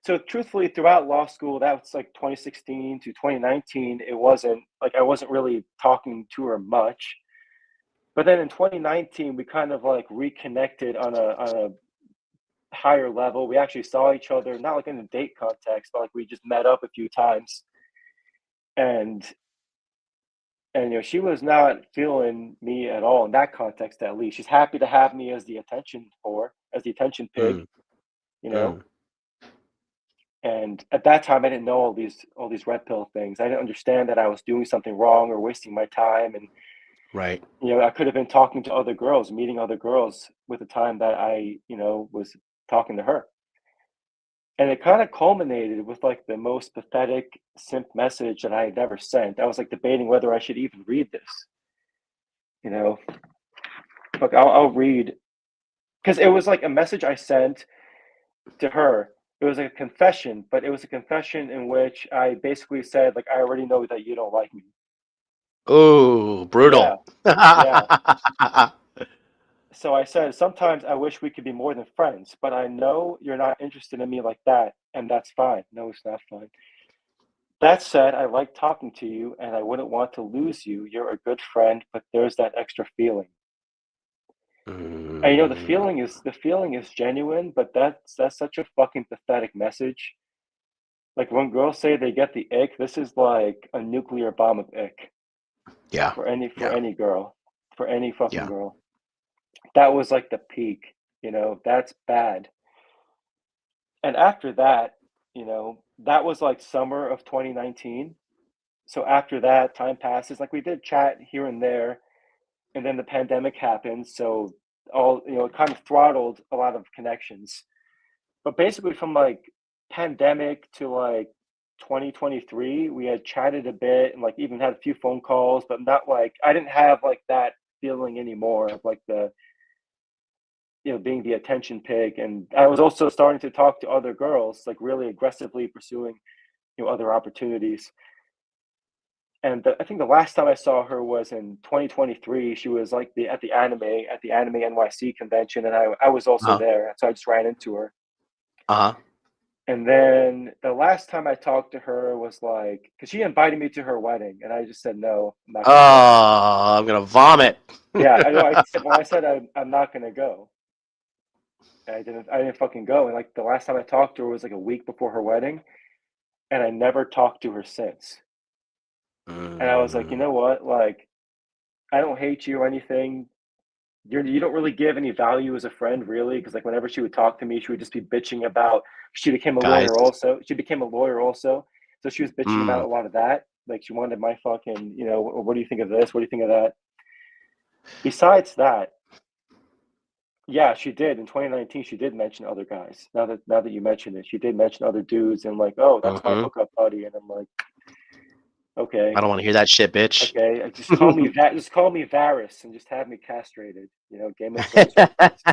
So truthfully, throughout law school, that was like 2016 to 2019. It wasn't like I wasn't really talking to her much. But then in 2019, we kind of like reconnected on a higher level. We actually saw each other, not like in a date context, but like we just met up a few times. And she was not feeling me at all in that context. At least she's happy to have me as the attention pig, And at that time, I didn't know all these red pill things. I didn't understand that I was doing something wrong or wasting my time. And Right. I could have been talking to other girls, meeting other girls with the time that I was talking to her. And it kind of culminated with like the most pathetic simp message that I had ever sent. I was like debating whether I should even read this. Look, I'll read, because it was like a message I sent to her. It was like a confession, but it was a confession in which I basically said, like, I already know that you don't like me. Oh, brutal. Yeah. So I said, sometimes I wish we could be more than friends, but I know you're not interested in me like that, and that's fine. No, it's not fine. That said, I like talking to you, and I wouldn't want to lose you. You're a good friend, but there's that extra feeling. And the feeling is genuine, but that's such a fucking pathetic message. Like when girls say they get the ick, this is like a nuclear bomb of ick. Yeah. For any girl, for any fucking Yeah. girl. That was like the peak, that's bad. And after that, that was like summer of 2019. So after that, time passes. Like we did chat here and there, and then the pandemic happened. So it kind of throttled a lot of connections. But basically, from like pandemic to like 2023, we had chatted a bit and like even had a few phone calls, but not like I didn't have like that feeling anymore of like the being the attention pig. And I was also starting to talk to other girls, like really aggressively pursuing other opportunities. And I think the last time I saw her was in 2023. She was like at the anime NYC convention, and I was also there, so I just ran into her. And then the last time I talked to her was like, because she invited me to her wedding, and I just said no. I'm not gonna go. I'm gonna vomit. Yeah, I know. I said I'm not gonna go. And I didn't fucking go. And like the last time I talked to her was like a week before her wedding, and I never talked to her since. And I was like, you know what? Like, I don't hate you or anything. You don't really give any value as a friend, really, because like whenever she would talk to me, she would just be bitching about. She became a Guys. lawyer also. She became a lawyer also, so she was bitching about Mm. a lot of that. Like she wanted my fucking, you know, what do you think of this? What do you think of that? Besides that, yeah, she did in 2019. She did mention other guys. Now that you mention it, she did mention other dudes and like, oh, that's my Mhm. hookup buddy, and I'm like, okay, I don't want to hear that shit, bitch. okay, just call me that. Just call me Varys and just have me castrated. You know, Game of Thrones reference.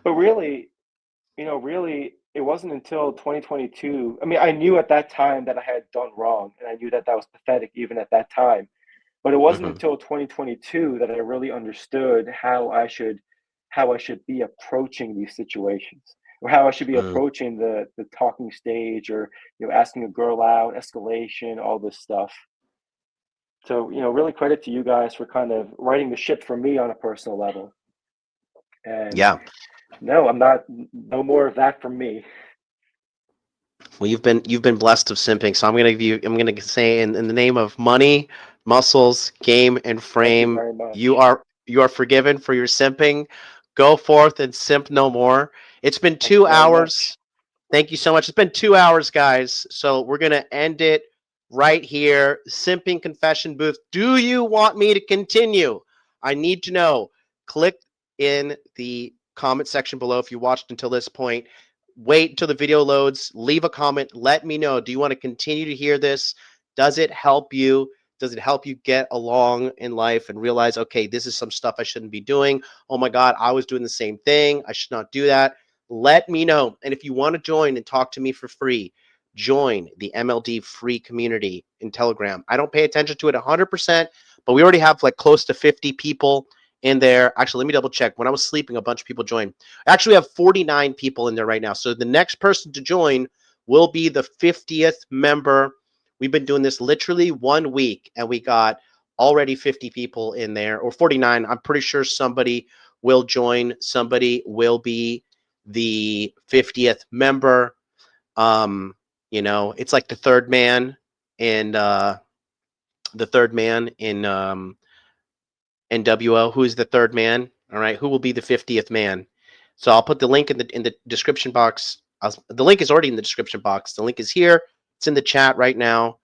But really, really, it wasn't until 2022. I mean, I knew at that time that I had done wrong, and I knew that that was pathetic even at that time. But it wasn't Mhm. until 2022 that I really understood how I should be approaching these situations, or how I should be Mm. approaching the talking stage, or asking a girl out, escalation, all this stuff. So really credit to you guys for kind of righting the ship for me on a personal level. And Yeah. no, I'm not. No more of that from me. Well, you've been blessed of simping, so I'm gonna say in the name of money, muscles, game, and Thank you frame, very much. you are forgiven for your simping. Go forth and simp no more. It's been Thank you 2 very much. hours. Thank you so much. It's been 2 hours, guys. So we're gonna end it right here. Simping confession booth. Do you want me to continue? I need to know. Click in the comment section below if you watched until this point. Wait until the video loads, leave a comment, let me know. Do you want to continue to hear this? Does it help you? Does it help you get along in life and realize, okay, this is some stuff I shouldn't be doing? Oh my God, I was doing the same thing. I should not do that. Let me know. And if you want to join and talk to me for free, join the MLD free community in Telegram. I don't pay attention to it 100%, but we already have like close to 50 people in there. Actually, let me double check. When I was sleeping, a bunch of people joined. Actually, we have 49 people in there right now. So the next person to join will be the 50th member. We've been doing this literally 1 week, and we got already 50 people in there, or 49. I'm pretty sure somebody will join. Somebody will be the 50th member. It's like the third man in NWO. Who's the third man? All right, who will be the 50th man? So I'll put the link in the description box. The link is already in the description box. The link is here. It's in the chat right now.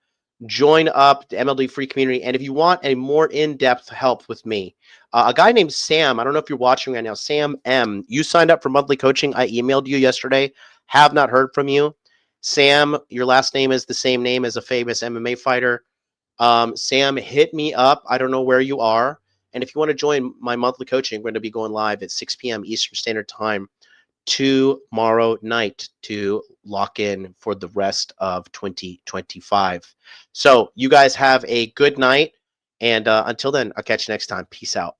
Join up the MLD free community. And if you want a more in-depth help with me, a guy named Sam, I don't know if you're watching right now, Sam M, you signed up for monthly coaching. I emailed you yesterday. Have not heard from you. Sam, your last name is the same name as a famous MMA fighter. Sam, hit me up. I don't know where you are. And if you want to join my monthly coaching, we're going to be going live at 6 p.m. Eastern Standard Time tomorrow night to lock in for the rest of 2025. So you guys have a good night. And until then, I'll catch you next time. Peace out.